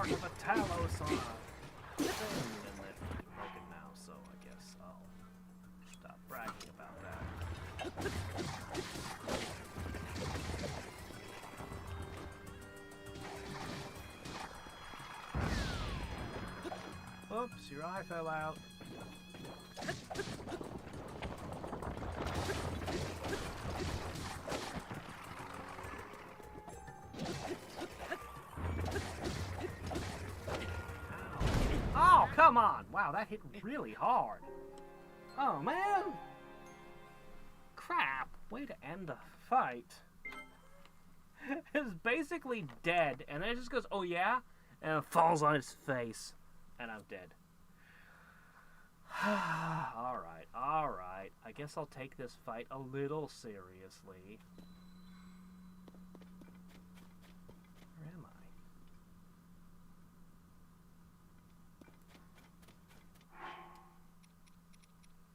Of a Talos on a thing, and they're broken now, so I guess I'll stop bragging about that. your eye fell out. Oh, come on! Wow, that hit really hard. Oh, man! Crap! Way to end the fight. It's basically dead, and then it just goes, oh yeah? And it falls on his face. And I'm dead. Alright, alright. I guess I'll take this fight a little seriously. Where am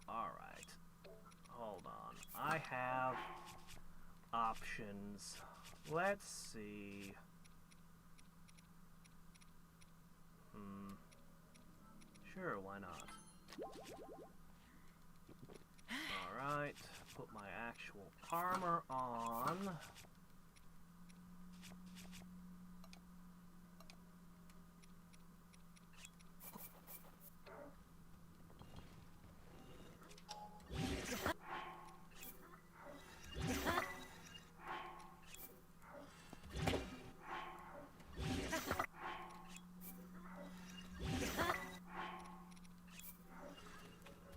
I? Alright. Hold on. I have options. Let's see. Sure, why not? Alright, put my actual armor on.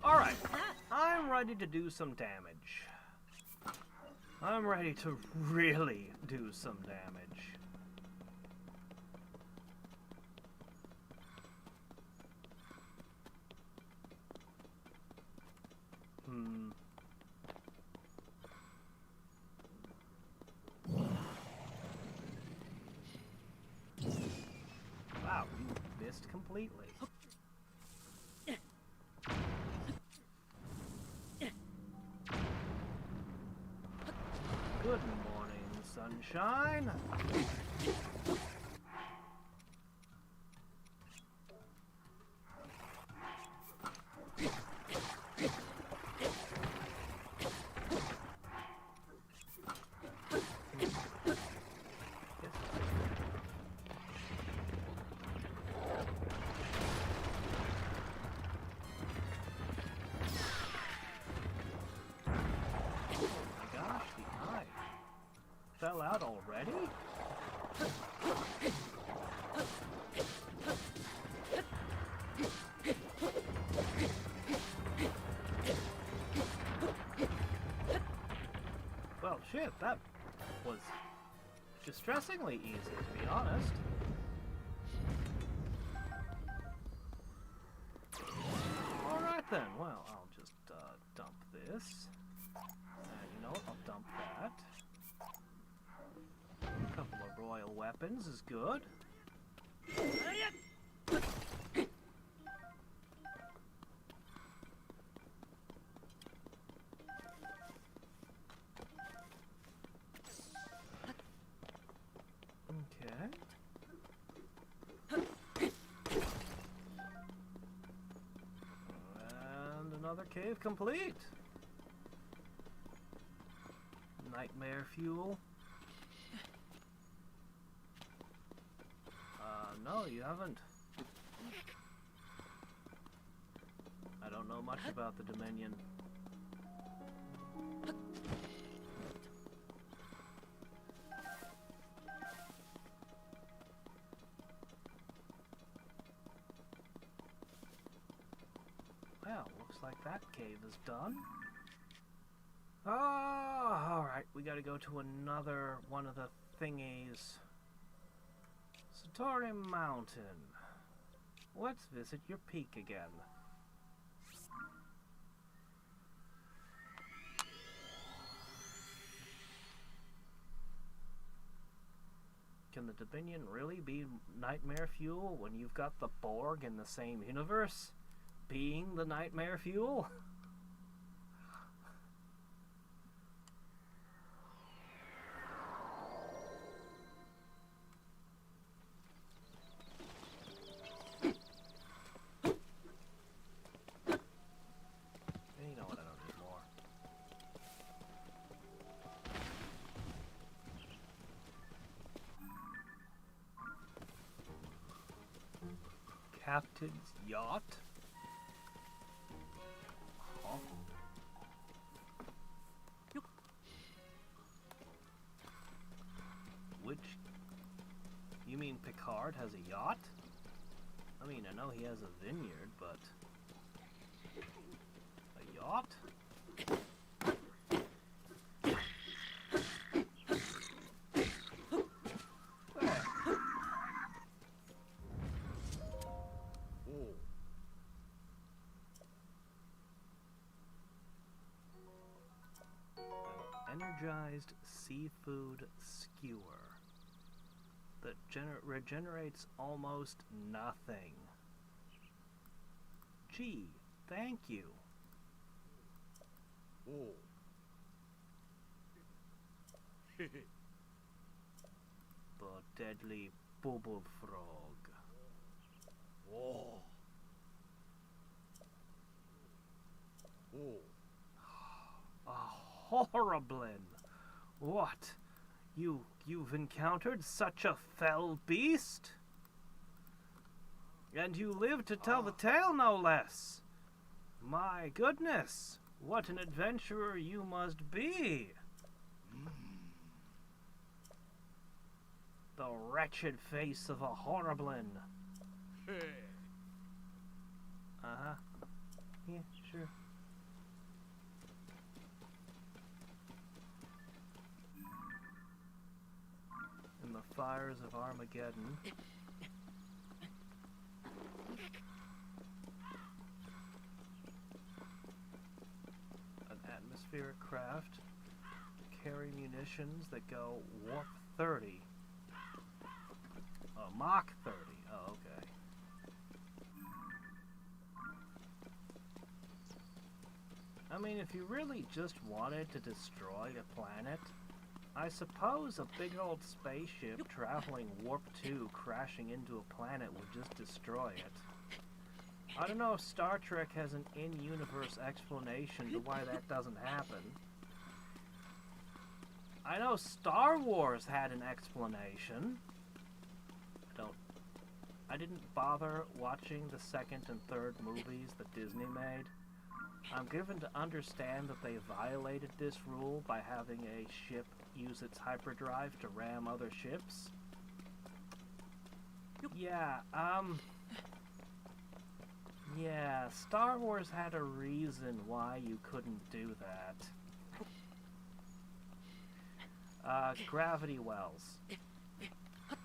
Alright, I'm ready to do some damage. I'm ready to really do some damage. Wow, you missed completely. Good morning, sunshine. Fell out already? Well, shit, that was distressingly easy, to be honest. Alright then, well, I'll just dump this. You know what, I'll dump that. A couple of royal weapons is good. Okay. And another cave complete. Nightmare fuel. No, you haven't. I don't know much about the Dominion. Well, looks like that cave is done. Oh, alright, we gotta go to another one of the thingies. Satori Mountain. Let's visit your peak again. Can the Dominion really be nightmare fuel when you've got the Borg in the same universe being the nightmare fuel? Captain's yacht? has a yacht? I mean, I know he has a vineyard, but... a yacht? Where? Ooh. An energized seafood skewer that regenerates almost nothing. Gee, thank you. Oh. The deadly bubble frog. Oh. Oh. A horriblin! What? You've encountered such a fell beast? And you live to tell the tale, no less. My goodness, what an adventurer you must be! The wretched face of a horriblin. Uh-huh. Yeah, sure. In the fires of Armageddon, an atmospheric craft to carry munitions that go warp 30. Oh, Mach 30. Oh, okay. I mean, if you really just wanted to destroy a planet, I suppose a big old spaceship traveling warp 2 crashing into a planet would just destroy it. I don't know if Star Trek has an in-universe explanation to why that doesn't happen. I know Star Wars had an explanation. I didn't bother watching the second and third movies that Disney made. I'm given to understand that they violated this rule by having a ship use its hyperdrive to ram other ships. Yeah, yeah, Star Wars had a reason why you couldn't do that. Gravity wells.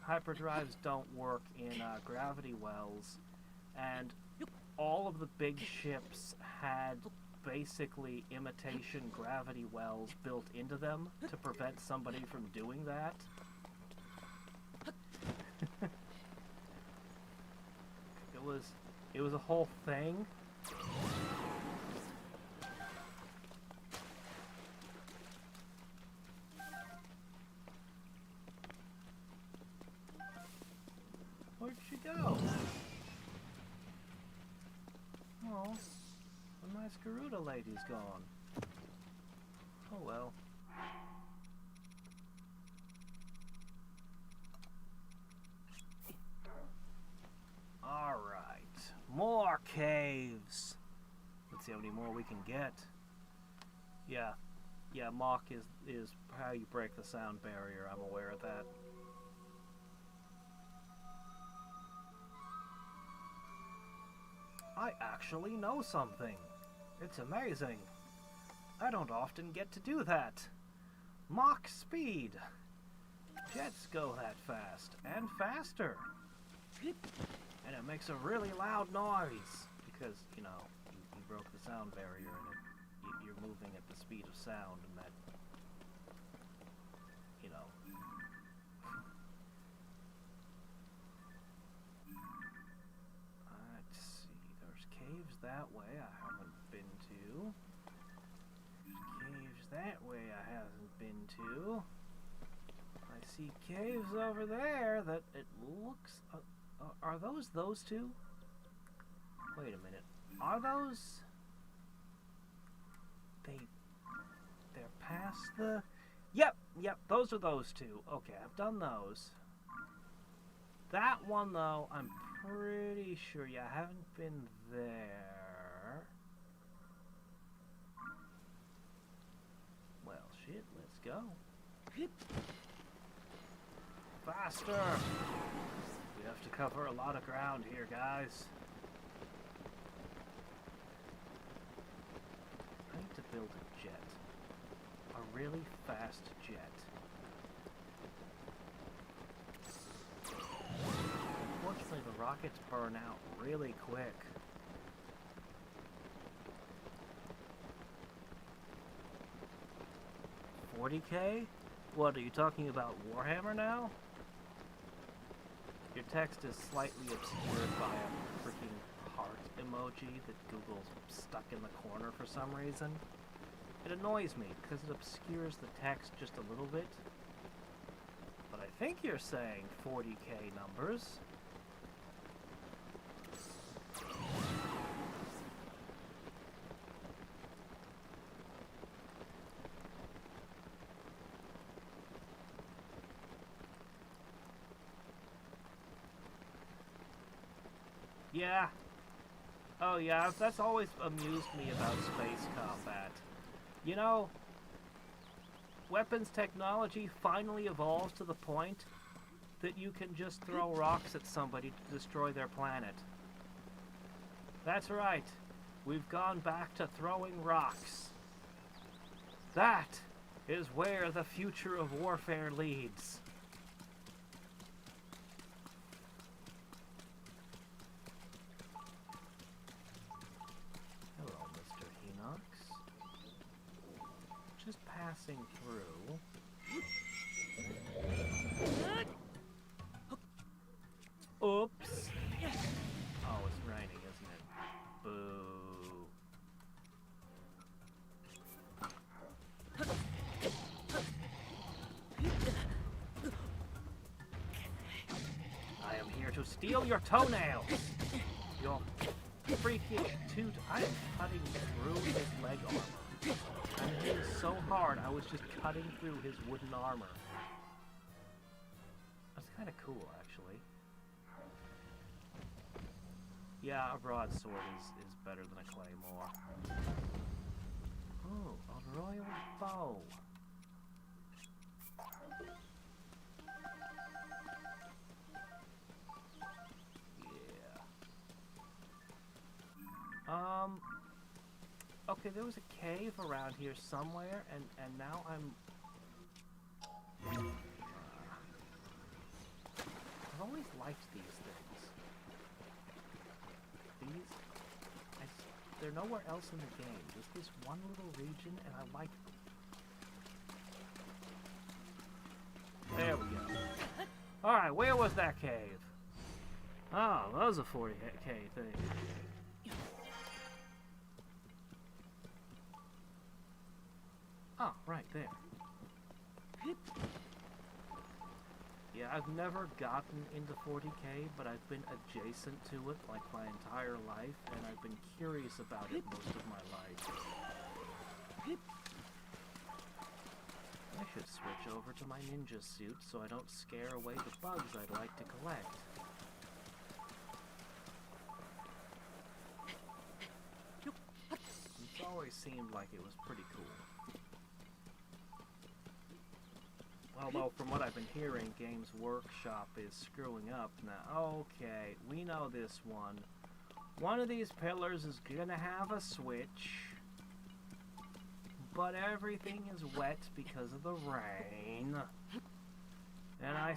Hyperdrives don't work in gravity wells, and all of the big ships had basically imitation gravity wells built into them to prevent somebody from doing that. It was a whole thing. Where'd she go? Oh, the nice Garuda lady's gone. Oh well. Alright, more caves. Let's see how many more we can get. Yeah, Mach is how you break the sound barrier, I'm aware of that. I actually know something. It's amazing. I don't often get to do that. Mach speed. Jets go that fast, and faster. And it makes a really loud noise, because, you know, you broke the sound barrier, and you're moving at the speed of sound, and that, you know. Let's see, there's caves that way I haven't been to. There's caves that way I haven't been to. I see caves over there that it looks... are those two? Wait a minute. Are those... They're past the... Yep, those are those two. Okay, I've done those. That one, though, I'm pretty sure, yeah, I haven't been there. Well, shit, let's go. Faster! We have to cover a lot of ground here, guys. I need to build a jet. A really fast jet. Unfortunately, the rockets burn out really quick. $40K? What, are you talking about Warhammer now? Your text is slightly obscured by a freaking heart emoji that Google stuck in the corner for some reason. It annoys me because it obscures the text just a little bit. But I think you're saying 40K numbers. Yeah. Oh yeah, that's always amused me about space combat. You know, weapons technology finally evolves to the point that you can just throw rocks at somebody to destroy their planet. That's right. We've gone back to throwing rocks. That is where the future of warfare leads. Just passing through. Oops. Oh, it's raining, isn't it? Boo. I am here to steal your toenails. Your freaking toot. I am cutting through his leg armor. And it was so hard, I was just cutting through his wooden armor. That's kind of cool, actually. Yeah, a broadsword is better than a claymore. Oh, a royal bow. Yeah. Okay, there was a cave around here somewhere, and now I'm... I've always liked these things. They're nowhere else in the game. Just this one little region, and I like them. There we go. Alright, where was that cave? Oh, that was a 40K thing. Oh, right there. Yeah, I've never gotten into 40K, but I've been adjacent to it like my entire life, and I've been curious about it most of my life. I should switch over to my ninja suit so I don't scare away the bugs I'd like to collect. It's always seemed like it was pretty cool. Although, from what I've been hearing, Games Workshop is screwing up now. Okay, we know this one. One of these pillars is gonna have a switch, but everything is wet because of the rain. And I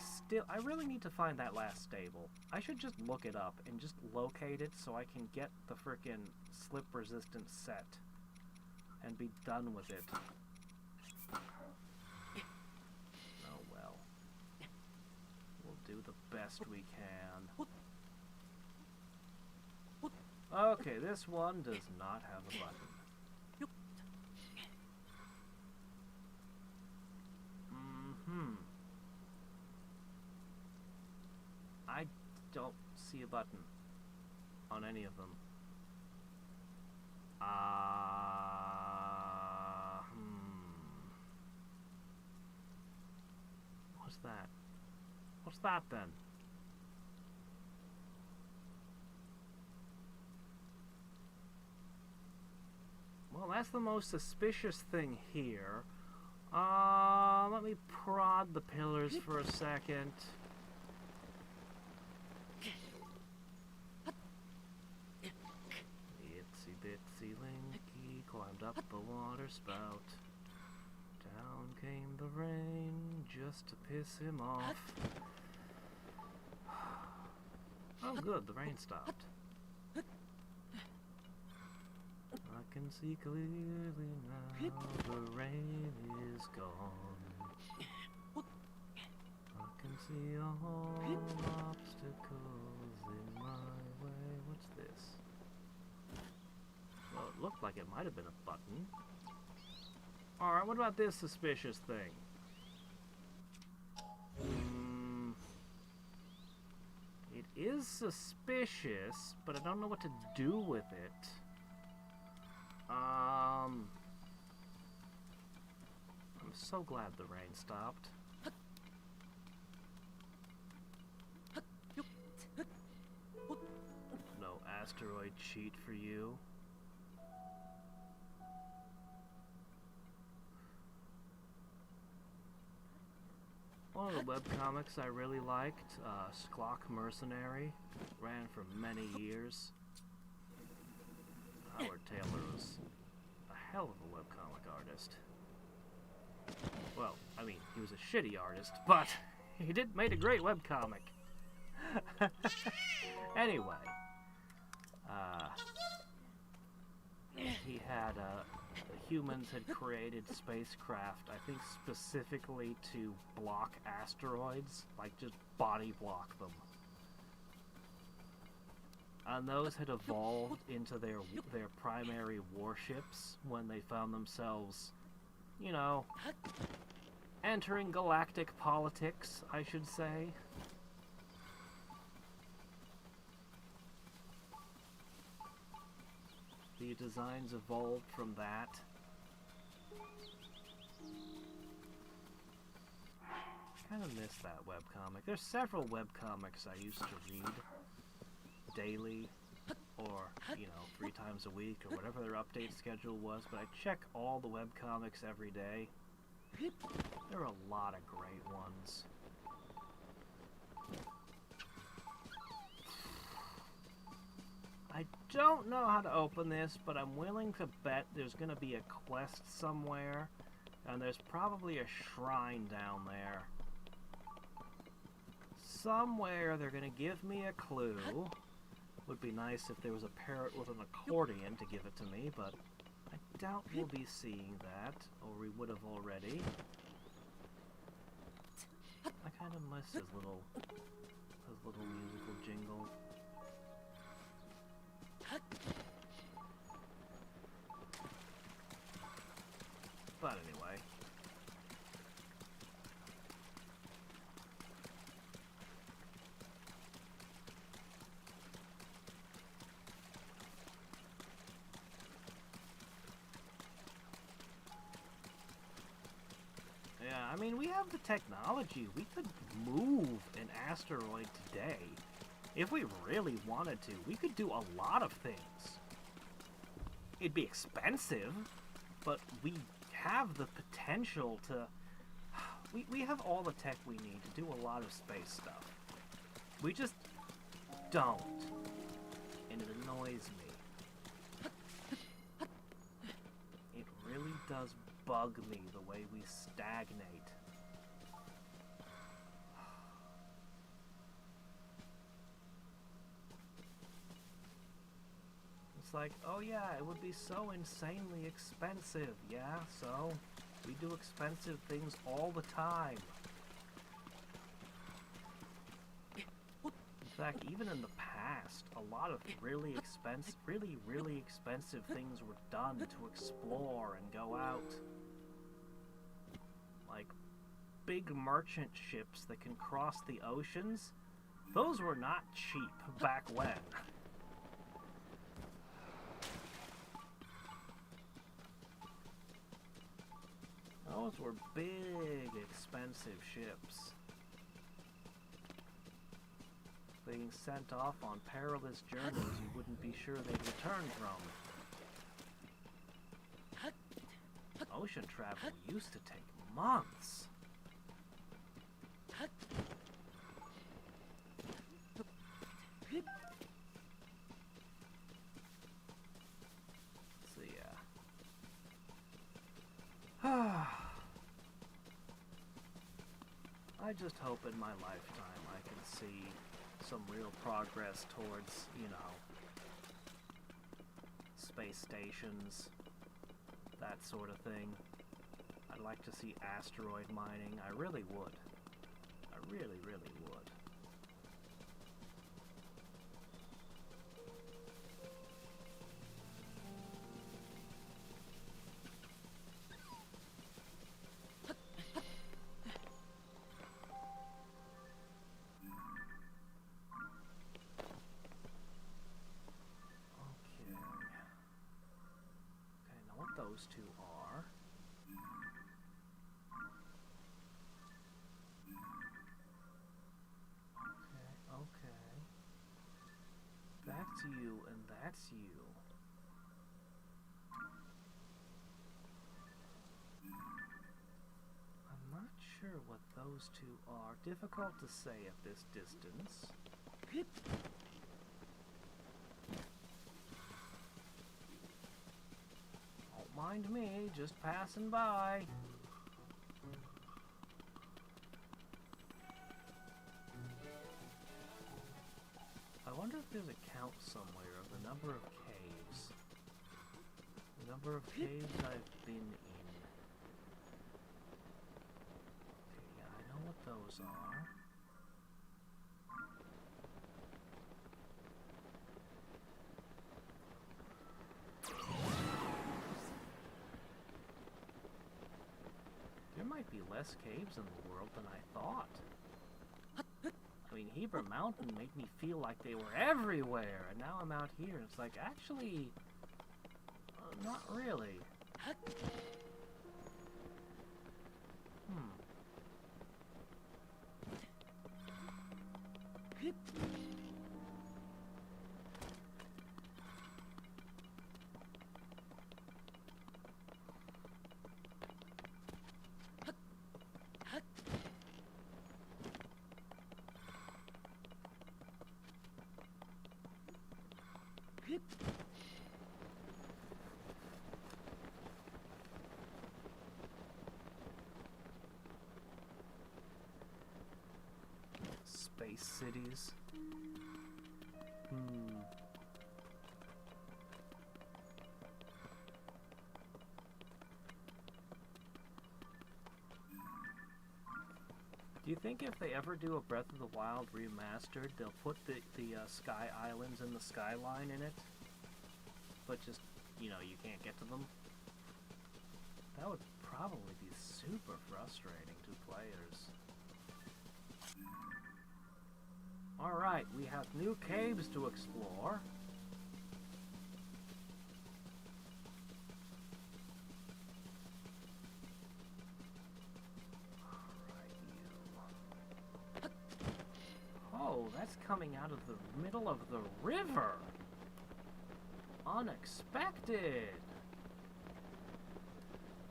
really need to find that last stable. I should just look it up and just locate it so I can get the frickin' slip-resistant set and be done with it. Do the best we can. Okay, this one does not have a button. I don't see a button on any of them. What's that? What's that then? Well, that's the most suspicious thing here. Let me prod the pillars for a second. up a water spout. Down came the rain just to piss him off. Oh good, the rain stopped. I can see clearly now, the rain is gone. I can see all obstacles in my way. What's this? Well, it looked like it might have been a button. Alright, what about this suspicious thing? It is suspicious, but I don't know what to do with it. I'm so glad the rain stopped. No asteroid cheat for you. One of the webcomics I really liked, Sklock Mercenary, ran for many years. Howard Taylor was a hell of a webcomic artist. Well, I mean, he was a shitty artist, but he made a great webcomic. Anyway, he had, humans had created spacecraft, I think specifically to block asteroids, like just body block them. And those had evolved into their primary warships when they found themselves, you know, entering galactic politics, I should say. The designs evolved from that. I kind of miss that webcomic. There's several webcomics I used to read daily, or, you know, 3 times a week, or whatever their update schedule was, but I check all the webcomics every day. There are a lot of great ones. I don't know how to open this, but I'm willing to bet there's going to be a quest somewhere, and there's probably a shrine down there. Somewhere they're going to give me a clue. Would be nice if there was a parrot with an accordion to give it to me, but I doubt we'll be seeing that, or we would have already. I kind of miss his little musical jingle. But anyway. Yeah, I mean, we have the technology. We could move an asteroid today. If we really wanted to, we could do a lot of things. It'd be expensive, but we have the potential to... We have all the tech we need to do a lot of space stuff. We just don't. And it annoys me. It really does bug me the way we stagnate. It's like, oh yeah, it would be so insanely expensive. Yeah, so we do expensive things all the time. In fact, even in the past, a lot of really expensive things were done to explore and go out. Like big merchant ships that can cross the oceans. Those were not cheap back when. Those were big, expensive ships. Being sent off on perilous journeys you wouldn't be sure they'd return from. Ocean travel used to take months. I just hope in my lifetime I can see some real progress towards, you know, space stations, that sort of thing. I'd like to see asteroid mining. I really would. I really, really would. Those two are. Okay. That's you and that's you. I'm not sure what those two are. Difficult to say at this distance. Mind me, just passing by. I wonder if there's a count somewhere of the number of caves. The number of caves I've been in. Okay, yeah, I know what those are. There might be less caves in the world than I thought. I mean, Heber Mountain made me feel like they were everywhere, and now I'm out here, and it's like, actually, not really. Space cities. Do you think if they ever do a Breath of the Wild remastered, they'll put the Sky Islands and the skyline in it? But just, you know, you can't get to them? That would probably be super frustrating to players. Alright, we have new caves to explore. Oh, that's coming out of the middle of the river. Unexpected.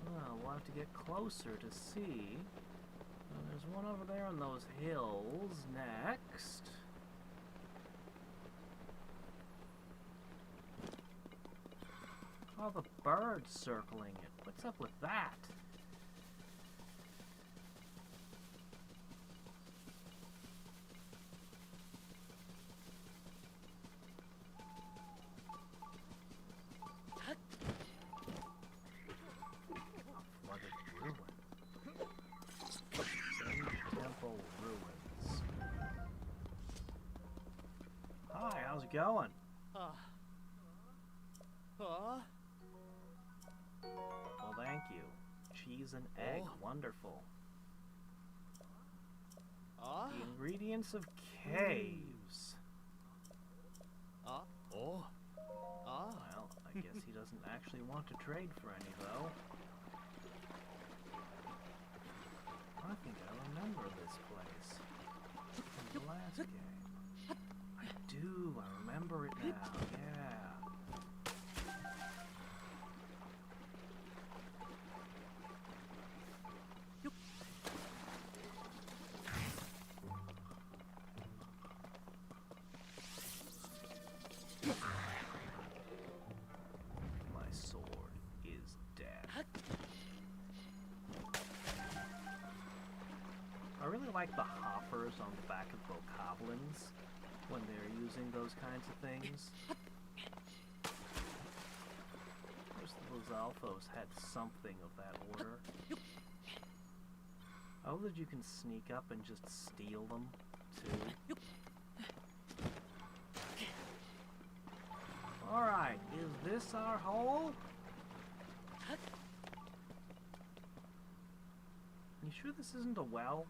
Well, we'll have to get closer to see. There's one over there on those hills next. Oh, the bird's circling it. What's up with that? How's it going? Well, thank you. Cheese and egg, wonderful. The ingredients of caves. Well, I guess he doesn't actually want to trade for any, though. I think I remember this place from the last game. I remember it now, yeah. My sword is dead. I really like the hoppers on the back of bokoblins when they're using those kinds of things. Those alphos had something of that order. I hope that you can sneak up and just steal them, too. Alright, is this our hole? You sure this isn't a well?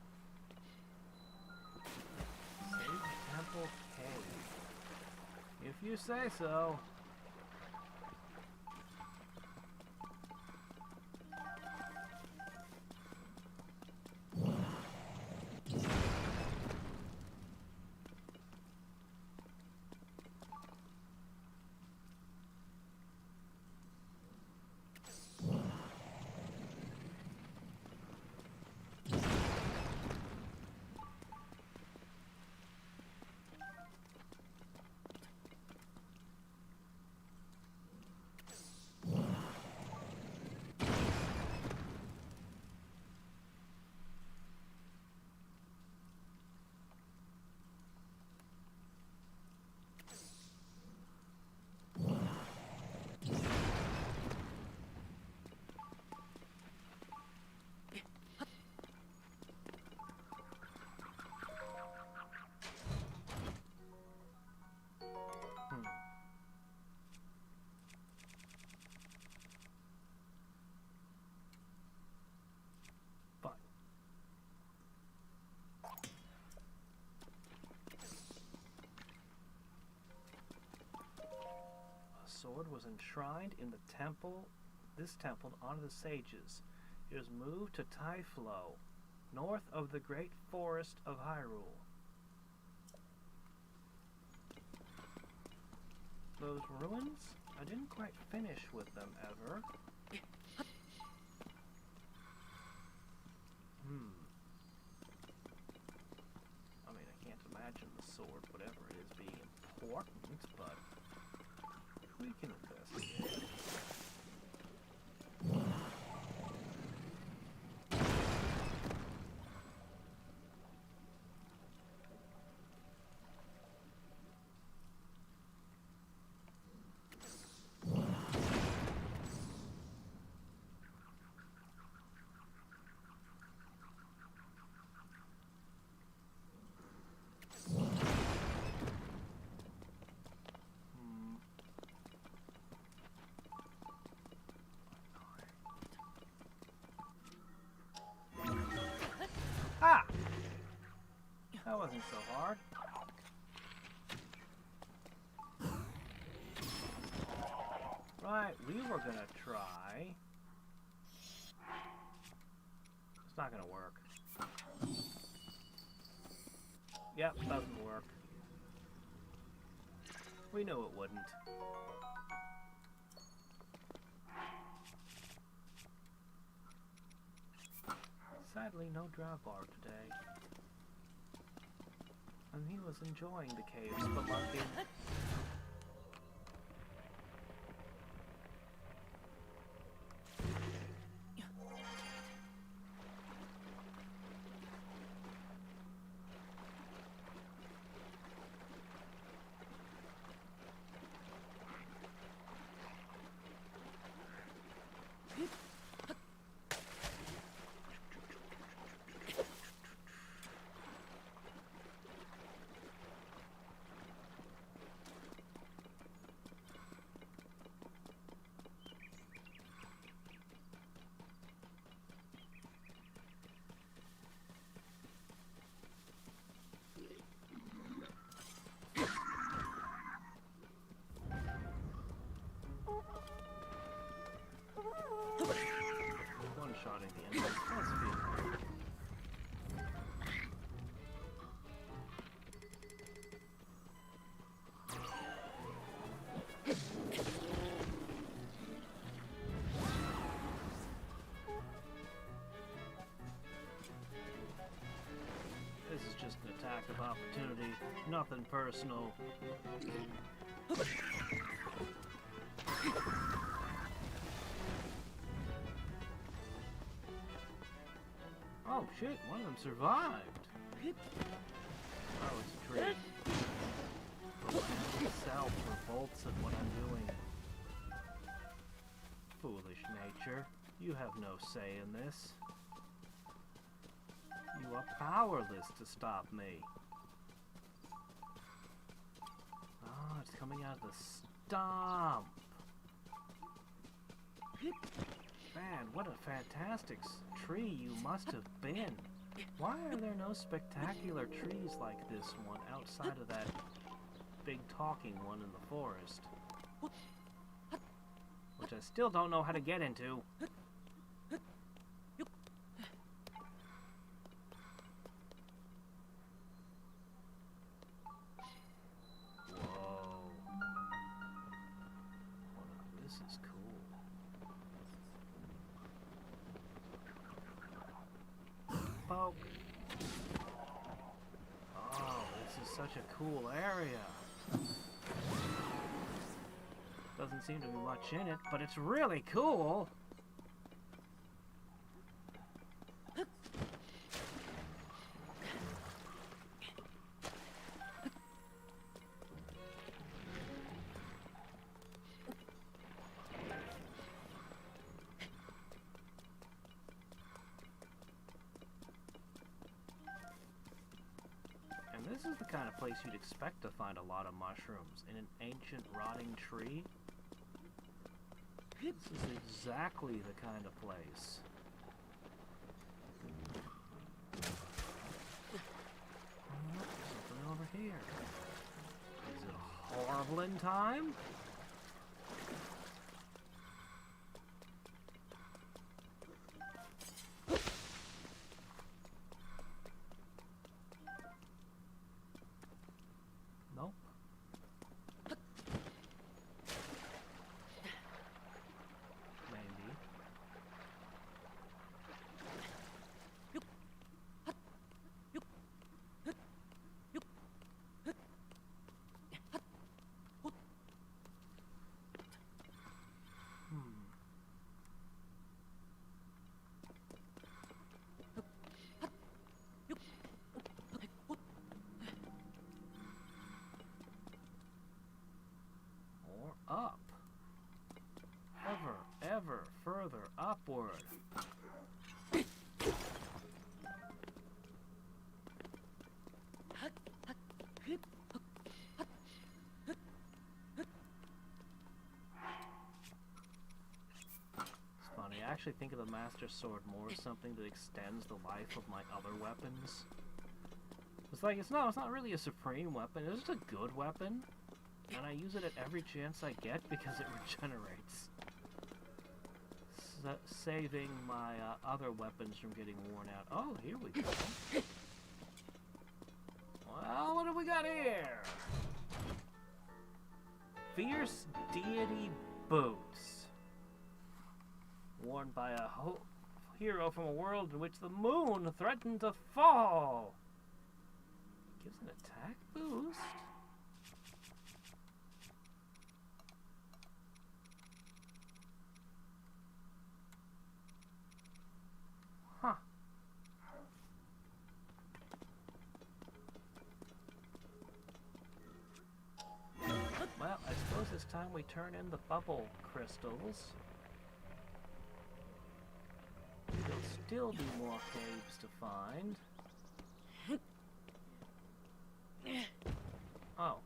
Sage Temple Cave. If you say so. Sword was enshrined in this temple to honor the sages. It was moved to Typhlo, north of the great forest of Hyrule. Those ruins? I didn't quite finish with them ever. I mean, I can't imagine the sword, whatever it is, being important, but we can investigate. Ah! That wasn't so hard. Right, we were gonna try. It's not gonna work. Yep, doesn't work. We knew it wouldn't. Sadly, no Drowbar today. And he was enjoying the cave's spelunking. One-shotting the enemy must be hard. This is just an attack of opportunity, nothing personal. Oh shit, one of them survived. Oh, it's a tree. The land itself revolts at what I'm doing. Foolish nature, you have no say in this. You are powerless to stop me. Oh, it's coming out of the stump. Man, what a fantastic tree you must have been. Why are there no spectacular trees like this one outside of that big talking one in the forest? Which I still don't know how to get into. Poke. Oh, this is such a cool area. Doesn't seem to be much in it, but it's really cool. This is the kind of place you'd expect to find a lot of mushrooms, in an ancient rotting tree. This is exactly the kind of place. Oh, something over here. Is it a horrible time? Up. Ever further upward. It's funny, I actually think of the Master Sword more as something that extends the life of my other weapons. It's like, it's not really a supreme weapon, it's just a good weapon. And I use it at every chance I get because it regenerates. Saving my other weapons from getting worn out. Oh, here we go. Well, what do we got here? Fierce Deity Boots. Worn by a hero from a world in which the moon threatened to fall. Gives an attack boost. Huh. Well, I suppose it's time we turn in the bubble crystals. There'll still be more caves to find. Oh.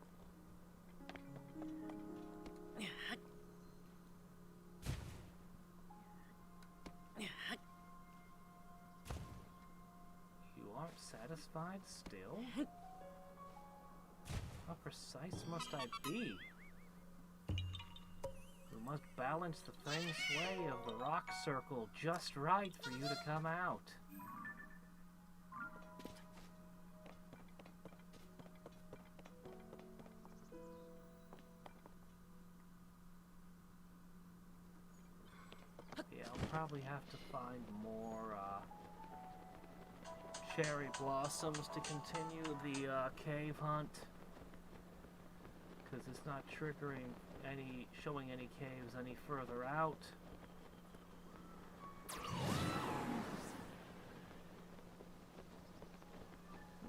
Satisfied still? How precise must I be? We must balance the feng shui of the rock circle just right for you to come out. Yeah, I'll probably have to find more, cherry blossoms to continue the cave hunt, because it's not triggering showing any caves any further out.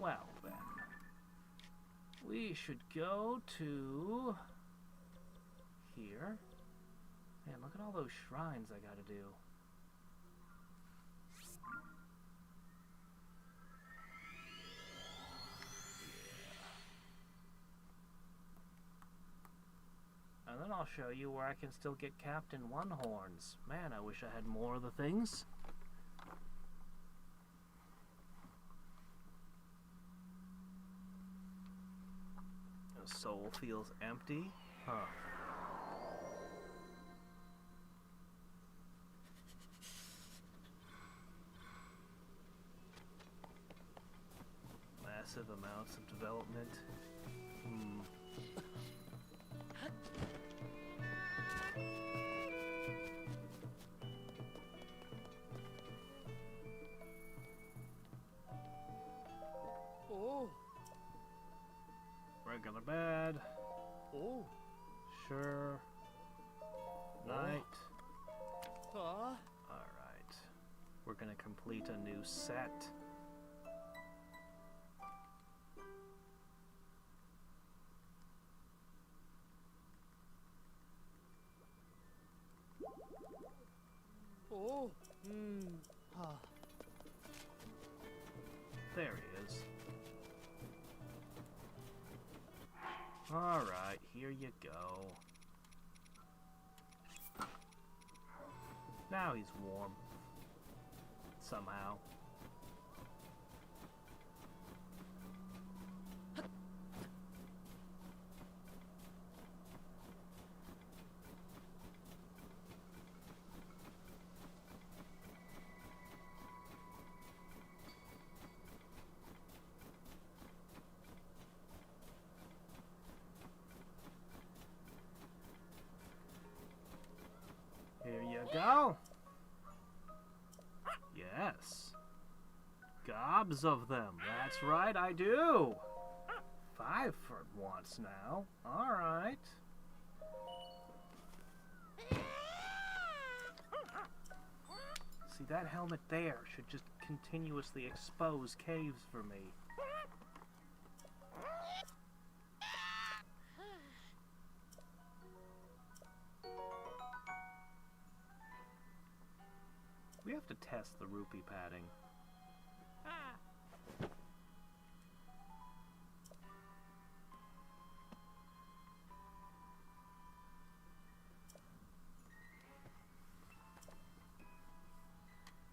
Well, we should go to here. Man, look at all those shrines I gotta do. And then I'll show you where I can still get Captain One Horns. Man, I wish I had more of the things. The soul feels empty. Huh. Massive amounts of development. Oh. Regular bed. Oh. Sure. Night. Huh? Alright. We're gonna complete a new set. Oh. Huh. There he is. Alright, here you go. Now he's warm. Somehow. Here you go. Yes. Gobs of them. That's right, I do. 5 for once now. Alright. See, that helmet there should just continuously expose caves for me. We have to test the rupee padding.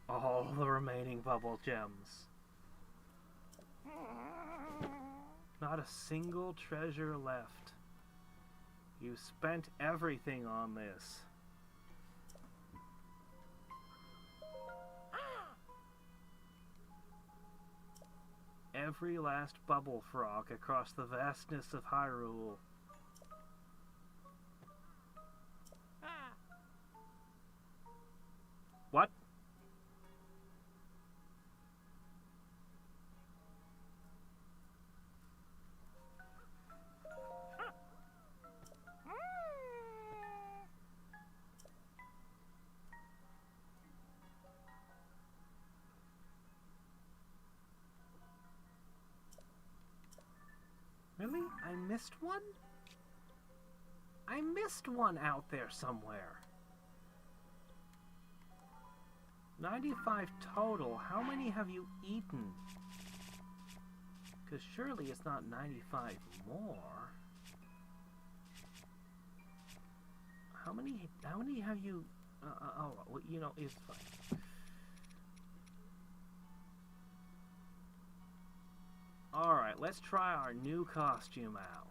All the remaining bubble gems. Not a single treasure left. You spent everything on this. Every last bubble frog across the vastness of Hyrule. What? Really? I missed one? I missed one out there somewhere. 95 total. How many have you eaten? Because surely it's not 95 more. How many have you... oh, well, you know, it's fine. Alright, let's try our new costume out.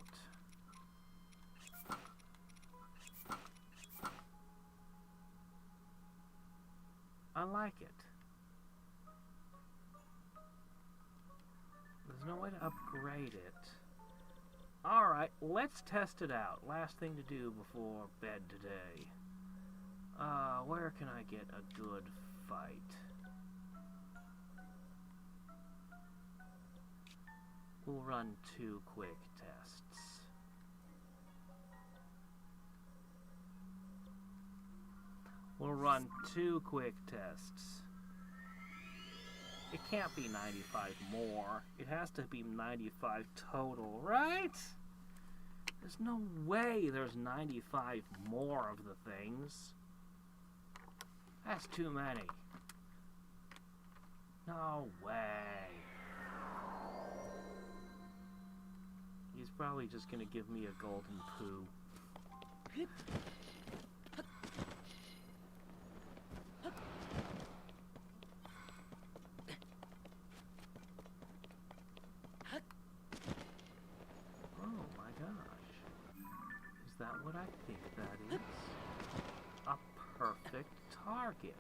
I like it. There's no way to upgrade it. Alright, let's test it out. Last thing to do before bed today. Where can I get a good fight? We'll run 2 quick tests. We'll run 2 quick tests. It can't be 95 more. It has to be 95 total, right? There's no way there's 95 more of the things. That's too many. No way. He's probably just gonna give me a golden poo. Oh my gosh. Is that what I think that is? A perfect target.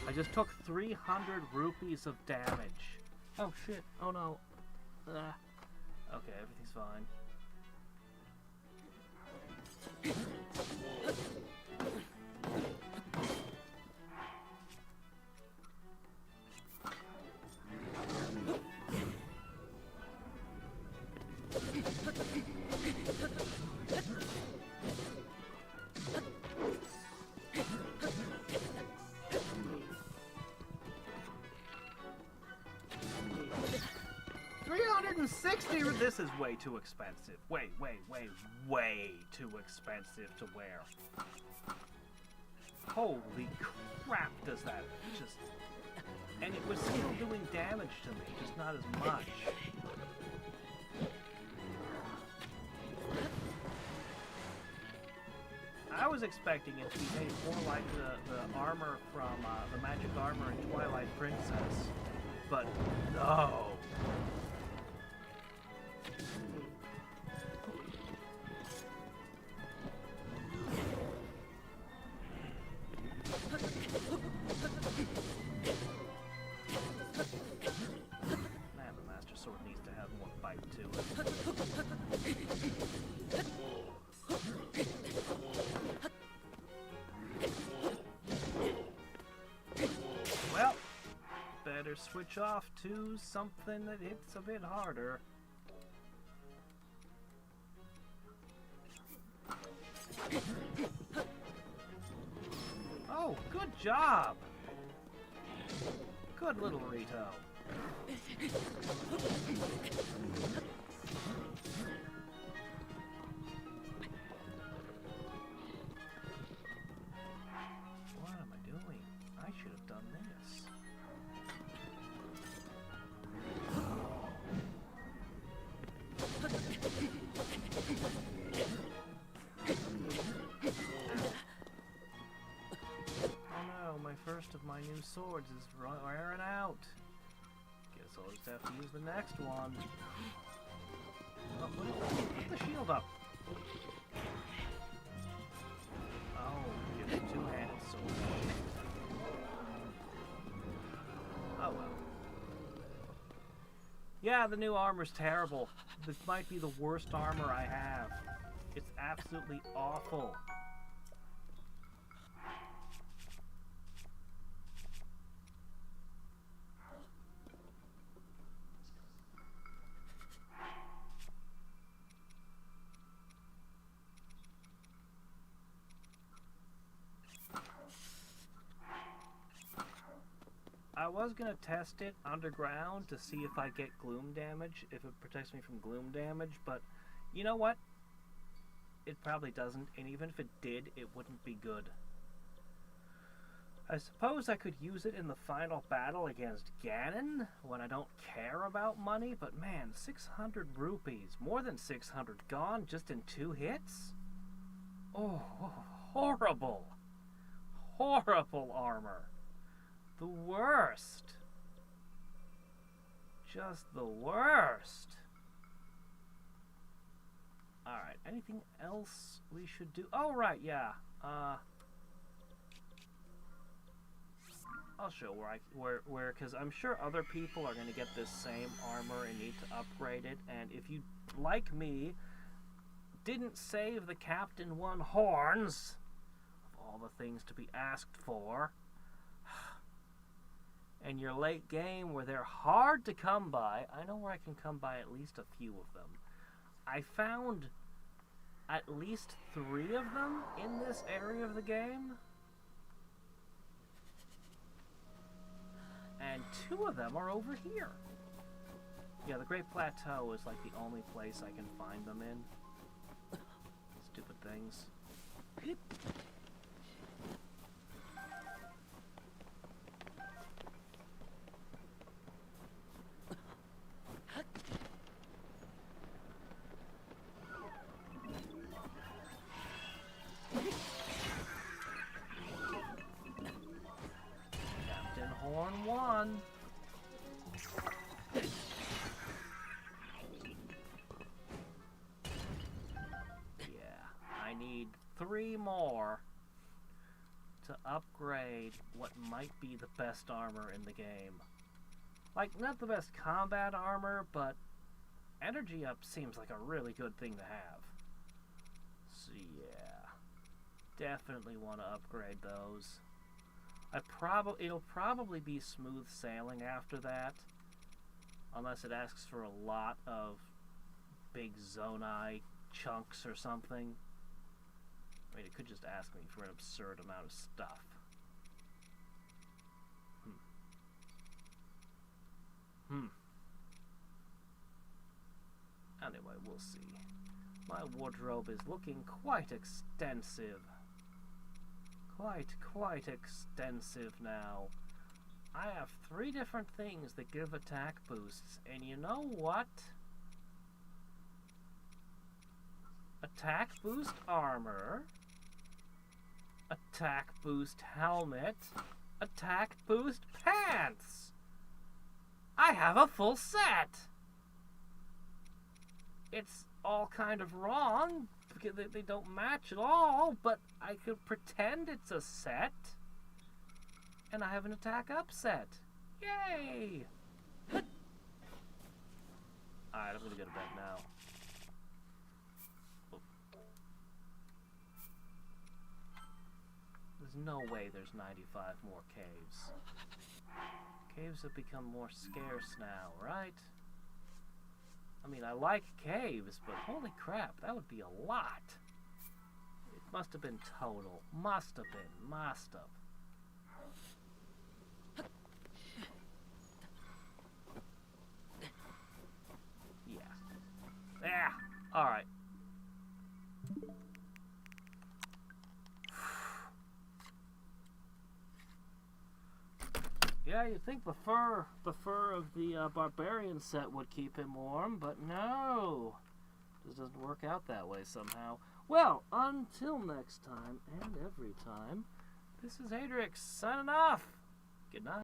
I just took 300 rupees of damage. Oh shit, oh no. Okay, everything's fine. $360. This is way too expensive. Way too expensive to wear. Holy crap, does that just... And it was still doing damage to me, just not as much. I was expecting it to be made more like the armor from the magic armor in Twilight Princess. But no. Man, the Master Sword needs to have more bite to it. Well, better switch off to something that hits a bit harder. Oh, good job! Good little Rito. What am I doing? I should have done this. First of my new swords is wearing out. Guess I'll just have to use the next one. Oh, put the shield up. Oh, get a two-handed sword. Oh well. Yeah, the new armor's terrible. This might be the worst armor I have. It's absolutely awful. I was gonna test it underground to see if I get gloom damage, if it protects me from gloom damage, but you know what? It probably doesn't, and even if it did, it wouldn't be good. I suppose I could use it in the final battle against Ganon, when I don't care about money, but man, 600 rupees, more than 600 gone just in 2 hits? Oh, horrible. Horrible armor. The worst. Just the worst. Alright, anything else we should do? Oh, right, yeah. I'll show where, because I'm sure other people are going to get this same armor and need to upgrade it, and if you, like me, didn't save the Captain 1 horns, of all the things to be asked for, in your late game where they're hard to come by. I know where I can come by at least a few of them. I found at least 3 of them in this area of the game. And 2 of them are over here. Yeah, the Great Plateau is like the only place I can find them in. Stupid things. Captain Horn won. I need 3 more to upgrade what might be the best armor in the game. Like, not the best combat armor, but energy up seems like a really good thing to have. So yeah, definitely want to upgrade those. It'll probably be smooth sailing after that, unless it asks for a lot of big Zonai chunks or something. I mean, it could just ask me for an absurd amount of stuff. Anyway, we'll see. My wardrobe is looking quite extensive. Quite extensive now. I have 3 different things that give attack boosts, and you know what? Attack boost armor, attack boost helmet, attack boost pants. I have a full set. It's all kind of wrong because they don't match at all, but I could pretend it's a set. And I have an attack up set. Yay! Alright, I'm gonna go to bed now. There's no way there's 95 more caves. Caves have become more scarce now, right? I mean, I like caves, but holy crap, that would be a lot. It must have been total. Must have been. Must have. Yeah. Yeah. Alright. Yeah, you'd think the fur of the barbarian set would keep him warm, but no. Just doesn't work out that way somehow. Well, until next time, and every time, this is Hadriex signing off. Good night.